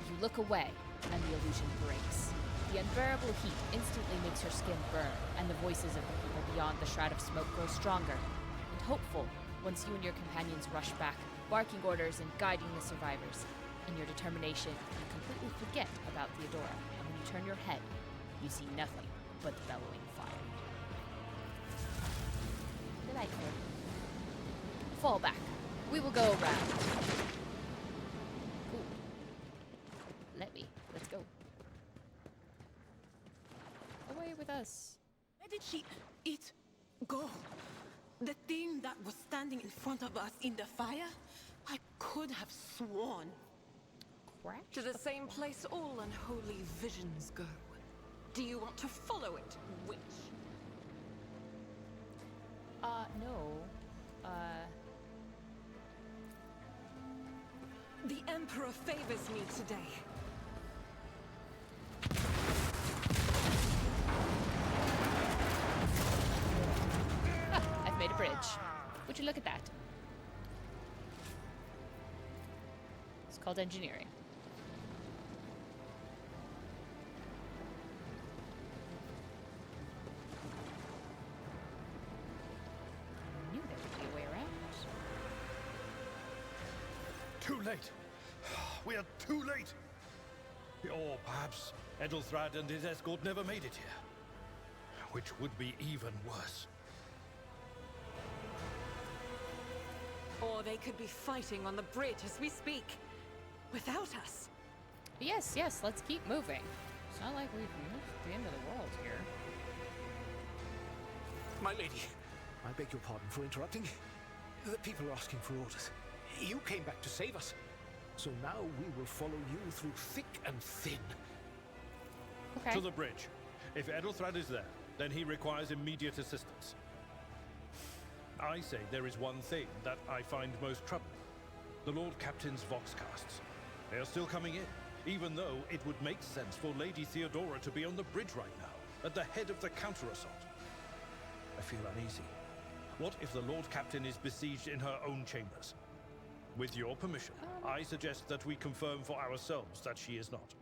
You look away, and the illusion breaks. The unbearable heat instantly makes your skin burn, and the voices of the people beyond the shroud of smoke grow stronger and hopeful once you and your companions rush back, barking orders and guiding the survivors. In your determination, you completely forget about Theodora, and when you turn your head, you see nothing but the bellowing fire. Delightful. Fall back. We will go around. Cool. Let me. Let's go. Away with us. Where did it go? The thing that was standing in front of us in the fire? I could have sworn. To the same place all unholy visions go. Do you want to follow it, witch? No. The Emperor favors me today. I've made a bridge. Would you look at that? It's called engineering. I knew there would be a way around. Too late. We are too late. Or perhaps Edelthrad and his escort never made it here. Which would be even worse. Or they could be fighting on the bridge as we speak. Without us. Yes, yes, let's keep moving. It's not like we've moved to the end of the world here. My lady, I beg your pardon for interrupting. The people are asking for orders. You came back to save us. So now we will follow you through thick and thin. Okay. To the bridge. If Edelthrad is there, then he requires immediate assistance. I say there is one thing that I find most troubling. The Lord Captain's Voxcasts. They are still coming in, even though it would make sense for Lady Theodora to be on the bridge right now, at the head of the counter-assault. I feel uneasy. What if the Lord Captain is besieged in her own chambers? With your permission, I suggest that we confirm for ourselves that she is not.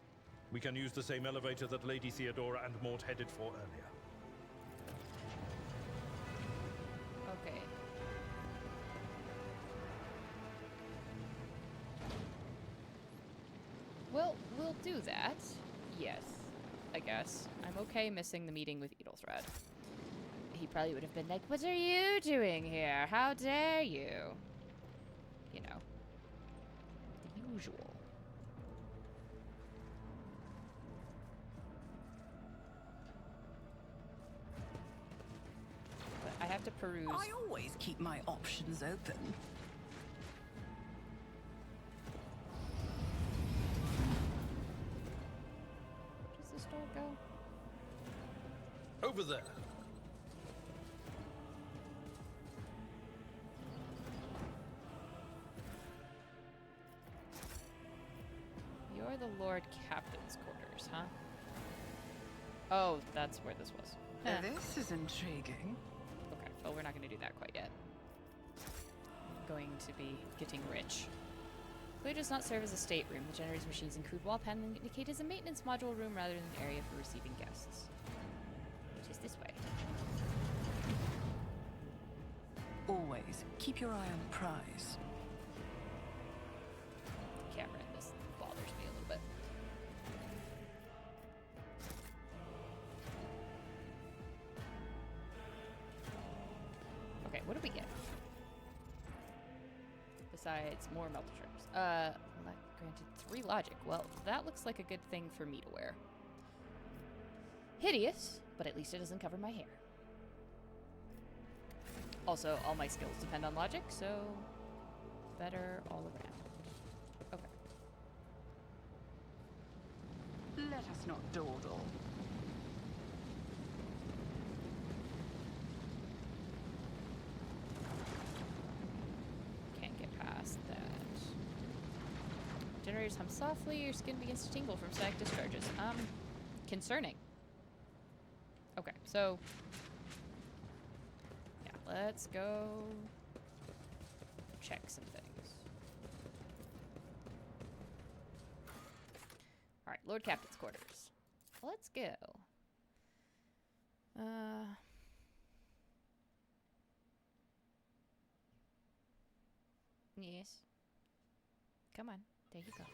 We can use the same elevator that Lady Theodora and Mort headed for earlier. Okay. Well, we'll do that. Yes, I guess. I'm okay missing the meeting with Edelthrad. He probably would have been like, "What are you doing here? How dare you?" You know. The usual. But I have to peruse. I always keep my options open. Over there. You're the Lord Captain's quarters, huh? Oh, that's where this was. Huh. This is intriguing. Okay, well, we're not going to do that quite yet. I'm going to be getting rich. Clear does not serve as a stateroom. The generator's machines and crude wall paneling indicate as a maintenance module room rather than an area for receiving guests. Which is this way. Always keep your eye on the prize. The camera in this bothers me a little bit. Okay, what do we get? Besides more melter shards. Granted 3 logic. Well, that looks like a good thing for me to wear. Hideous, but at least it doesn't cover my hair. Also, all my skills depend on logic, so better all around. Okay. Let us not dawdle. Can't get past that. Generators hum softly, your skin begins to tingle from static discharges. Concerning. Okay, so yeah, let's go check some things. Alright, Lord Captain's quarters. Let's go. Yes. Come on, there you go.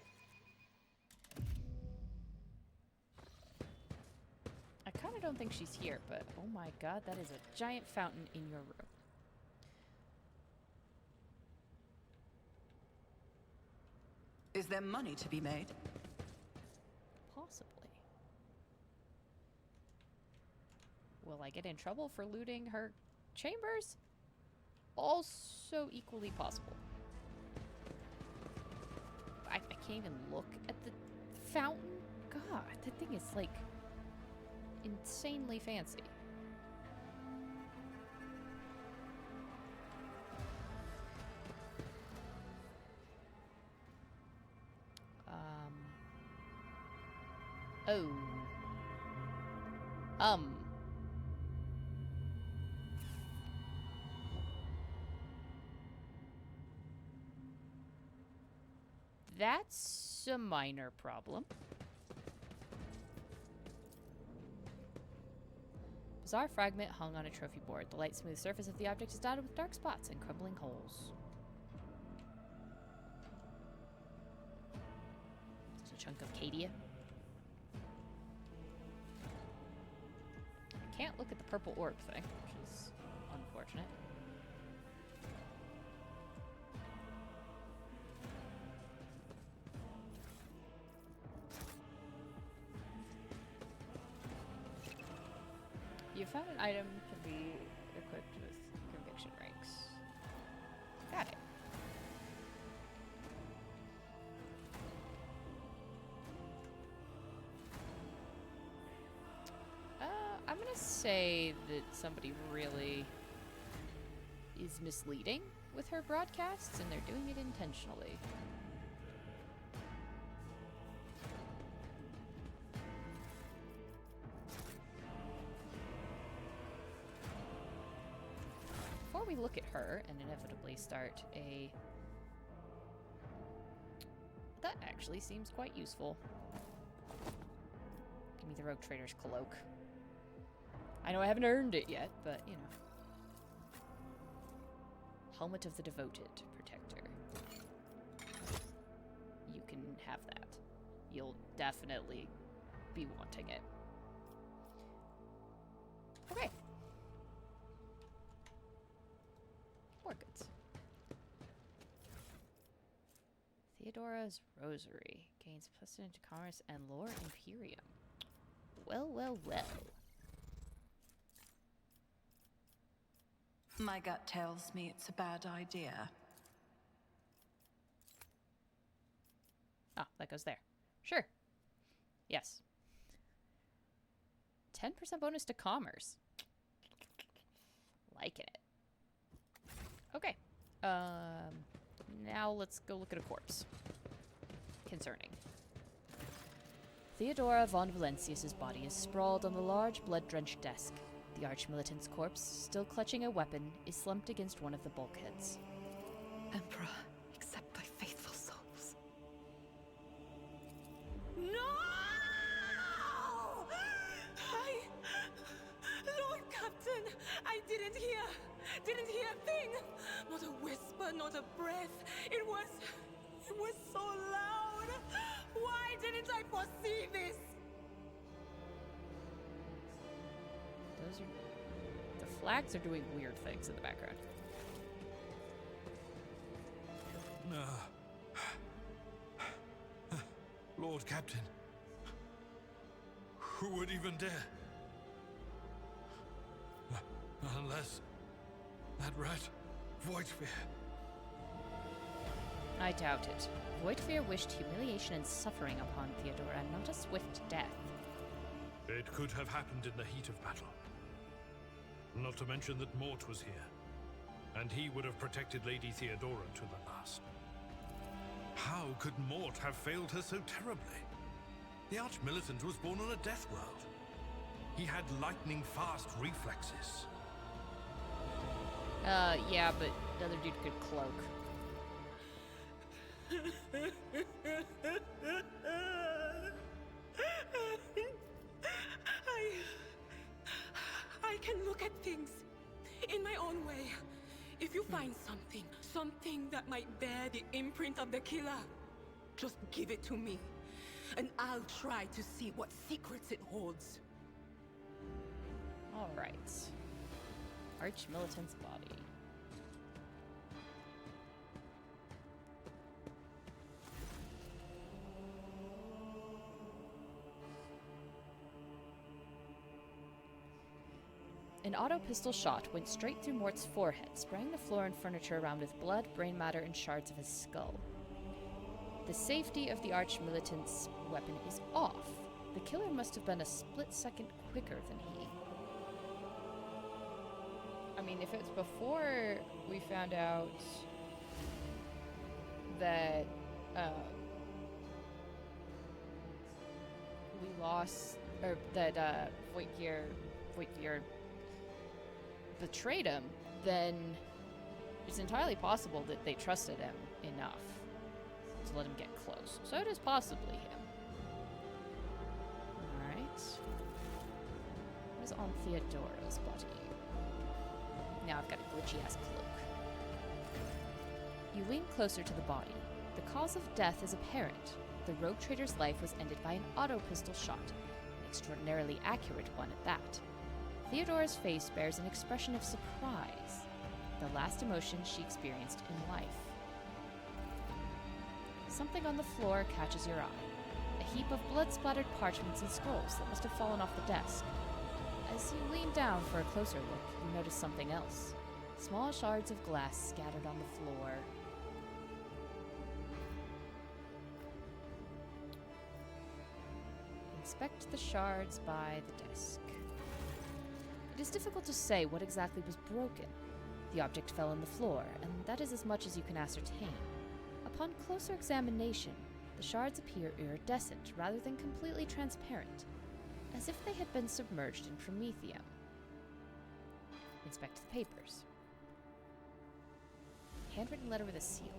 I kind of don't think she's here, but oh my god, that is a giant fountain in your room. Is there money to be made? Possibly. Will I get in trouble for looting her chambers? Also equally possible. I can't even look at the fountain. God, that thing is like insanely fancy. Oh. That's a minor problem. Bizarre fragment hung on a trophy board. The light smooth surface of the object is dotted with dark spots and crumbling holes. It's a chunk of Cadia. I can't look at the purple orb thing, which is unfortunate. You found an item can be equipped with conviction ranks. Got it. I'm gonna say that somebody really is misleading with her broadcasts, and they're doing it intentionally. Before we look at her and inevitably start a... That actually seems quite useful. Give me the Rogue Trader's Cloak. I know I haven't earned it yet, but, you know. Helmet of the Devoted Protector. You can have that. You'll definitely be wanting it. Okay. More goods. Theodora's Rosary. Gains plus into commerce and lore Imperium. Well, well, well. My gut tells me it's a bad idea. Ah, that goes there. Sure. Yes. 10% bonus to commerce. Liking it. Okay. Now let's go look at a corpse. Concerning. Theodora von Valencius's body is sprawled on the large, blood-drenched desk. The arch-militant's corpse, still clutching a weapon, is slumped against one of the bulkheads. Emperor, accept thy faithful souls. No! Lord Captain, I didn't hear a thing. Not a whisper, not a breath. It was so loud. Why didn't I foresee this? The flags are doing weird things in the background. Lord Captain. Who would even dare? Unless that rat, Voidfear. I doubt it. Voidfear wished humiliation and suffering upon Theodora, not a swift death. It could have happened in the heat of battle. Not to mention that Mort was here, and he would have protected Lady Theodora to the last. How could Mort have failed her so terribly? The Arch-Militant was born on a death world. He had lightning-fast reflexes. Yeah, but the other dude could cloak. I can look at things in my own way. If you find something that might bear the imprint of the killer, just give it to me, and I'll try to see what secrets it holds. All right. Arch-Militant's body. An auto pistol shot went straight through Mort's forehead, spraying the floor and furniture around with blood, brain matter, and shards of his skull. The safety of the Arch-Militant's weapon is off. The killer must have been a split second quicker than he. I mean, if it's before we found out that we lost, or that Voidgear betrayed him, then it's entirely possible that they trusted him enough to let him get close. So it is possibly him. Alright. What is on Theodora's body? Now I've got a glitchy-ass cloak. You lean closer to the body. The cause of death is apparent. The rogue trader's life was ended by an auto pistol shot, an extraordinarily accurate one at that. Theodora's face bears an expression of surprise, the last emotion she experienced in life. Something on the floor catches your eye, a heap of blood-splattered parchments and scrolls that must have fallen off the desk. As you lean down for a closer look, you notice something else. Small shards of glass scattered on the floor. Inspect the shards by the desk. It is difficult to say what exactly was broken. The object fell on the floor, and that is as much as you can ascertain. Upon closer examination, the shards appear iridescent rather than completely transparent, as if they had been submerged in promethium. Inspect the papers. Handwritten letter with a seal.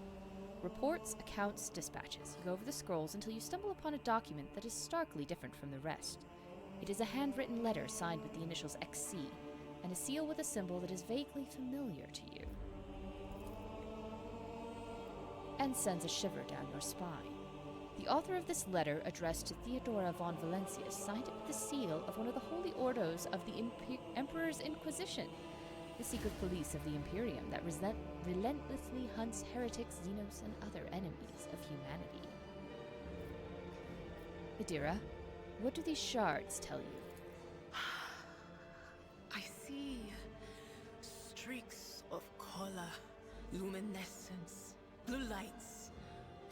Reports, accounts, dispatches. You go over the scrolls until you stumble upon a document that is starkly different from the rest. It is a handwritten letter signed with the initials XC, and a seal with a symbol that is vaguely familiar to you. And sends a shiver down your spine. The author of this letter, addressed to Theodora von Valencius, signed it with the seal of one of the holy ordos of the Emperor's Inquisition, the secret police of the Imperium that relentlessly hunts heretics, xenos, and other enemies of humanity. Adira, what do these shards tell you? I see streaks of color, luminescence, blue lights,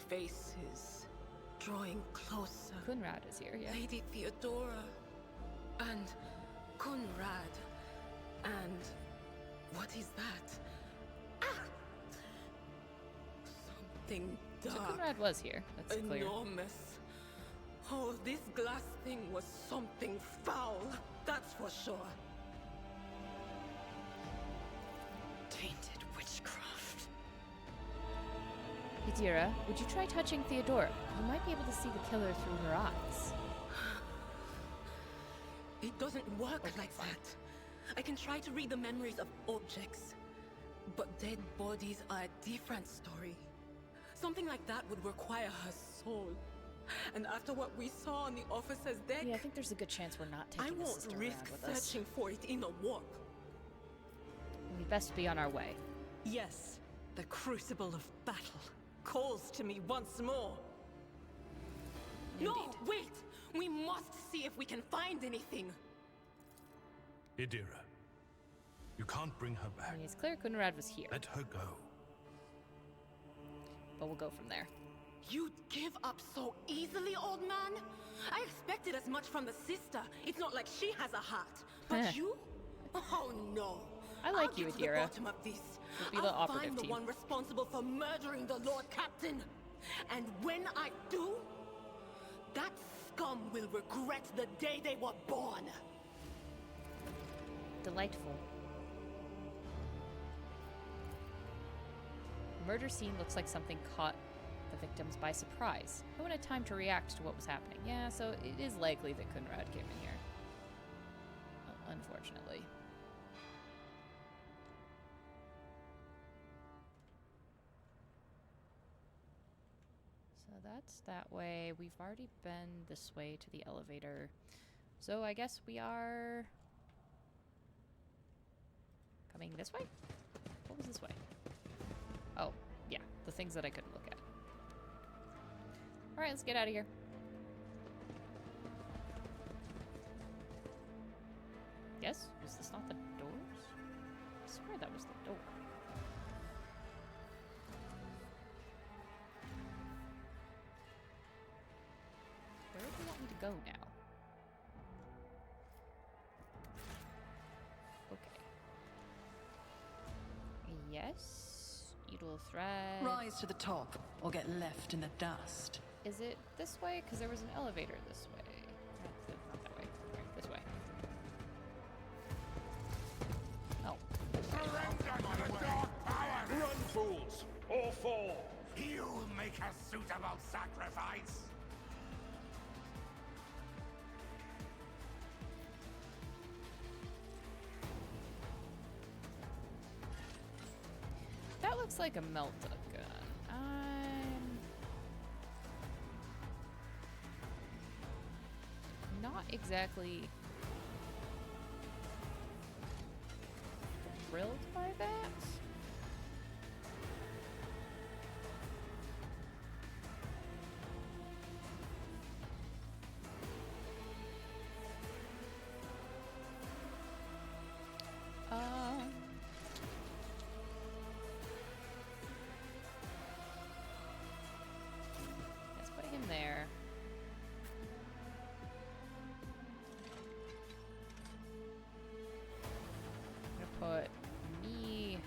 faces drawing closer. Kunrad is here, yeah. Lady Theodora and Conrad. And what is that? Ah! Something dark. So Conrad was here. That's clear. Enormous. Oh, this glass thing was something foul. That's for sure. Tainted witchcraft. Yadira, would you try touching Theodora? You might be able to see the killer through her eyes. It doesn't work like that. I can try to read the memories of objects, but dead bodies are a different story. Something like that would require her soul. And after what we saw on the officer's deck, Yeah, I think there's a good chance we're not taking I the won't sister risk around with us. searching for it in a warp. We best be on our way. Yes, the crucible of battle calls to me once more. No, wait! We must see if we can find anything. Idira, you can't bring her I back. mean, it's clear Conrad was here, Let her go. but we'll go from there. You'd give up so easily, old man? I expected as much from the sister. It's not like she has a heart. But you? Oh no. I like I'll you, get to the Adira. bottom of this. We'll be the I'll operative find the team. one responsible for murdering the Lord Captain. And when I do, that scum will regret the day they were born. Delightful. Murder scene looks like something caught the victims by surprise. No one had time to react to what was happening. Yeah, so it is likely that Conrad came in here. Unfortunately. So that's that way. We've already been this way to the elevator. So I guess we are coming this way? What was this way? Oh, yeah, the things that I couldn't look at. Alright, let's get out of here. Yes? Was this not the doors? I swear that was the door. Where do you want me to go now? Okay. Yes. Udal thread. Rise to the top, or get left in the dust. Is it this way? Because there was an elevator this way. Not that way. Right, this way. Oh. Run, fools! Or fall! You make a suitable sacrifice! That looks like a melt-up gun. I'm not exactly thrilled by that. Let's put him there. I'm gonna put me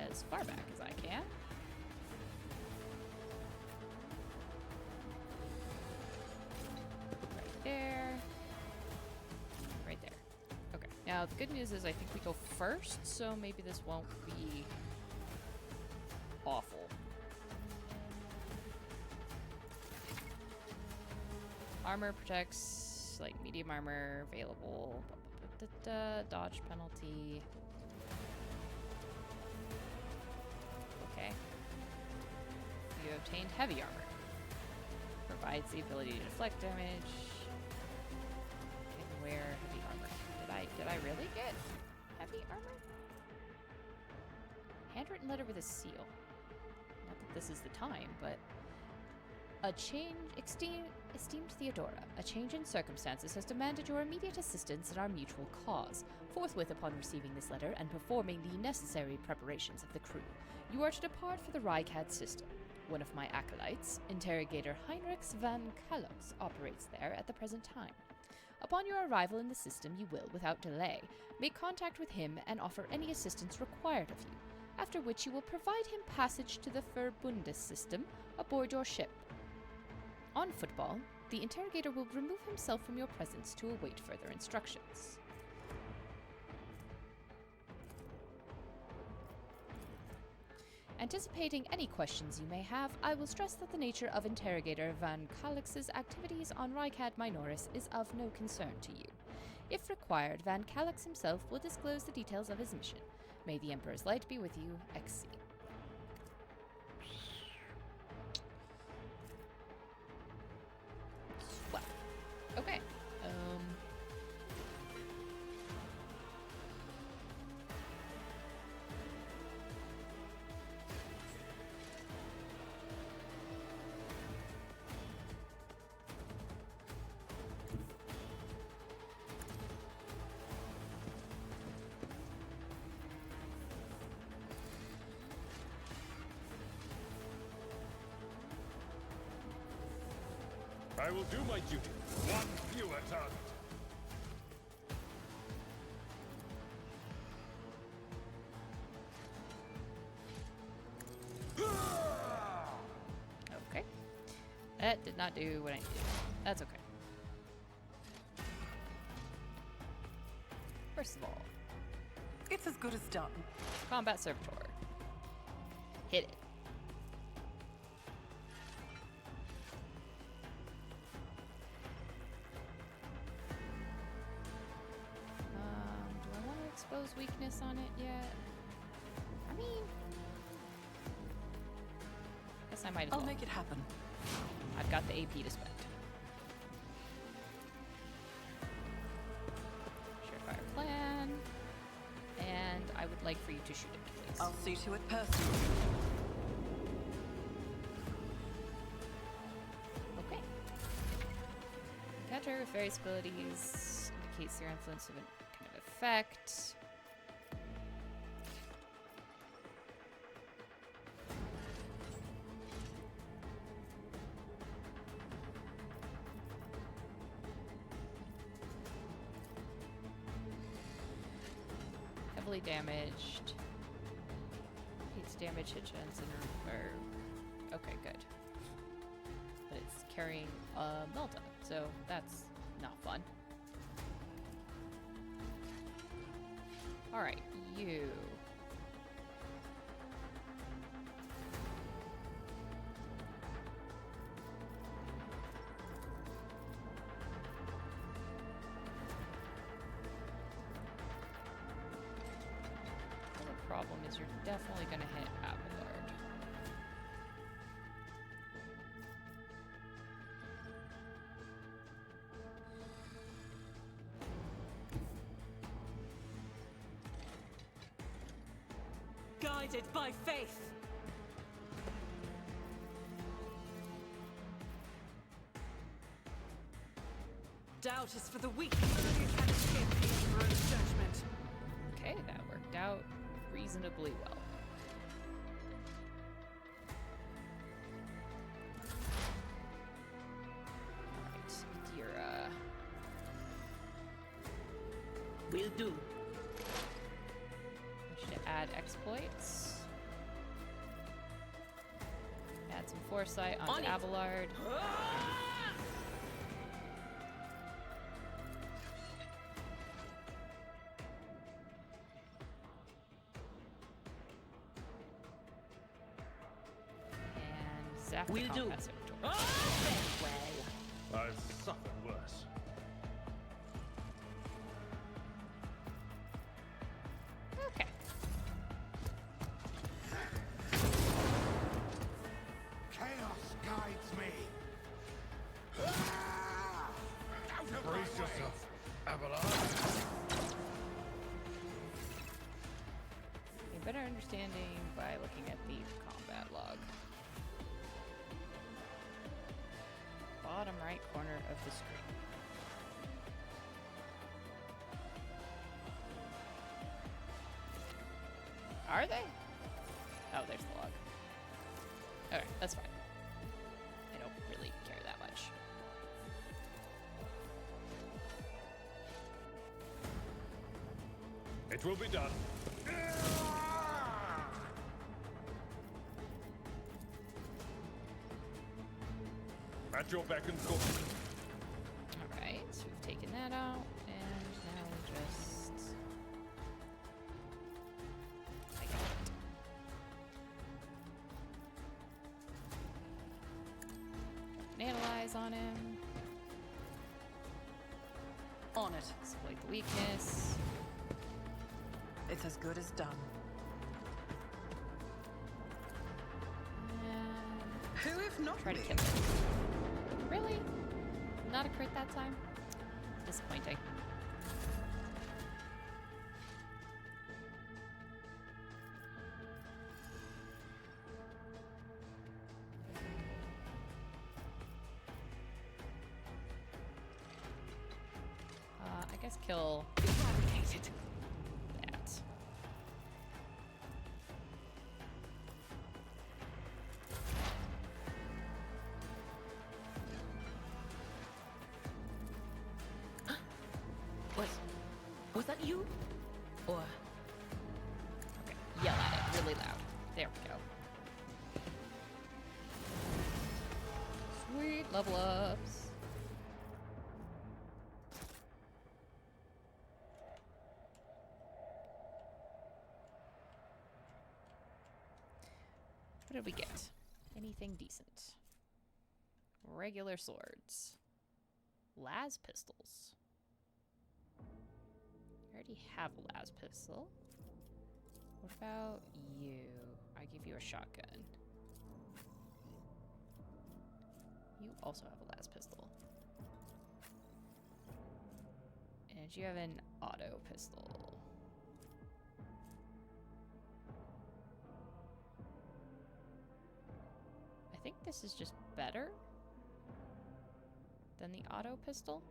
as far back as I can. Right there. Right there. Okay. Now, the good news is I think we go first, so maybe this won't be awful. Armor protects, like, medium armor available. Dodge penalty. Okay. You obtained heavy armor. Provides the ability to deflect damage. Can wear heavy armor. Did I really get heavy armor? Handwritten letter with a seal. Not that this is the time, but a change, esteemed Theodora, a change in circumstances has demanded your immediate assistance in our mutual cause. Forthwith upon receiving this letter and performing the necessary preparations of the crew, you are to depart for the Rykad system. One of my acolytes, interrogator Heinrich van Kalox, operates there at the present time. Upon your arrival in the system, you will, without delay, make contact with him and offer any assistance required of you, after which you will provide him passage to the Verbundes system aboard your ship. On football, the interrogator will remove himself from your presence to await further instructions. Anticipating any questions you may have, I will stress that the nature of Interrogator Van Calix's activities on Rykad Minoris is of no concern to you. If required, Van Calix himself will disclose the details of his mission. May the Emperor's light be with you, XC. Well, okay. I will do my duty. One fewer target. Okay. That did not do what I needed. That's okay. First of all, It's as good as done. Combat Servitor. Hit it. Do I want to expose weakness on it yet? I mean, guess I might as well. I'll make it happen. I've got the AP to spend. Surefire plan. And I would like for you to shoot it, please. I'll see to it personally. Okay. Encounter with various abilities indicates their influence of a kind of effect. Heavily damaged. Takes damage, hit chance, and okay, good. But it's carrying a Melta, so that's not fun. Alright, you. The problem is you're definitely going to hit Abelard. Guided by faith. Doubt is for the weak. You can escape the Emperor's judgment. Okay, that worked out reasonably well. Alright, Dira. Will do. Want you to add exploits. Add some foresight onto Abelard. Zap the Will do. combat servitor. I've suffered worse. Okay. Chaos guides me. Out of my Brace way. yourself, Abelard. A better understanding by looking at the combat log. Bottom right corner of the screen. Are they? Oh, there's the log. Alright, that's fine. I don't really care that much. It will be done. At your beck and call. Alright, so we've taken that out, and now we just... I got it. Analyze on him. On it. Exploit the weakness. It's as good as done. And Who if not try to me? kill it. Really? Not a crit that time? Disappointing. I guess kill Eradicated. that. Was that you? Or Okay, yell at it really loud. There we go. Sweet level ups. What did we get? Anything decent? Regular swords. Las pistols. I already have a las pistol. What about you? I give you a shotgun. You also have a las pistol. And you have an auto pistol. I think this is just better than the auto pistol.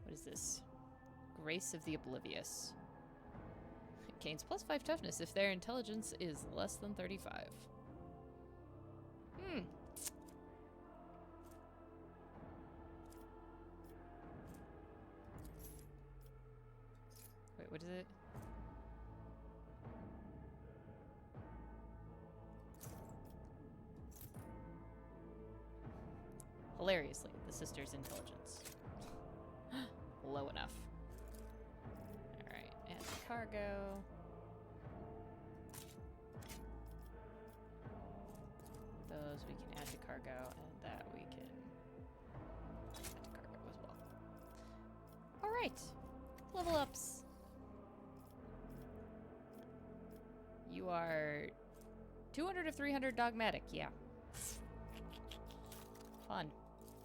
What is this? Grace of the Oblivious. It gains +5 toughness if their intelligence is less than 35. Hmm. Wait, what is it? Hilariously, the sister's intelligence. Low enough. Alright, and cargo. Those we can add to cargo, and that we can add to cargo as well. Alright, level ups. You are 200 of 300 dogmatic, yeah. Fun.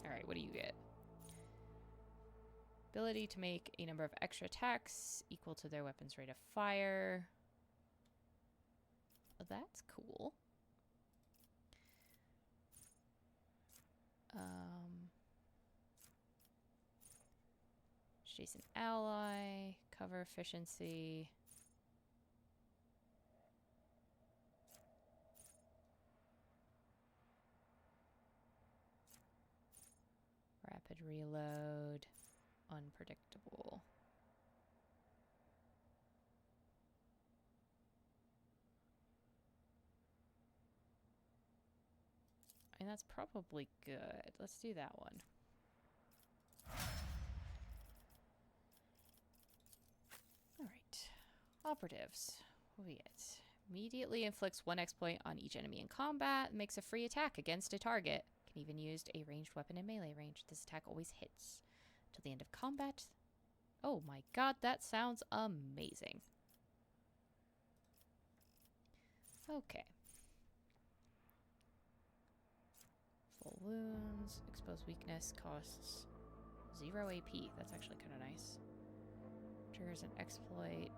Alright, what do you get? Ability to make a number of extra attacks equal to their weapon's rate of fire. Oh, that's cool. Chase an ally, cover efficiency. Rapid reload. Unpredictable. I mean, that's probably good. Let's do that one. Alright. Operatives. What do we get? Immediately inflicts 1 X point on each enemy in combat. Makes a free attack against a target. Can even use a ranged weapon in melee range. This attack always hits. Till the end of combat. Oh my god, that sounds amazing. Okay. Full wounds. Exposed weakness costs 0 AP. That's actually kind of nice. Triggers an exploit.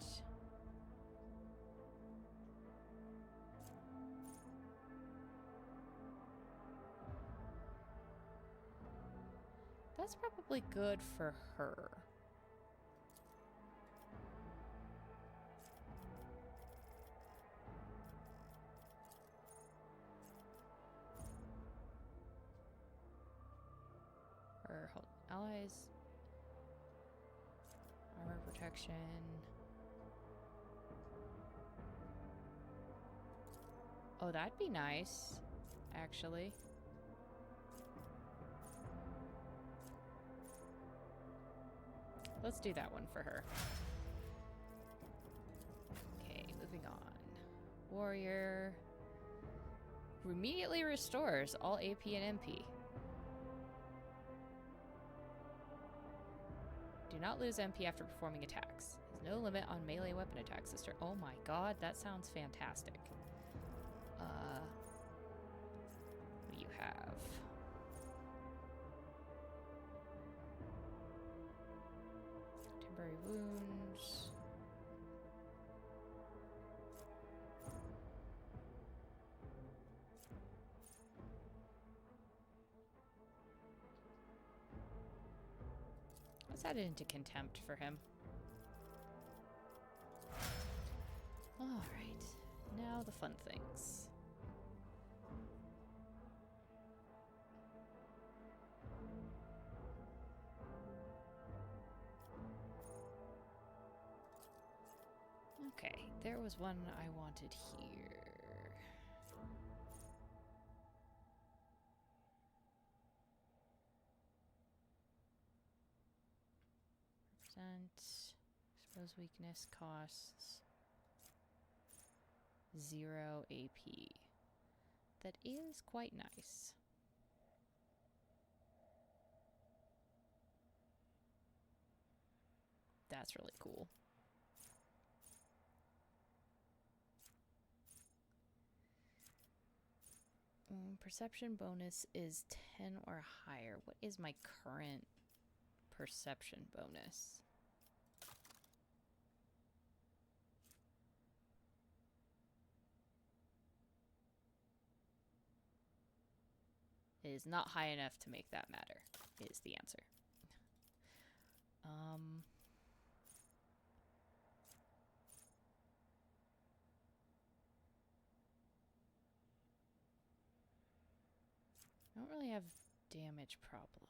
That's probably good for her. Allies. Armor protection. Oh, that'd be nice, actually. Let's do that one for her. Okay, moving on. Warrior. Immediately restores all AP and MP. Do not lose MP after performing attacks. There's no limit on melee weapon attacks this turn. Oh my god, that sounds fantastic. What do you have? Temporary wounds. Let's add it into contempt for him. Alright, now the fun things. Okay, there was one I wanted here. Expose weakness costs 0 AP. That is quite nice. That's really cool. Perception bonus is 10 or higher. What is my current perception bonus? It is not high enough to make that matter, is the answer. I don't really have damage problems.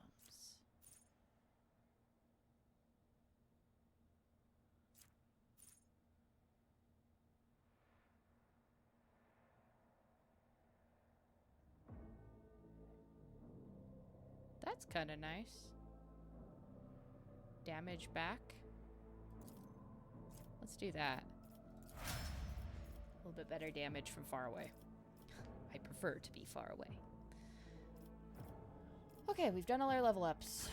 That's kind of nice. Damage back. Let's do that. A little bit better damage from far away. I prefer to be far away. Okay, we've done all our level ups.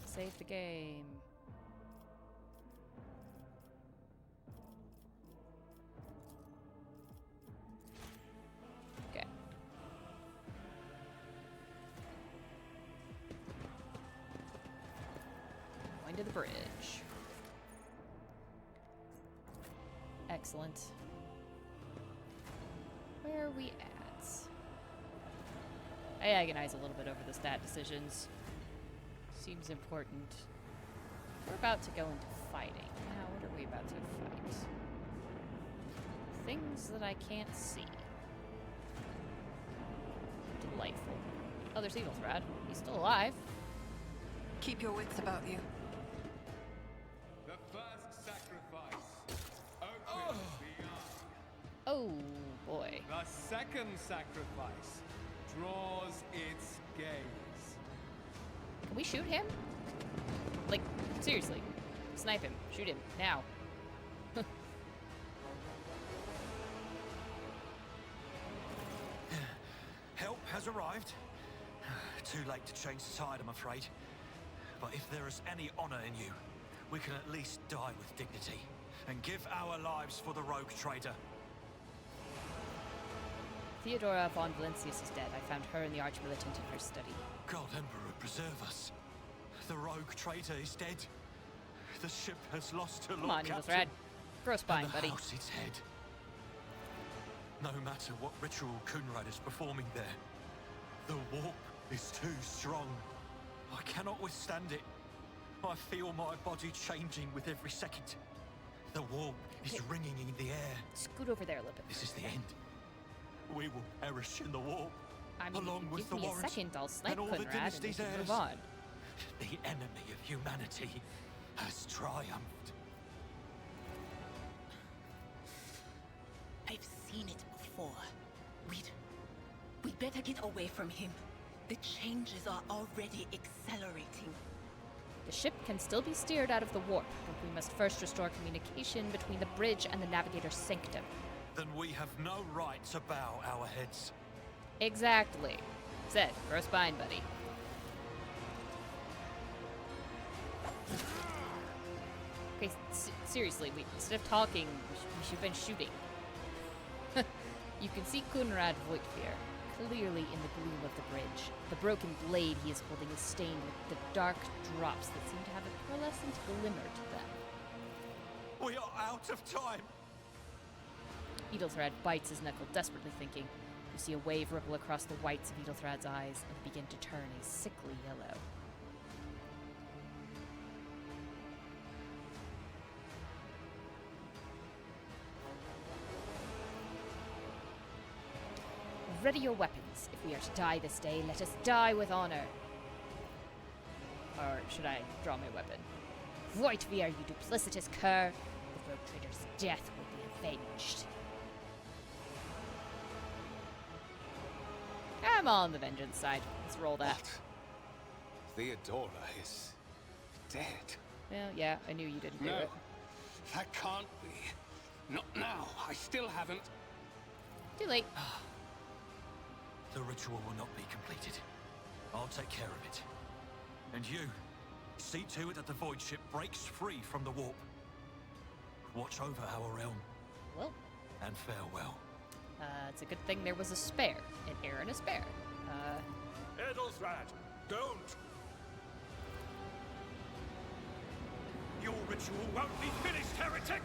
Save the game. Okay. Going to the bridge. Excellent. Where are we at? I agonize a little bit over the stat decisions. Seems important. We're about to go into fighting. Now, what are we about to fight? Things that I can't see. Delightful. Oh, there's Eagle Thread. He's still alive. Keep your wits about you. The first sacrifice opens the eye. Oh, boy. The second sacrifice draws its gaze. Can we shoot him? Like, seriously. Snipe him. Shoot him. Now. Help has arrived. Too late to change the tide, I'm afraid. But if there is any honor in you, we can at least die with dignity and give our lives for the rogue traitor. Theodora von Valencius is dead. I found her and the arch-militant in her study. God Emperor, preserve us. The rogue traitor is dead. The ship has lost her Come Lord on, Eagle Captain. Thread. Grow spine, buddy. The house is head. No matter what ritual Kunrad is performing there, the warp is too strong. I cannot withstand it. I feel my body changing with every second. The warp is ringing in the air. Scoot over there a little bit. This is the end. We will perish in the warp. I mean, along if you with give the me a Warrens second, I'll snipe and all the Conrad and we dynasty's can heirs. move on. The enemy of humanity has triumphed. I've seen it before. We'd better get away from him. The changes are already accelerating. The ship can still be steered out of the warp, but we must first restore communication between the bridge and the Navigator's sanctum. Then we have no right to bow our heads. Exactly. Said, grow spine, buddy. Okay, seriously, instead of talking, we should have been shooting. You can see Conrad Voigtveer clearly in the gloom of the bridge. The broken blade he is holding is stained with the dark drops that seem to have a pearlescent glimmer to them. We are out of time. Edelthrad bites his knuckle, desperately thinking. You see a wave ripple across the whites of Edelthrad's eyes and begin to turn a sickly yellow. Ready your weapons. If we are to die this day, let us die with honor. Or should I draw my weapon? Voigtveer, you duplicitous cur! The rogue trader's death will be avenged. I'm on the vengeance side. Let's roll that. What? Theodora is dead. Well, yeah, I knew you didn't do No, it. that can't be. Not now. I still haven't. Too late. The ritual will not be completed. I'll take care of it. And you, see to it that the void ship breaks free from the warp. Watch over our realm. Well. And farewell. It's a good thing there was a spare. An heir and a spare. Edelthrad, don't! Your ritual won't be finished, heretic!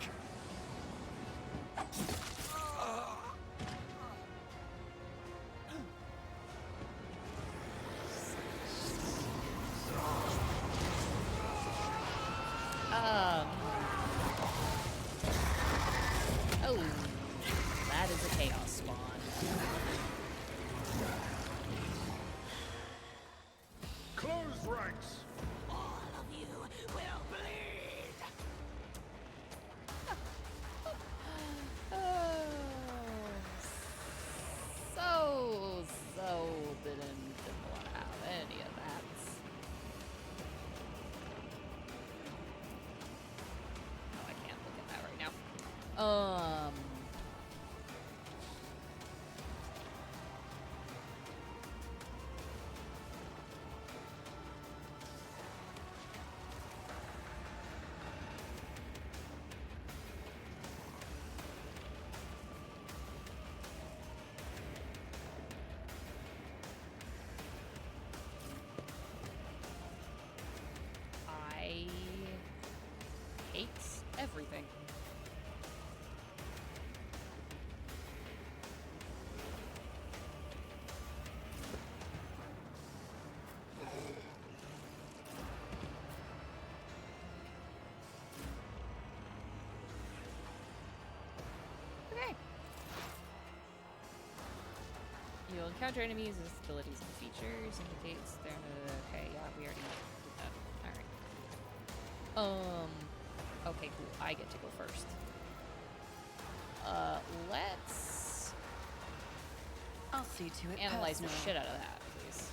Oh, that is a chaos spawn. Close ranks! All of you will bleed! So didn't want to have any of that. Oh, I can't look at that right now. I hate everything. Okay. You'll encounter enemies as abilities and features indicates they're okay, yeah, we already did that. Alright. Okay, cool. I get to go first. Let's I'll see to it. analyze the personally. shit out of that, please.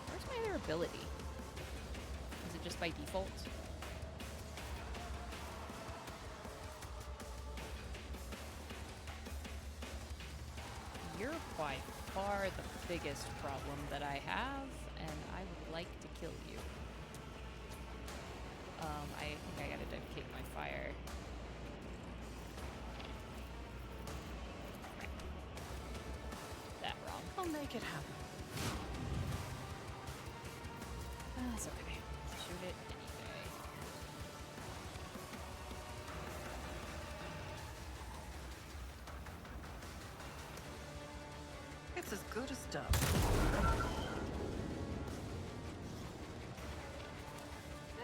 Where's my other ability? Is it just by default? You're by far the biggest problem that I have, and I would like to kill you. I think I gotta dedicate my fire. That wrong. I'll make it happen. That's okay. Shoot it anyway. It's as good as done.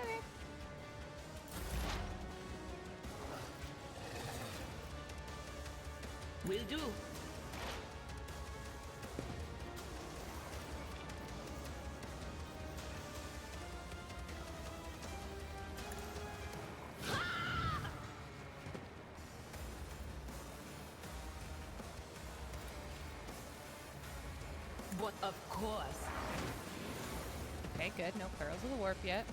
Okay. Will do. But of course. Okay, good. No Pearls of the Warp yet.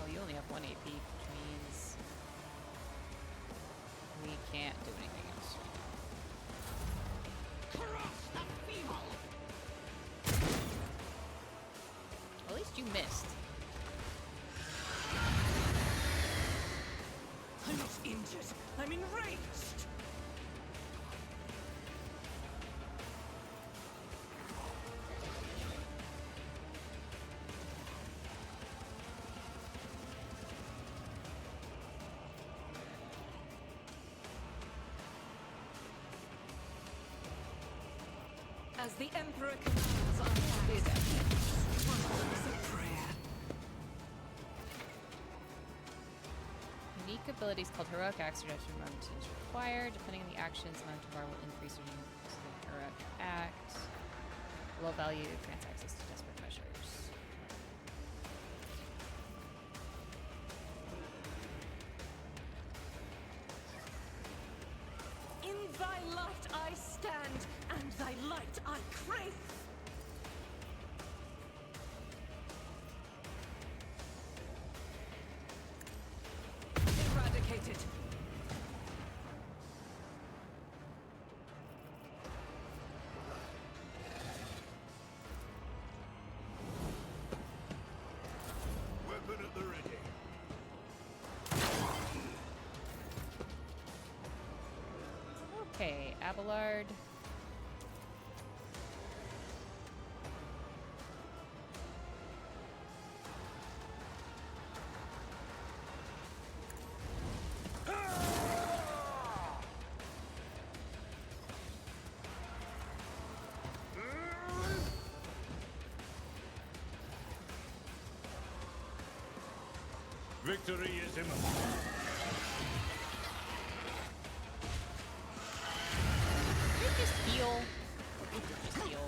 Oh, you only have 1 AP, which means we can't do anything else right now. At least you missed. I'm not injured. I'm enraged. As the Emperor commands, I did a prayer. Unique abilities called Heroic Acts or Reduction Mountains required. Depending on the actions, amount of bar will increase or decrease the Heroic Act. Low value grants access to desperate measures. In thy light I stand, and thy light I crave. Eradicated. Weapon at the ready. Okay, Abelard. Victory is imminent. Can we just heal? We could just heal.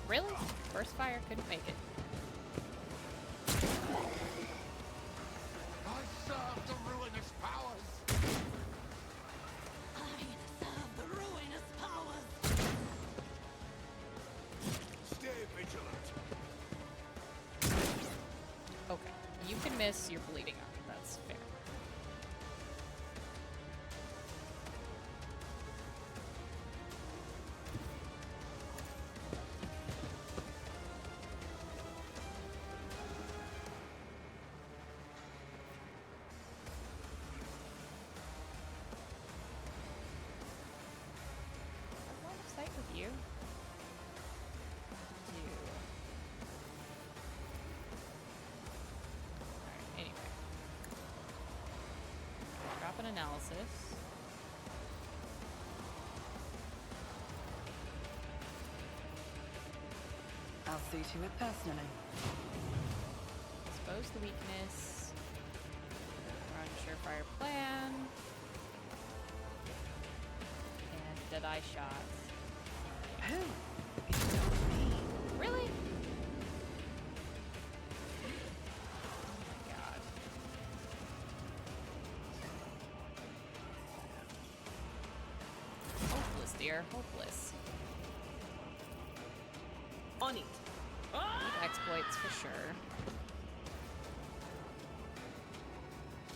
Really? First fire couldn't make it. I serve the ruinous powers! I serve the ruinous powers. Stay vigilant. Okay, you can miss, you're bleeding out. That's fair. Line of sight with you. You. Alright, anyway. Drop an analysis. I'll see to it personally. Expose the weakness. Run surefire plan. And Deadeye shot. Oh, it's not me. Really? Oh my god. Hopeless, dear. Hopeless. On it. Need exploits for sure.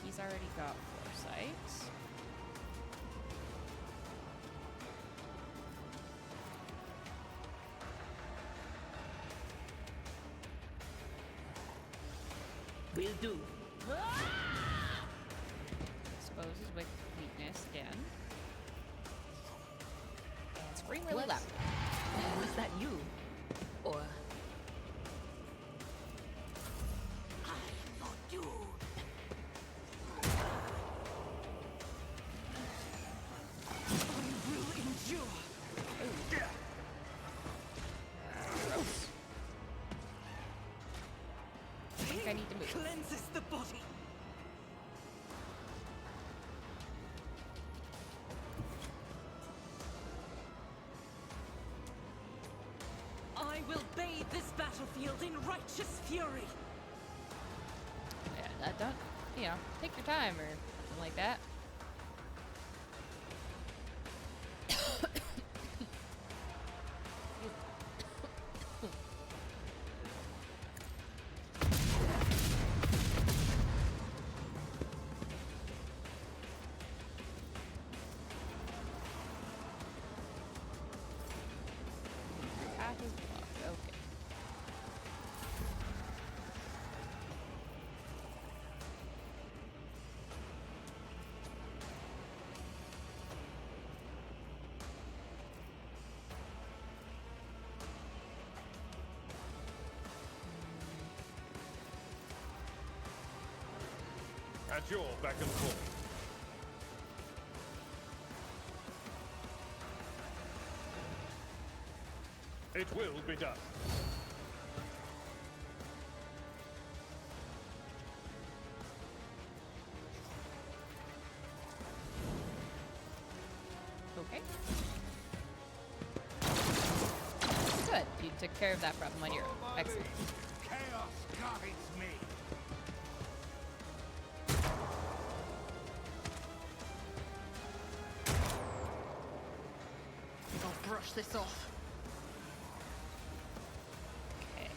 He's already got foresight. Will do. Exposes weakness again. And scream really loud. Was that you? Or cleanses the body. I will bathe this battlefield in righteous fury. Yeah, that don't, take your time or something like that. Path is blocked. Okay. At your beck and call. It will be done. Okay. Good. You took care of that problem on your own. Excellent. Chaos guides me. I'll brush this off. Okay.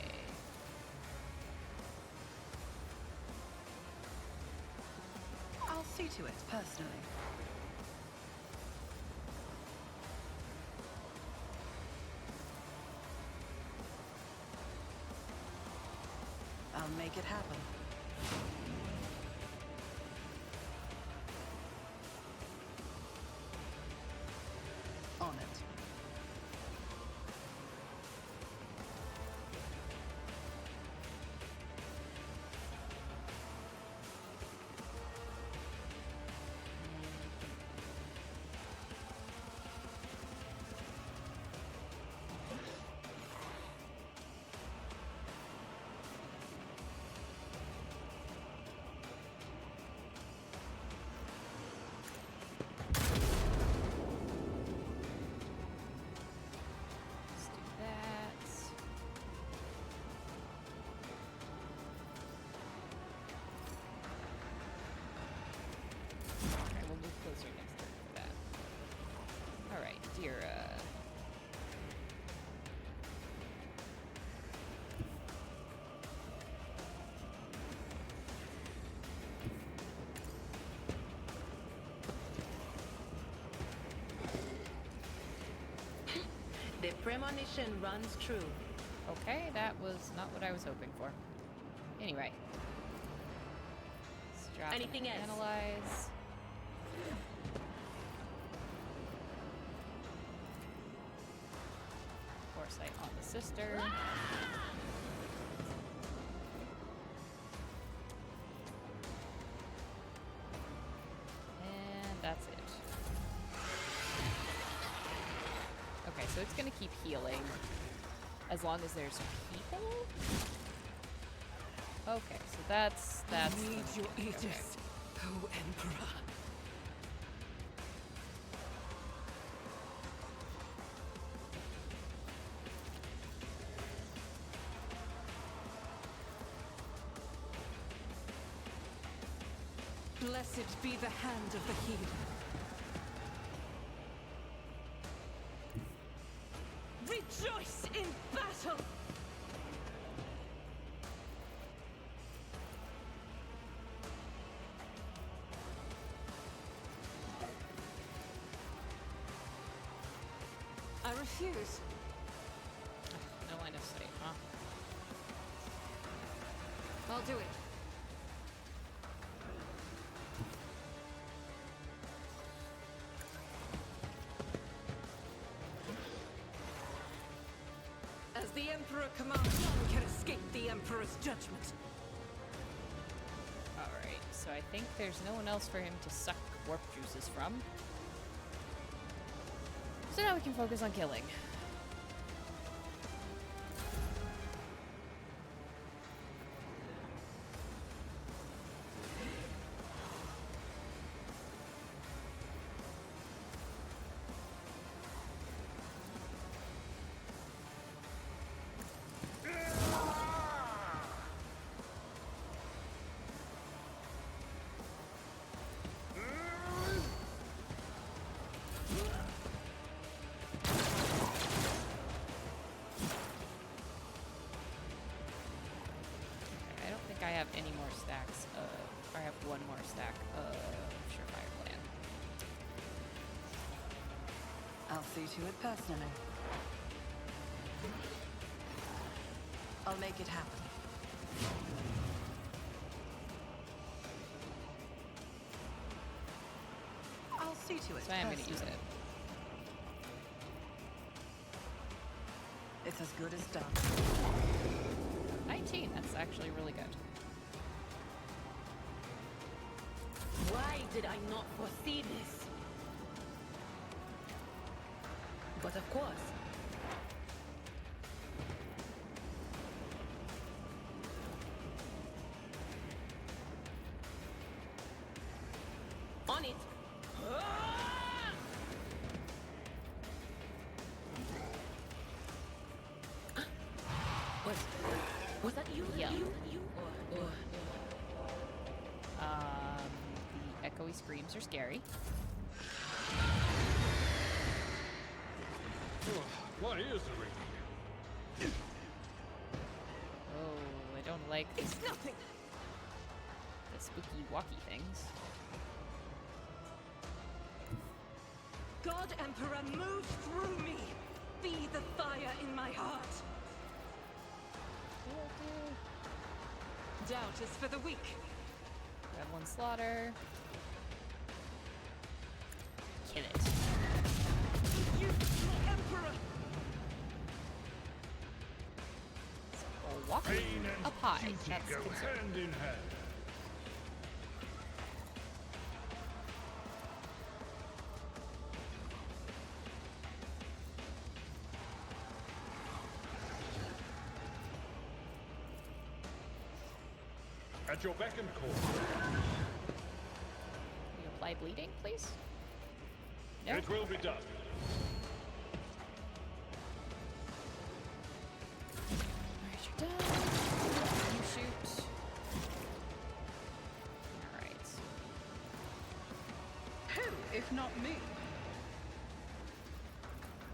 I'll see to it personally. I'll make it happen. On it. Let's do that. Okay, we'll move closer next turn for that. Alright, dear, The premonition runs true. Okay, that was not what I was hoping for. Anyway. Let's drop Anything and else? analyze. Foresight on the sister. And that's it. Okay, so it's gonna keep healing as long as there's people. Okay, so that's Need your okay. aegis, O Emperor. Blessed be the hand of the healer. Rejoice in battle! I refuse. No line of sight, huh? I'll do it. As the Emperor commands, none can escape the Emperor's judgment. Alright, so I think there's no one else for him to suck warp juices from. So now we can focus on killing. stacks of, or I have one more stack of Surefire Plan. I'll see to it personally. I'll make it happen. I'll see to it. So I am going to use it. It's as good as done. 19, that's actually really good. Why did I not foresee this? But of course. On it. Was that you? Yeah. You or The echoey screams are scary. My ears are ringing. Oh, I don't like It's nothing. the spooky walkie things. God Emperor, move through me. Be the fire in my heart. Doubt is for the weak. Grab one slaughter. Kill it. You, my Emperor. Oh, walking Pain and up high. duty That's go concerning. hand in hand. At your beck and call. Can you apply bleeding, please? No? It will be done. Alright, you're done. You shoot. Alright. Who, if not me?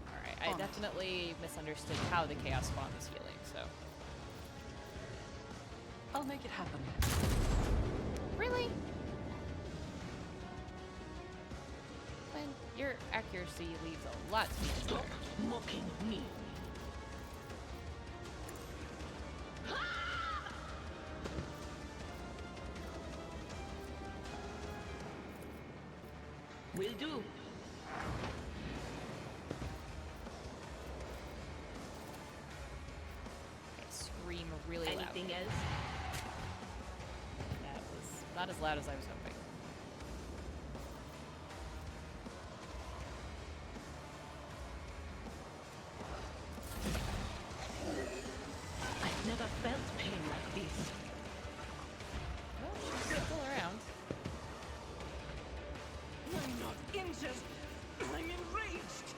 Alright, I definitely misunderstood how the Chaos Spawn was healing, so. I'll make it happen. Really? When your accuracy leaves a lot to be desired. mocking me. Will do. Okay, scream really loud. Anything else? That was not as loud as I was hoping. I've never felt pain like this. Well, she's still around. I'm not injured. I'm enraged.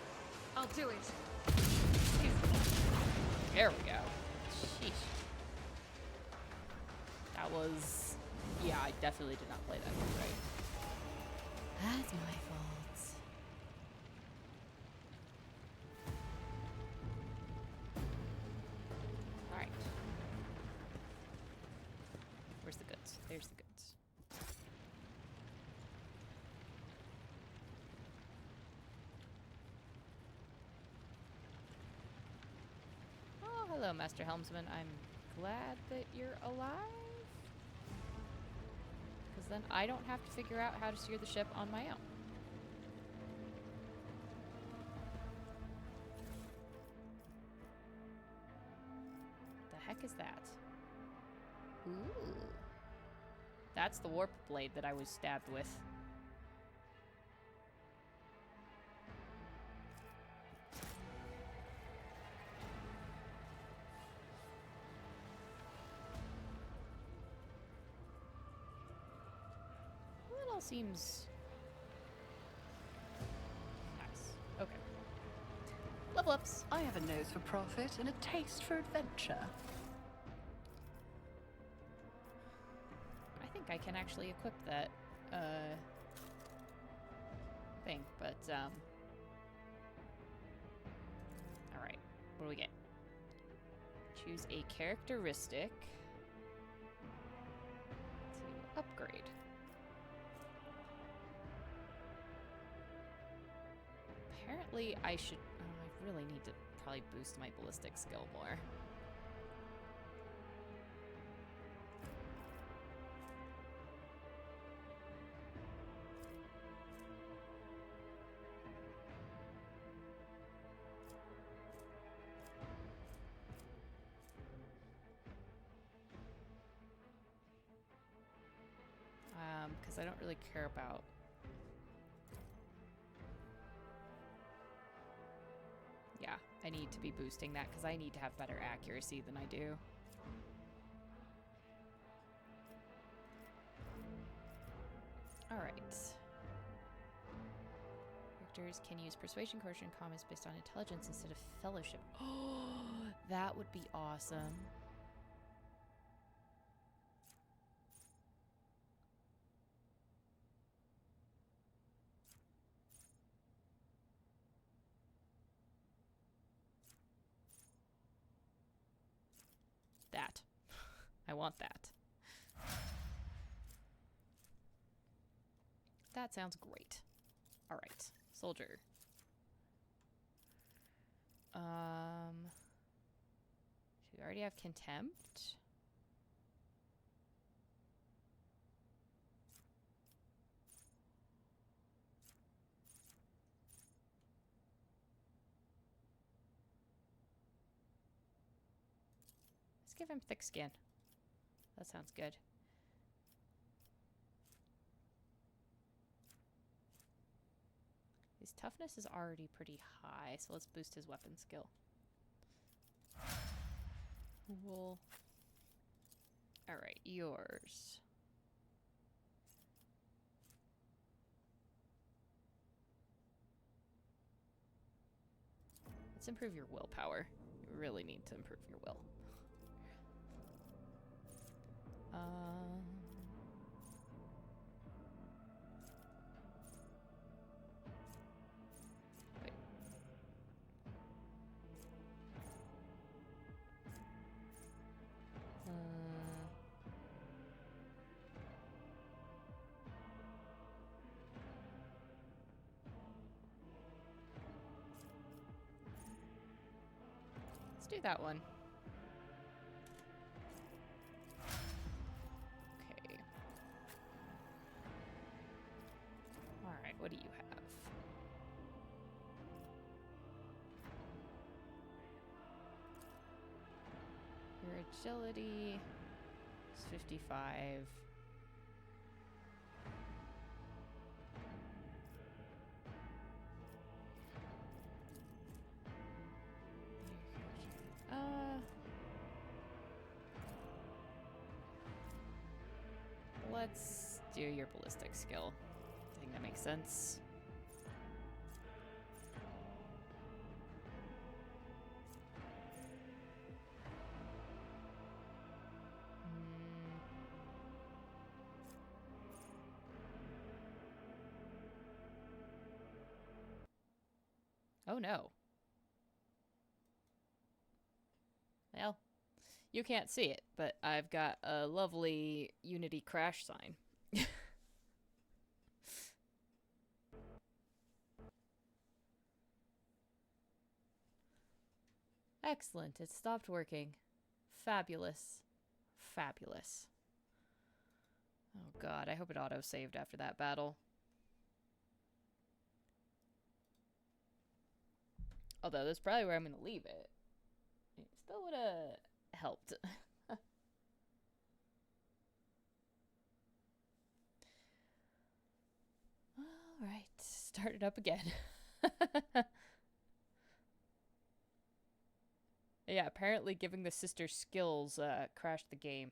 I'll do it. There we go. Sheesh. That was... Yeah, I definitely did not play that one right. That's my fault. Alright. Where's the goods? There's the goods. Oh, hello, Master Helmsman. I'm glad that you're alive. Because then I don't have to figure out how to steer the ship on my own. The heck is that? Ooh. That's the warp blade that I was stabbed with. That all seems nice. Okay. Level ups. I have a nose for profit and a taste for adventure. I think I can actually equip that thing, but alright. What do we get? Choose a characteristic upgrade. Apparently, I should... I really need to probably boost my ballistic skill more. Because I don't really care about... Yeah, I need to be boosting that because I need to have better accuracy than I do. Alright. Characters can use persuasion, coercion, and comments based on intelligence instead of fellowship. Oh, that would be awesome. That. I want that. That sounds great. Alright. Soldier. Should we already have contempt? Let's give him thick skin. That sounds good. His toughness is already pretty high, so let's boost his weapon skill. Cool. Alright, yours. Let's improve your willpower. You really need to improve your will. Wait. Let's do that one. Okay. Alright, what do you have? Your agility is 55. Let's do your ballistic skill. I think that makes sense. Oh no. Well, you can't see it, but I've got a lovely Unity crash sign. Excellent, it stopped working. Fabulous. Fabulous. Oh god, I hope it auto-saved after that battle. Although, that's probably where I'm going to leave it. It still would have helped. Alright, start it up again. Yeah, apparently giving the sister skills crashed the game.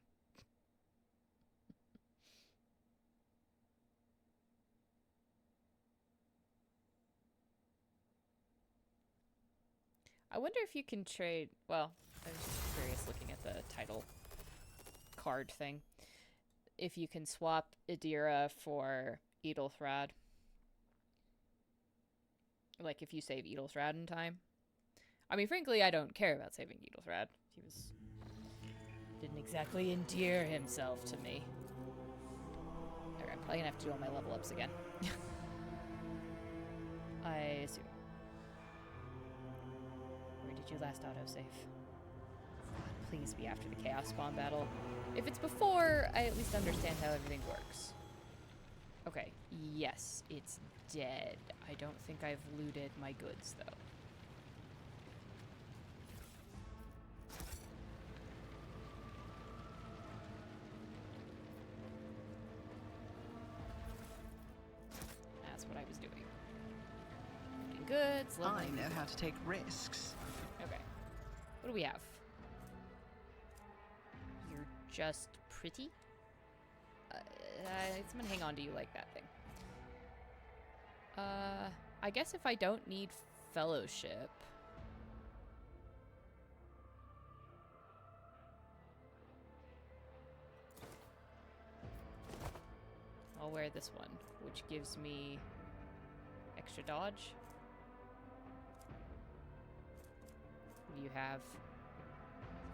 I wonder if you can trade... Well, I was just curious looking at the title card thing. If you can swap Idira for Edelthrad. Like, if you save Edelthrad in time. I mean, frankly, I don't care about saving Edelthrad. Didn't exactly endear himself to me. Probably gonna have to do all my level ups again. I assume. Where did you last autosave? Please be after the Chaos Spawn battle. If it's before, I at least understand how everything works. Okay, yes, it's dead. I don't think I've looted my goods, though. That's what I was doing. Looting goods, I leveling know goods. how to take risks. Okay. What do we have? You're just pretty? It's gonna hang on to you like that thing. I guess if I don't need fellowship... I'll wear this one, which gives me extra dodge. You have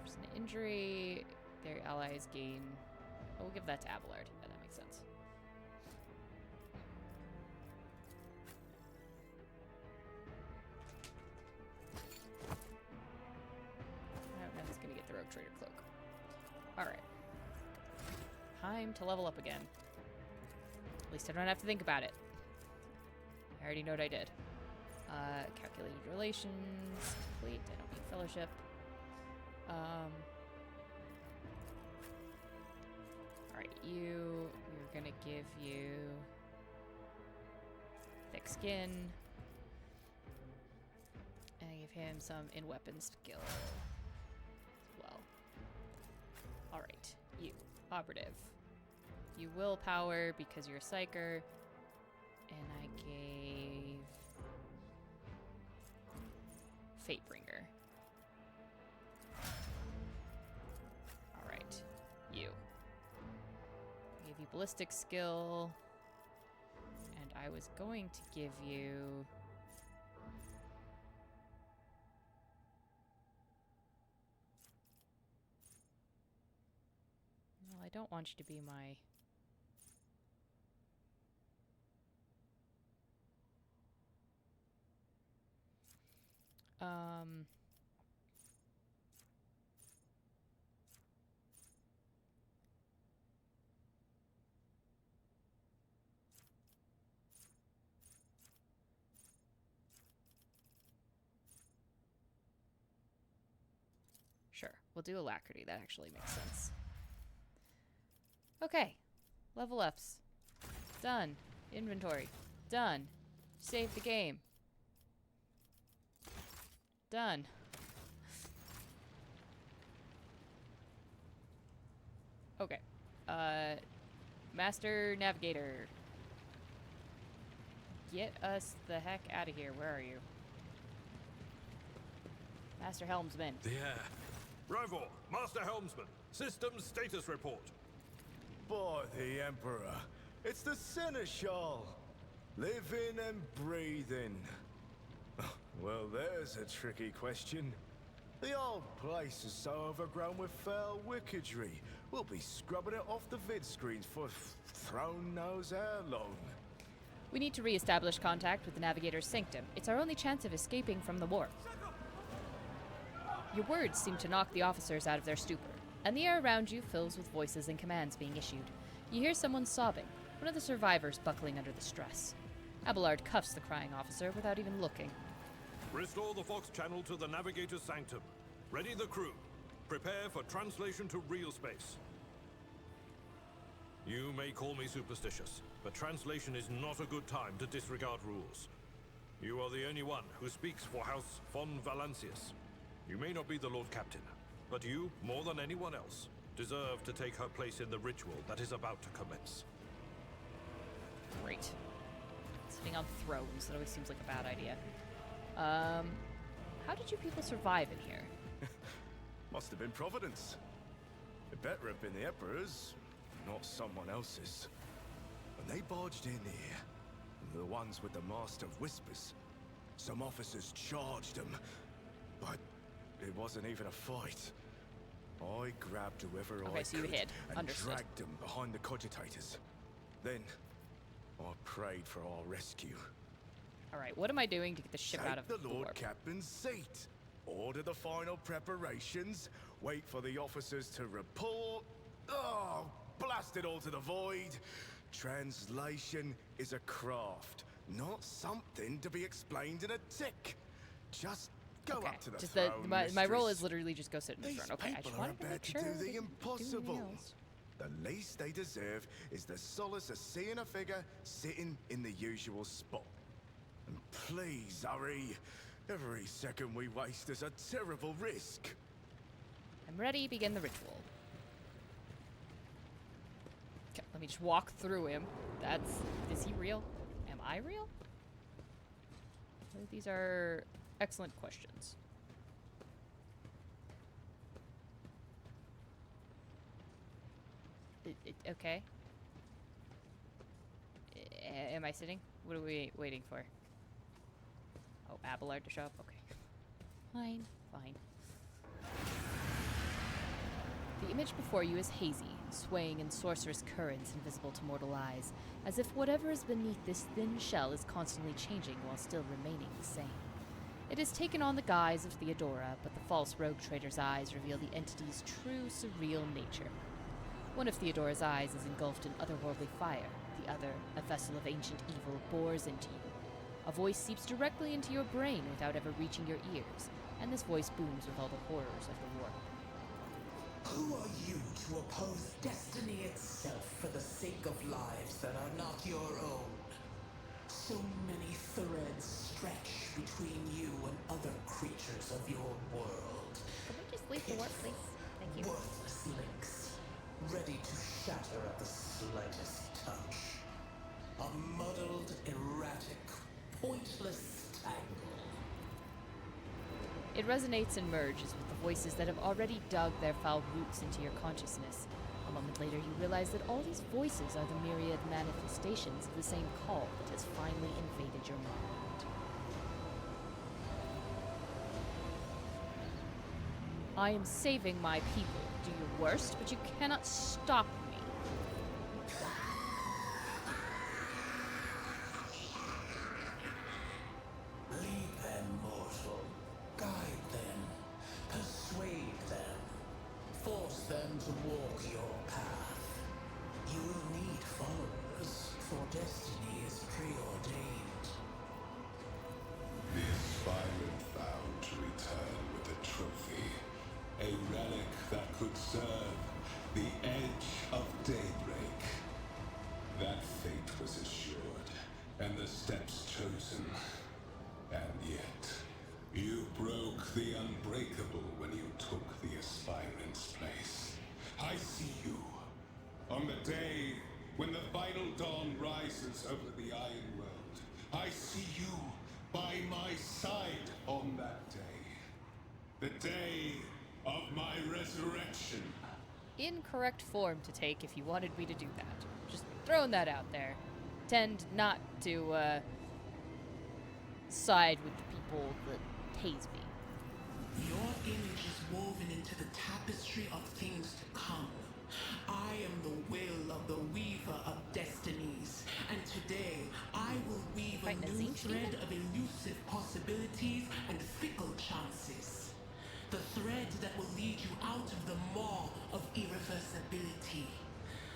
there's an injury, their allies gain. Oh, we'll give that to Abelard. Yeah, that makes sense. No, that's gonna get the Rogue Trader cloak. Alright. Time to level up again. At least I don't have to think about it. I already know what I did. Calculated relations, complete. I don't need fellowship. Alright, we're gonna give you thick skin. And give him some in-weapon skill as well. Alright, you, operative. You willpower because you're a psyker. And I gave Fatebringer. Alright, you. I gave you ballistic skill. And I was going to give you... Well, I don't want you to be my... Sure, we'll do Alacrity. That actually makes sense. Okay, level ups. Done. Inventory. Done. Save the game. Done. Okay. Master Navigator. Get us the heck out of here. Where are you? Master Helmsman. Yeah. Rivor, Master Helmsman. Systems status report. By the Emperor, it's the Seneschal. Living and breathing. Well, there's a tricky question. The old place is so overgrown with foul wickedry. We'll be scrubbing it off the vid screens for throne knows how long. We need to re-establish contact with the Navigator's sanctum. It's our only chance of escaping from the warp. Your words seem to knock the officers out of their stupor, and the air around you fills with voices and commands being issued. You hear someone sobbing, one of the survivors buckling under the stress. Abelard cuffs the crying officer without even looking. Restore the Fox channel to the Navigator's sanctum. Ready the crew. Prepare for translation to real space. You may call me superstitious, but translation is not a good time to disregard rules. You are the only one who speaks for House von Valancius. You may not be the Lord Captain, but you, more than anyone else, deserve to take her place in the ritual that is about to commence. Great. Sitting on thrones, that always seems like a bad idea. How did you people survive in here? Must have been Providence. It better have been the Emperor's, not someone else's. When they barged in here, the ones with the Master of Whispers, some officers charged them, but it wasn't even a fight. I grabbed whoever I so you could hid. and Understood. dragged them behind the cogitators. Then I prayed for our rescue. All right, what am I doing to get the ship Take out of the the Lord warp? Captain's seat. Order the final preparations. Wait for the officers to report. Oh, blast it all to the void. Translation is a craft, not something to be explained in a tick. Just go Okay, up to the just throne, my role mistress. is literally just go sit in the These throne. Okay, I people just are wanted to about make to sure do I the didn't do impossible. anything else. The least they deserve is the solace of seeing a figure sitting in the usual spot. And please, hurry. Every second we waste is a terrible risk. I'm ready. Begin the ritual. Okay, let me just walk through him. Is he real? Am I real? These are excellent questions. Okay. Am I sitting? What are we waiting for? Oh, Abelard to show up? Okay. Fine, fine. The image before you is hazy, swaying in sorcerous currents invisible to mortal eyes, as if whatever is beneath this thin shell is constantly changing while still remaining the same. It has taken on the guise of Theodora, but the false rogue trader's eyes reveal the entity's true, surreal nature. One of Theodora's eyes is engulfed in otherworldly fire, the other, a vessel of ancient evil, bores into you. A voice seeps directly into your brain without ever reaching your ears, and this voice booms with all the horrors of the warp. Who are you to oppose destiny itself for the sake of lives that are not your own? So many threads stretch between you and other creatures of your world. Can we just leave the warp, please? Thank you. Worthless links, ready to shatter at the slightest touch. A muddled, erratic, pointless tangle. It resonates and merges with the voices that have already dug their foul roots into your consciousness. A moment later, you realize that all these voices are the myriad manifestations of the same call that has finally invaded your mind. I am saving my people. Do your worst, but you cannot stop me. Lead them, mortal. Guide them. Persuade them. Force them to walk your path. You will need followers, for destiny is preordained. The aspirant vowed to return with a trophy, a relic that could serve the edge of daybreak. That fate was assured, and the steps chosen. And yet, you broke the unbreakable when you took the aspirant's place. I see you. On the day when the final dawn rises over the Iron World, I see you by my side on that day. The day of my resurrection. Incorrect form to take if you wanted me to do that. Just throwing that out there. Tend not to, side with the people that haze me. Your image is woven into the tapestry of things to come. I am the will of the weaver of destinies, and today I will weave a new thread of elusive possibilities and fickle chances. The thread that will lead you out of the maw of irreversibility.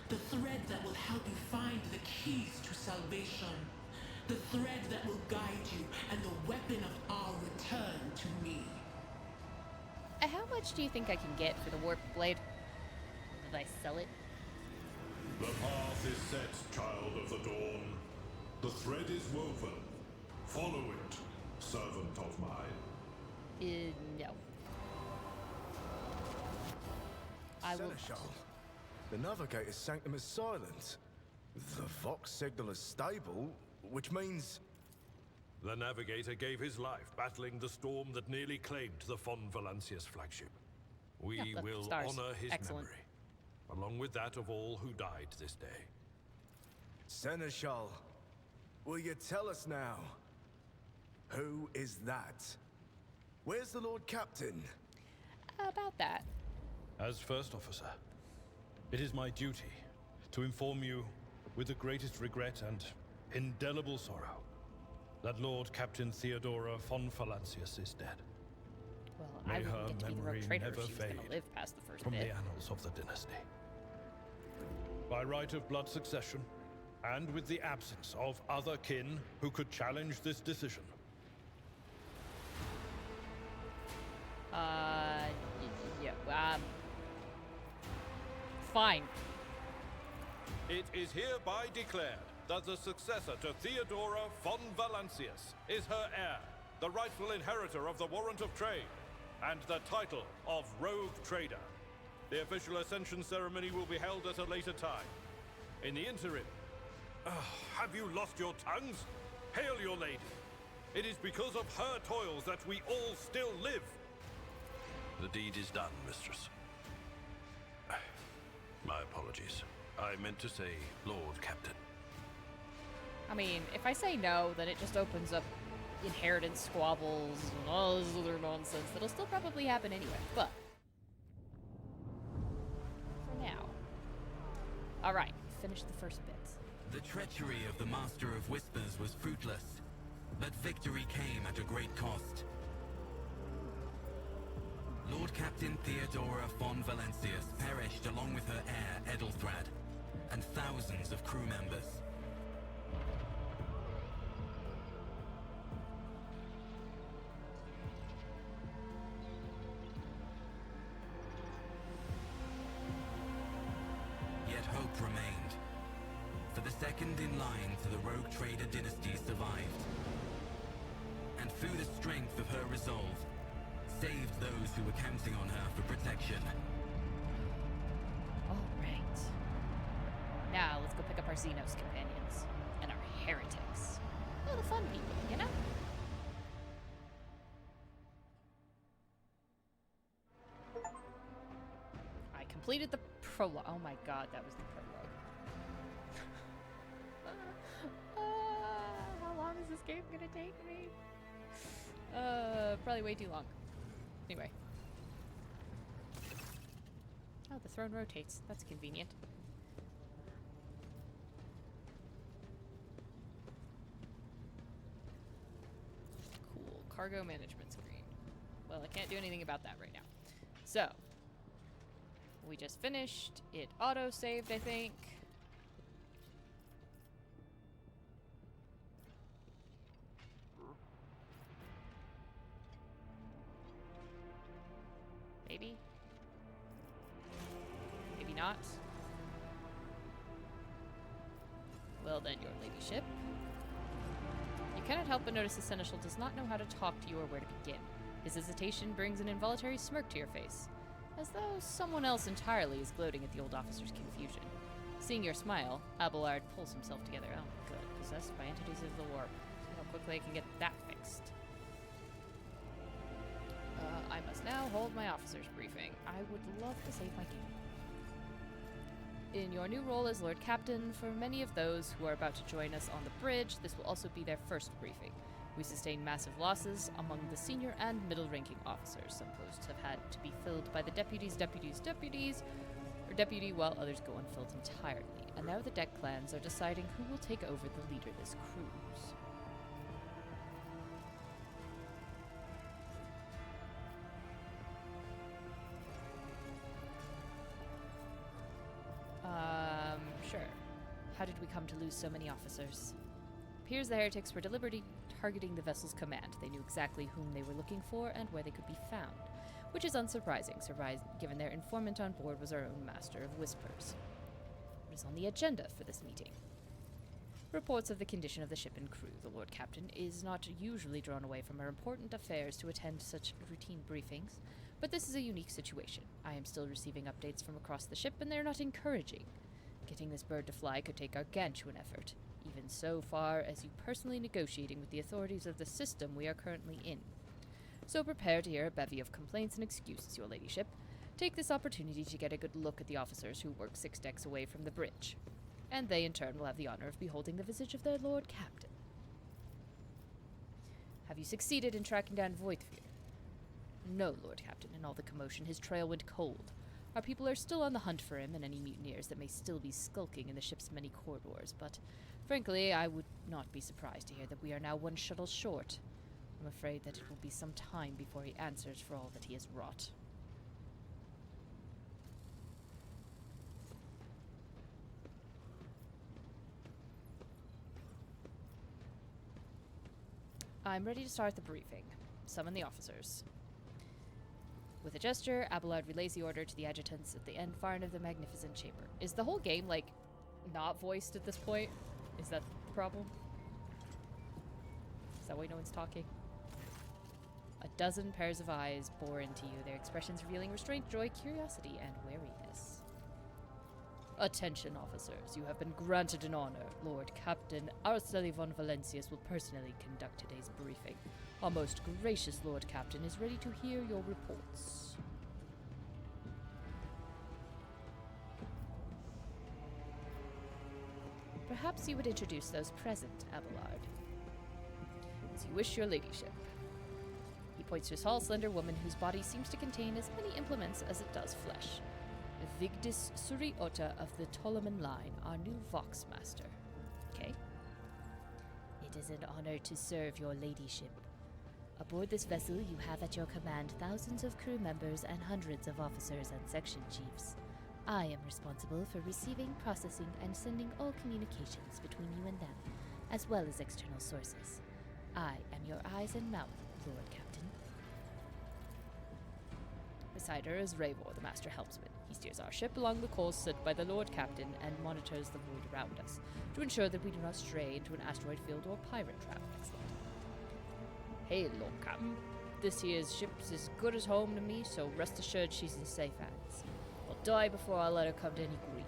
The thread that will help you find the keys to salvation. The thread that will guide you and the weapon of our return to me. How much do you think I can get for the warp blade? Did I sell it? The path is set, child of the dawn. The thread is woven. Follow it, servant of mine. No. I will. Seneschal, the Navigator's sanctum is silent. The Vox signal is stable, which means... The Navigator gave his life battling the storm that nearly claimed the Von Valancius flagship. We will honor his memory, along with that of all who died this day. Seneschal, will you tell us now? Who is that? Where's the Lord Captain? About that. As First Officer, it is my duty to inform you with the greatest regret and indelible sorrow that Lord Captain Theodora von Valancius is dead. Well, May I wouldn't her get to be the memory rogue traitor never if she was going fade to live past the first from bit. the annals of the dynasty. By right of blood succession, and with the absence of other kin who could challenge this decision. Yeah, fine. It is hereby declared that the successor to Theodora von Valancius is her heir, the rightful inheritor of the Warrant of Trade, and the title of Rogue Trader. The official ascension ceremony will be held at a later time. In the interim, have you lost your tongues? Hail your lady. It is because of her toils that we all still live. The deed is done, mistress. My apologies. I meant to say Lord Captain. I mean, if I say no, then it just opens up inheritance squabbles and all this other nonsense that'll still probably happen anyway, but for now. Alright, finish the first bit. The treachery of the Master of Whispers was fruitless, but victory came at a great cost. Lord Captain Theodora von Valancius perished along with her heir, Edelthrad, and thousands of crew members. Yet hope remained. For the second in line to the Rogue Trader dynasty survived. And through the strength of her resolve, saved those who were counting on her for protection. Alright. Now, let's go pick up our Xenos companions. And our heretics. All the fun people, you know? I completed the prologue. Oh my god, that was the prologue. How long is this game gonna take me? Probably way too long. Anyway. Oh, the throne rotates. That's convenient. Cool. Cargo management screen. Well, I can't do anything about that right now. So, we just finished. It auto-saved, I think. Maybe? Maybe not? Well then, your ladyship. You cannot help but notice the seneschal does not know how to talk to you or where to begin. His hesitation brings an involuntary smirk to your face, as though someone else entirely is gloating at the old officer's confusion. Seeing your smile, Abelard pulls himself together. Oh, good. Possessed by entities of the warp. See how quickly I can get that fixed. I must now hold my officer's briefing. I would love to save my king. In your new role as Lord Captain, for many of those who are about to join us on the bridge, this will also be their first briefing. We sustain massive losses among the senior and middle-ranking officers. Some posts have had to be filled by the deputies, or deputy, while others go unfilled entirely. And now the deck clans are deciding who will take over the leader this cruise. Sure. How did we come to lose so many officers? Appears the heretics were deliberately targeting the vessel's command. They knew exactly whom they were looking for and where they could be found, which is unsurprising, given their informant on board was our own Master of Whispers. What is on the agenda for this meeting? Reports of the condition of the ship and crew. The Lord Captain is not usually drawn away from our important affairs to attend such routine briefings, but this is a unique situation. I am still receiving updates from across the ship, and they're not encouraging. Getting this bird to fly could take gargantuan effort, even so far as you personally negotiating with the authorities of the system we are currently in. So prepare to hear a bevy of complaints and excuses, your ladyship. Take this opportunity to get a good look at the officers who work 6 decks away from the bridge, and they in turn will have the honor of beholding the visage of their Lord Captain. Have you succeeded in tracking down Voithvir? No, Lord Captain. In all the commotion, his trail went cold. Our people are still on the hunt for him and any mutineers that may still be skulking in the ship's many corridors, but frankly, I would not be surprised to hear that we are now one shuttle short. I'm afraid that it will be some time before he answers for all that he has wrought. I'm ready to start the briefing. Summon the officers. With a gesture, Abelard relays the order to the adjutants at the end far end of the magnificent chamber. Is the whole game, like, not voiced at this point? Is that the problem? Is that why no one's talking? A dozen pairs of eyes bore into you, their expressions revealing restraint, joy, curiosity, and wariness. Attention, officers. You have been granted an honor. Lord Captain Arceli von Valencius will personally conduct today's briefing. Our most gracious Lord Captain is ready to hear your reports. Perhaps you would introduce those present, Abelard. As you wish, your ladyship. He points to a tall, slender woman whose body seems to contain as many implements as it does flesh. Vigdis Suriota of the Ptoleman line, our new Vox Master. Okay. It is an honor to serve your ladyship. Aboard this vessel, you have at your command thousands of crew members and hundreds of officers and section chiefs. I am responsible for receiving, processing, and sending all communications between you and them, as well as external sources. I am your eyes and mouth, Lord Captain. Beside her is Ravor, the Master Helmsman. He steers our ship along the course set by the Lord Captain and monitors the void around us to ensure that we do not stray into an asteroid field or pirate trap. Excellent. Hey, Lord Captain. This here's ship's as good as home to me, so rest assured she's in safe hands. I'll die before I let her come to any grief.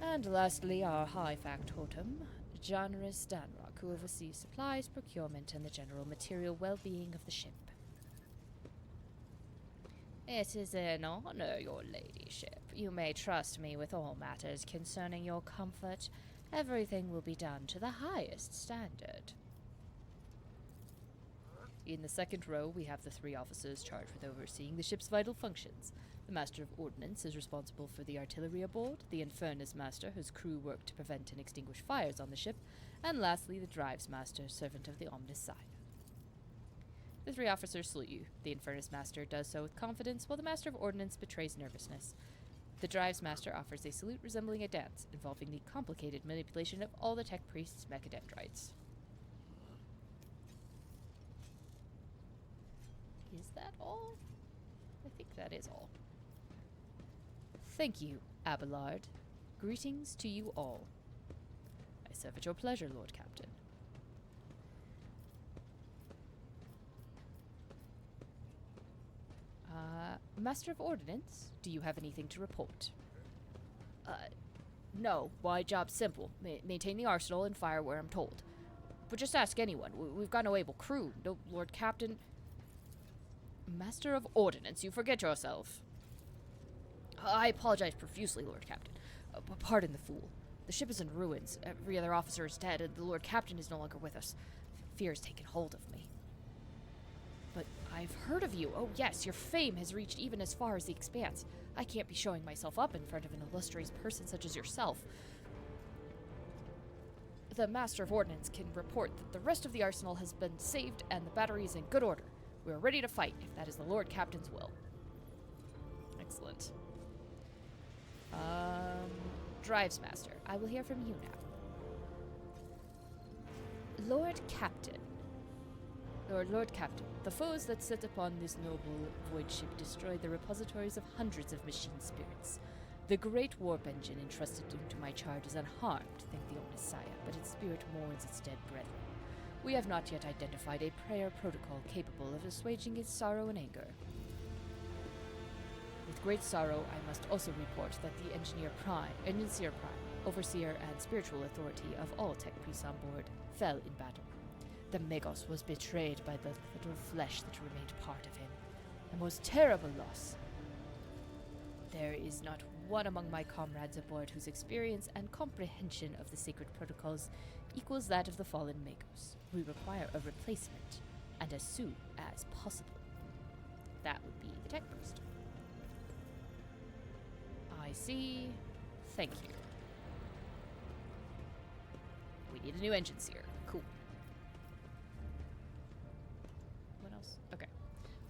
And lastly, our high factotum, Janris Danrock, who oversees supplies, procurement, and the general material well-being of the ship. It is an honor, your ladyship. You may trust me with all matters concerning your comfort. Everything will be done to the highest standard. In the second row, we have the three officers charged with overseeing the ship's vital functions. The Master of Ordnance is responsible for the artillery aboard, the Infernus Master, whose crew work to prevent and extinguish fires on the ship, and lastly, the Drives Master, servant of the Omnissiah. The three officers salute you. The Infernus Master does so with confidence, while the Master of Ordnance betrays nervousness. The Drives Master offers a salute resembling a dance, involving the complicated manipulation of all the Tech Priest's mechadendrites. Is that all? I think that is all. Thank you, Abelard. Greetings to you all. I serve at your pleasure, Lord Captain. Master of Ordnance, do you have anything to report? No. My job's simple. Maintain the arsenal and fire where I'm told. But just ask anyone. We've got no able crew. No Lord Captain. Master of Ordnance, you forget yourself. I apologize profusely, Lord Captain. But pardon the fool. The ship is in ruins. Every other officer is dead, and the Lord Captain is no longer with us. Fear has taken hold of me. But I've heard of you. Oh yes, your fame has reached even as far as the Expanse. I can't be showing myself up in front of an illustrious person such as yourself. The Master of Ordnance can report that the rest of the arsenal has been saved and the battery is in good order. We are ready to fight, if that is the Lord Captain's will. Excellent. Drives Master, I will hear from you now. Lord Captain, the foes that set upon this noble void ship destroyed the repositories of hundreds of machine spirits. The great warp engine entrusted into my charge is unharmed, thank the Omnissiah, but its spirit mourns its dead brethren. We have not yet identified a prayer protocol capable of assuaging its sorrow and anger. With great sorrow, I must also report that the Engineer Prime, Overseer and Spiritual Authority of all Tech Priests on board, fell in battle. The Megos was betrayed by the little flesh that remained part of him. A most terrible loss. There is not one among my comrades aboard whose experience and comprehension of the sacred protocols equals that of the fallen Megos. We require a replacement, and as soon as possible. That would be the tech priest. I see. Thank you. We need a new engine seer. Cool. What else? Okay.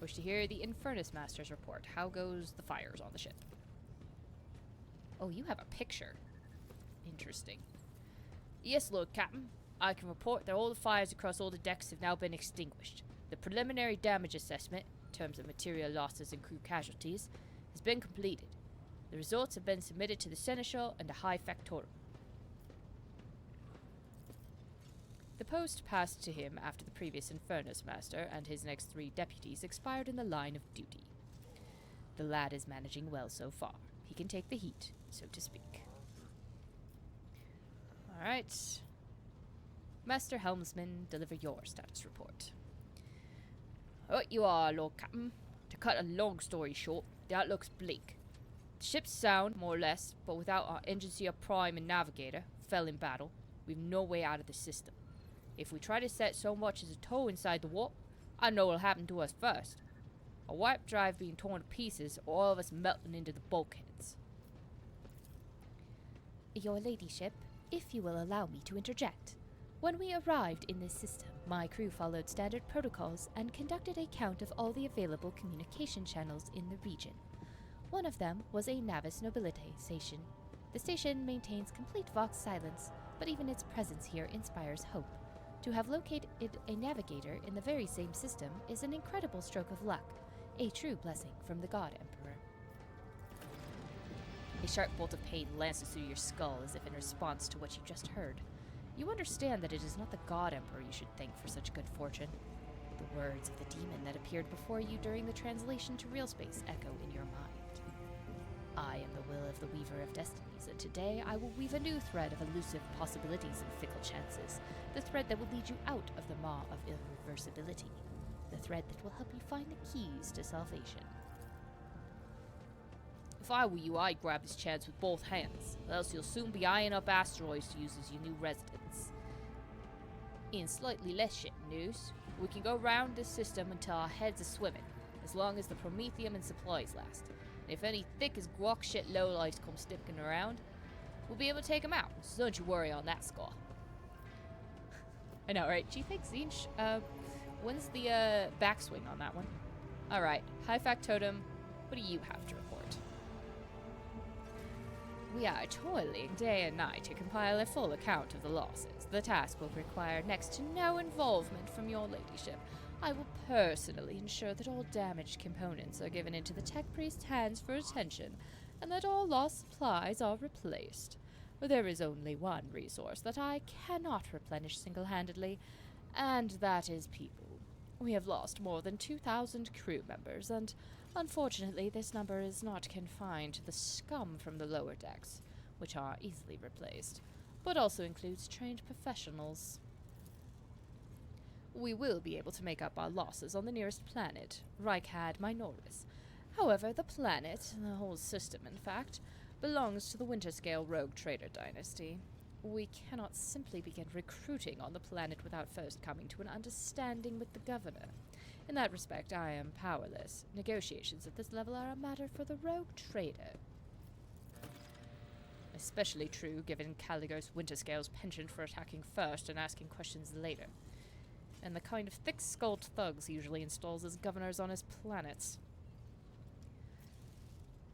Wish to hear the Infernus Master's report. How goes the fires on the ship? Oh, you have a picture. Interesting. Yes, Lord Captain. I can report that all the fires across all the decks have now been extinguished. The preliminary damage assessment, in terms of material losses and crew casualties, has been completed. The results have been submitted to the Seneschal and the High Factotum. The post passed to him after the previous Infernus Master and his next 3 deputies expired in the line of duty. The lad is managing well so far. He can take the heat, so to speak. Alright. Master Helmsman, deliver your status report. Right you are, Lord Captain. To cut a long story short, the outlook's bleak. The ship's sound, more or less, but without our engine seer prime and navigator, fell in battle, we've no way out of the system. If we try to set so much as a toe inside the warp, I know what'll happen to us first. A warp drive being torn to pieces, or all of us melting into the bulkheads. Your ladyship, if you will allow me to interject. When we arrived in this system, my crew followed standard protocols and conducted a count of all the available communication channels in the region. One of them was a Navis Nobilite station. The station maintains complete Vox silence, but even its presence here inspires hope. To have located a navigator in the very same system is an incredible stroke of luck, a true blessing from the God Emperor. A sharp bolt of pain lances through your skull as if in response to what you just heard. You understand that it is not the God Emperor you should thank for such good fortune. The words of the demon that appeared before you during the translation to real space echo in your mind. I am the will of the Weaver of Destinies, and today I will weave a new thread of elusive possibilities and fickle chances, the thread that will lead you out of the maw of irreversibility, the thread that will help you find the keys to salvation. If I were you, I'd grab this chance with both hands, or else you'll soon be eyeing up asteroids to use as your new residence. In slightly less shit news, we can go round this system until our heads are swimming, as long as the promethium and supplies last. And if any thick as guac shit lowlifes come sticking around, we'll be able to take them out, so don't you worry on that score. I know, right? Gee, thanks, Zinch. When's the backswing on that one? Alright, High Factotum, what do you have to report? We are toiling day and night to compile a full account of the losses. The task will require next to no involvement from your ladyship. I will personally ensure that all damaged components are given into the tech priest's hands for attention, and that all lost supplies are replaced. There is only one resource that I cannot replenish single-handedly, and that is people. We have lost more than 2,000 crew members, and unfortunately this number is not confined to the scum from the lower decks, which are easily replaced, but also includes trained professionals. We will be able to make up our losses on the nearest planet, Reichad Minoris. However, the planet, the whole system in fact, belongs to the Winterscale rogue trader dynasty. We cannot simply begin recruiting on the planet without first coming to an understanding with the governor. In that respect, I am powerless. Negotiations at this level are a matter for the rogue trader. Especially true given Caligos Winterscale's penchant for attacking first and asking questions later, and the kind of thick-skulled thugs he usually installs as governors on his planets.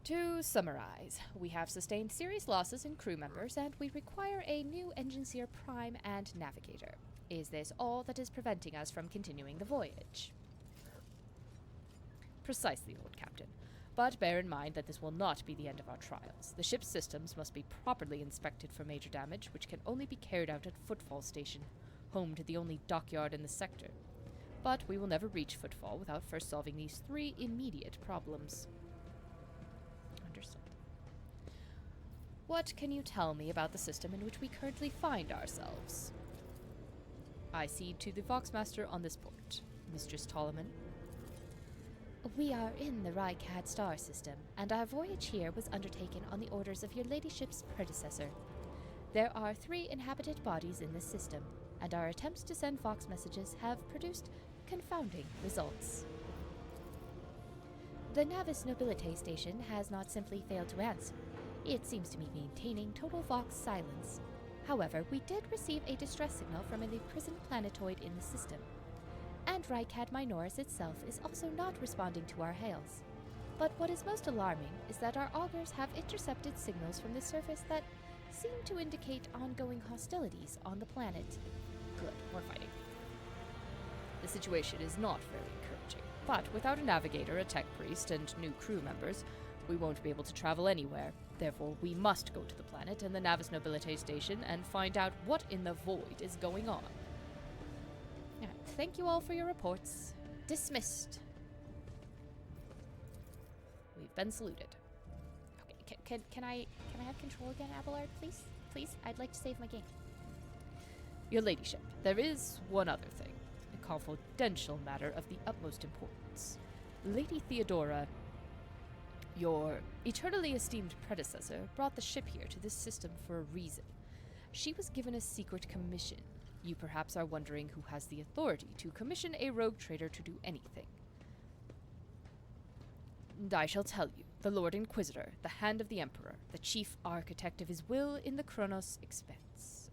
To summarize, we have sustained serious losses in crew members, and we require a new engine seer prime and navigator. Is this all that is preventing us from continuing the voyage? Precisely, Lord Captain. But bear in mind that this will not be the end of our trials. The ship's systems must be properly inspected for major damage, which can only be carried out at Footfall Station, home to the only dockyard in the sector. But we will never reach Footfall without first solving these 3 immediate problems. Understood. What can you tell me about the system in which we currently find ourselves? I cede to the Voxmaster on this point, Mistress Tolliman. We are in the Reichad star system, and our voyage here was undertaken on the orders of your ladyship's predecessor. There are 3 inhabited bodies in this system, and our attempts to send Vox messages have produced confounding results. The Navis Nobilite station has not simply failed to answer. It seems to be maintaining total Vox silence. However, we did receive a distress signal from an imprisoned planetoid in the system. And Rykad Minoris itself is also not responding to our hails. But what is most alarming is that our augurs have intercepted signals from the surface that seem to indicate ongoing hostilities on the planet. Good, we're fighting. The situation is not very encouraging, but without a navigator, a tech priest, and new crew members, we won't be able to travel anywhere. Therefore, we must go to the planet and the Navis Nobilite station and find out what in the void is going on. Thank you all for your reports. Dismissed. We've been saluted. Okay, can I have control again, Abelard, please? Please, I'd like to save my game. Your ladyship, there is one other thing. A confidential matter of the utmost importance. Lady Theodora, your eternally esteemed predecessor, brought the ship here to this system for a reason. She was given a secret commission. You perhaps are wondering who has the authority to commission a rogue trader to do anything. And I shall tell you, the Lord Inquisitor, the hand of the Emperor, the chief architect of his will in the Coronos Expanse.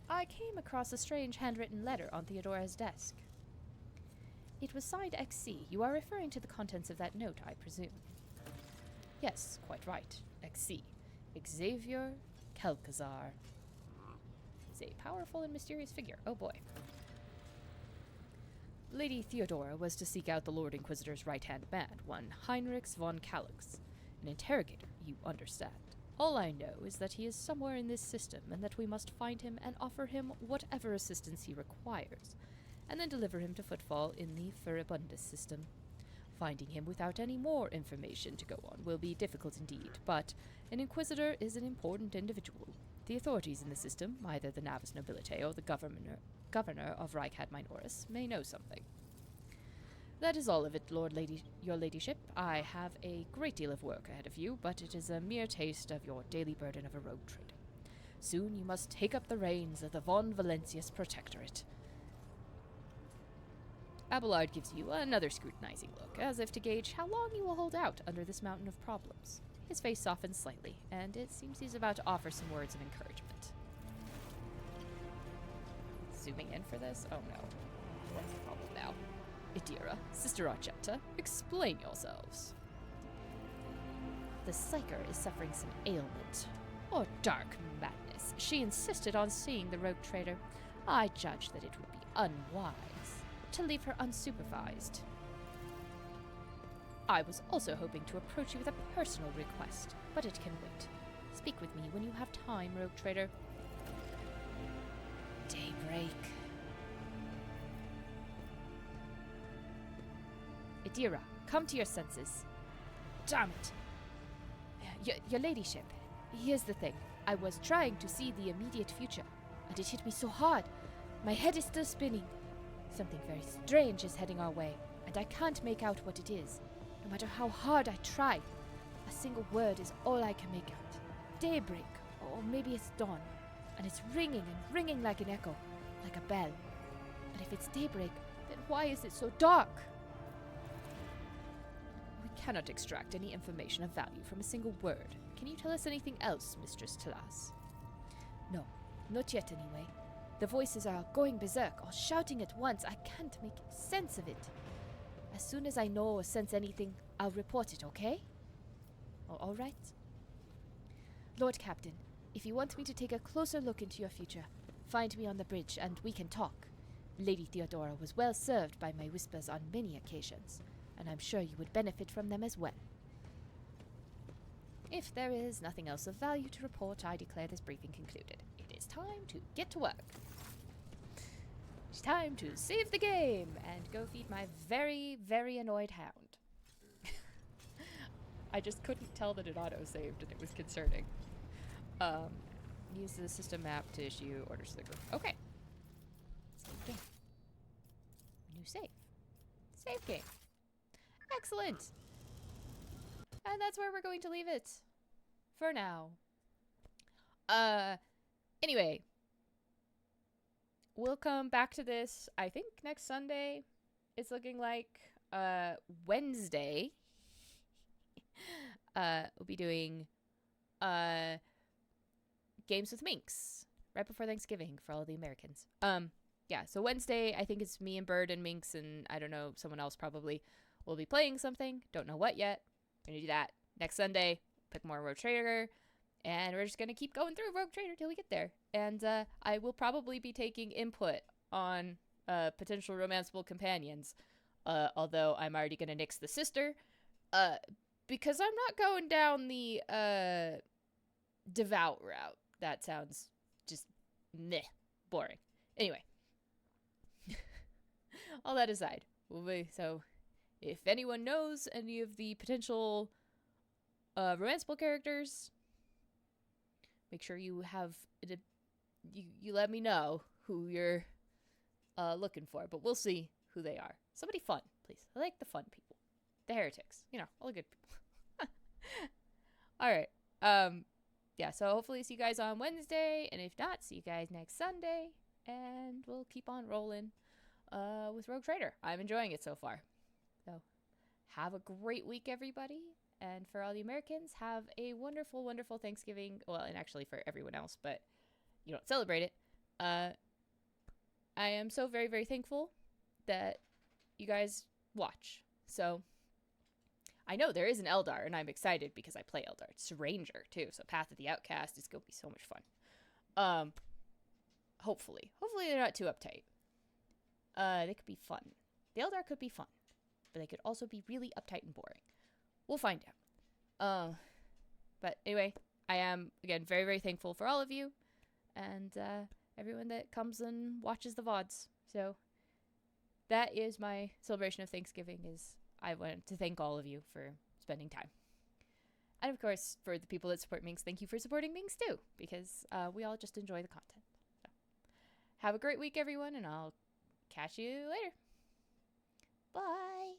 I came across a strange handwritten letter on Theodora's desk. It was signed XC. You are referring to the contents of that note, I presume. Yes, quite right. XC. Xavier Kelkazar. He's a powerful and mysterious figure. Oh boy. Lady Theodora was to seek out the Lord Inquisitor's right-hand man, one Heinrich von Calix. An interrogator, you understand. All I know is that he is somewhere in this system, and that we must find him and offer him whatever assistance he requires, and then deliver him to Footfall in the Furibundus system. Finding him without any more information to go on will be difficult indeed, but an Inquisitor is an important individual. The authorities in the system, either the Navis Nobilite or the governor of Rykad Minoris, may know something. That is all of it, your ladyship. I have a great deal of work ahead of you, but it is a mere taste of your daily burden of a rogue trader. Soon you must take up the reins of the Von Valentius Protectorate. Abelard gives you another scrutinizing look, as if to gauge how long you will hold out under this mountain of problems. His face softens slightly, and it seems he's about to offer some words of encouragement. Zooming in for this? Oh no. That's the problem now. Idira, Sister Argenta, explain yourselves. The Psyker is suffering some ailment, or dark madness. She insisted on seeing the rogue trader. I judge that it would be unwise to leave her unsupervised. I was also hoping to approach you with a personal request, but it can wait. Speak with me when you have time, rogue trader. Daybreak. Idira, come to your senses. Damn it! Your ladyship, here's the thing. I was trying to see the immediate future, and it hit me so hard. My head is still spinning. Something very strange is heading our way, and I can't make out what it is, no matter how hard I try. A single word is all I can make out. Daybreak, or maybe it's dawn, and it's ringing and ringing like an echo, like a bell. But if it's daybreak, then why is it so dark? We cannot extract any information of value from a single word. Can you tell us anything else, Mistress Talas? No, not yet anyway. The voices are going berserk, all shouting at once. I can't make sense of it. As soon as I know or sense anything, I'll report it, okay? All right? Lord Captain, if you want me to take a closer look into your future, find me on the bridge and we can talk. Lady Theodora was well served by my whispers on many occasions, and I'm sure you would benefit from them as well. If there is nothing else of value to report, I declare this briefing concluded. It is time to get to work. It's time to save the game and go feed my very, very annoyed hound. I just couldn't tell that it auto-saved and it was concerning. Use the system map to issue orders to the group. Okay. Save game. New save. Save game. Excellent. And that's where we're going to leave it. For now. Anyway. We'll come back to this, I think, next Sunday. it's looking like Wednesday we'll be doing games with Minx right before Thanksgiving for all the Americans. Yeah, so Wednesday I think it's me and Bird and Minx and I don't know, someone else probably will be playing something. Don't know what yet. Gonna do that. Next Sunday, pick more Rogue Trader, and we're just gonna keep going through Rogue Trader till we get there. And I will probably be taking input on potential romanceable companions, although I'm already gonna nix the sister, because I'm not going down the devout route. That sounds just meh, boring. Anyway, all that aside, so if anyone knows any of the potential romanceable characters, make sure you have you let me know who you're looking for. But we'll see who they are. Somebody fun, please. I like the fun people, the heretics. You know, all the good people. All right. Yeah. So hopefully see you guys on Wednesday, and if not, see you guys next Sunday, and we'll keep on rolling with Rogue Trader. I'm enjoying it so far. So have a great week, everybody. And for all the Americans, have a wonderful, wonderful Thanksgiving. Well, and actually for everyone else, but you don't celebrate it. I am so very, very thankful that you guys watch. So I know there is an Eldar, and I'm excited because I play Eldar. It's Ranger, too. So Path of the Outcast is going to be so much fun. Hopefully. Hopefully they're not too uptight. They could be fun. The Eldar could be fun, but they could also be really uptight and boring. We'll find out. But anyway, I am, again, very, very thankful for all of you and everyone that comes and watches the VODs. So that is my celebration of Thanksgiving, is I want to thank all of you for spending time. And of course, for the people that support Minx, thank you for supporting Minx too, because we all just enjoy the content. So have a great week, everyone, and I'll catch you later. Bye.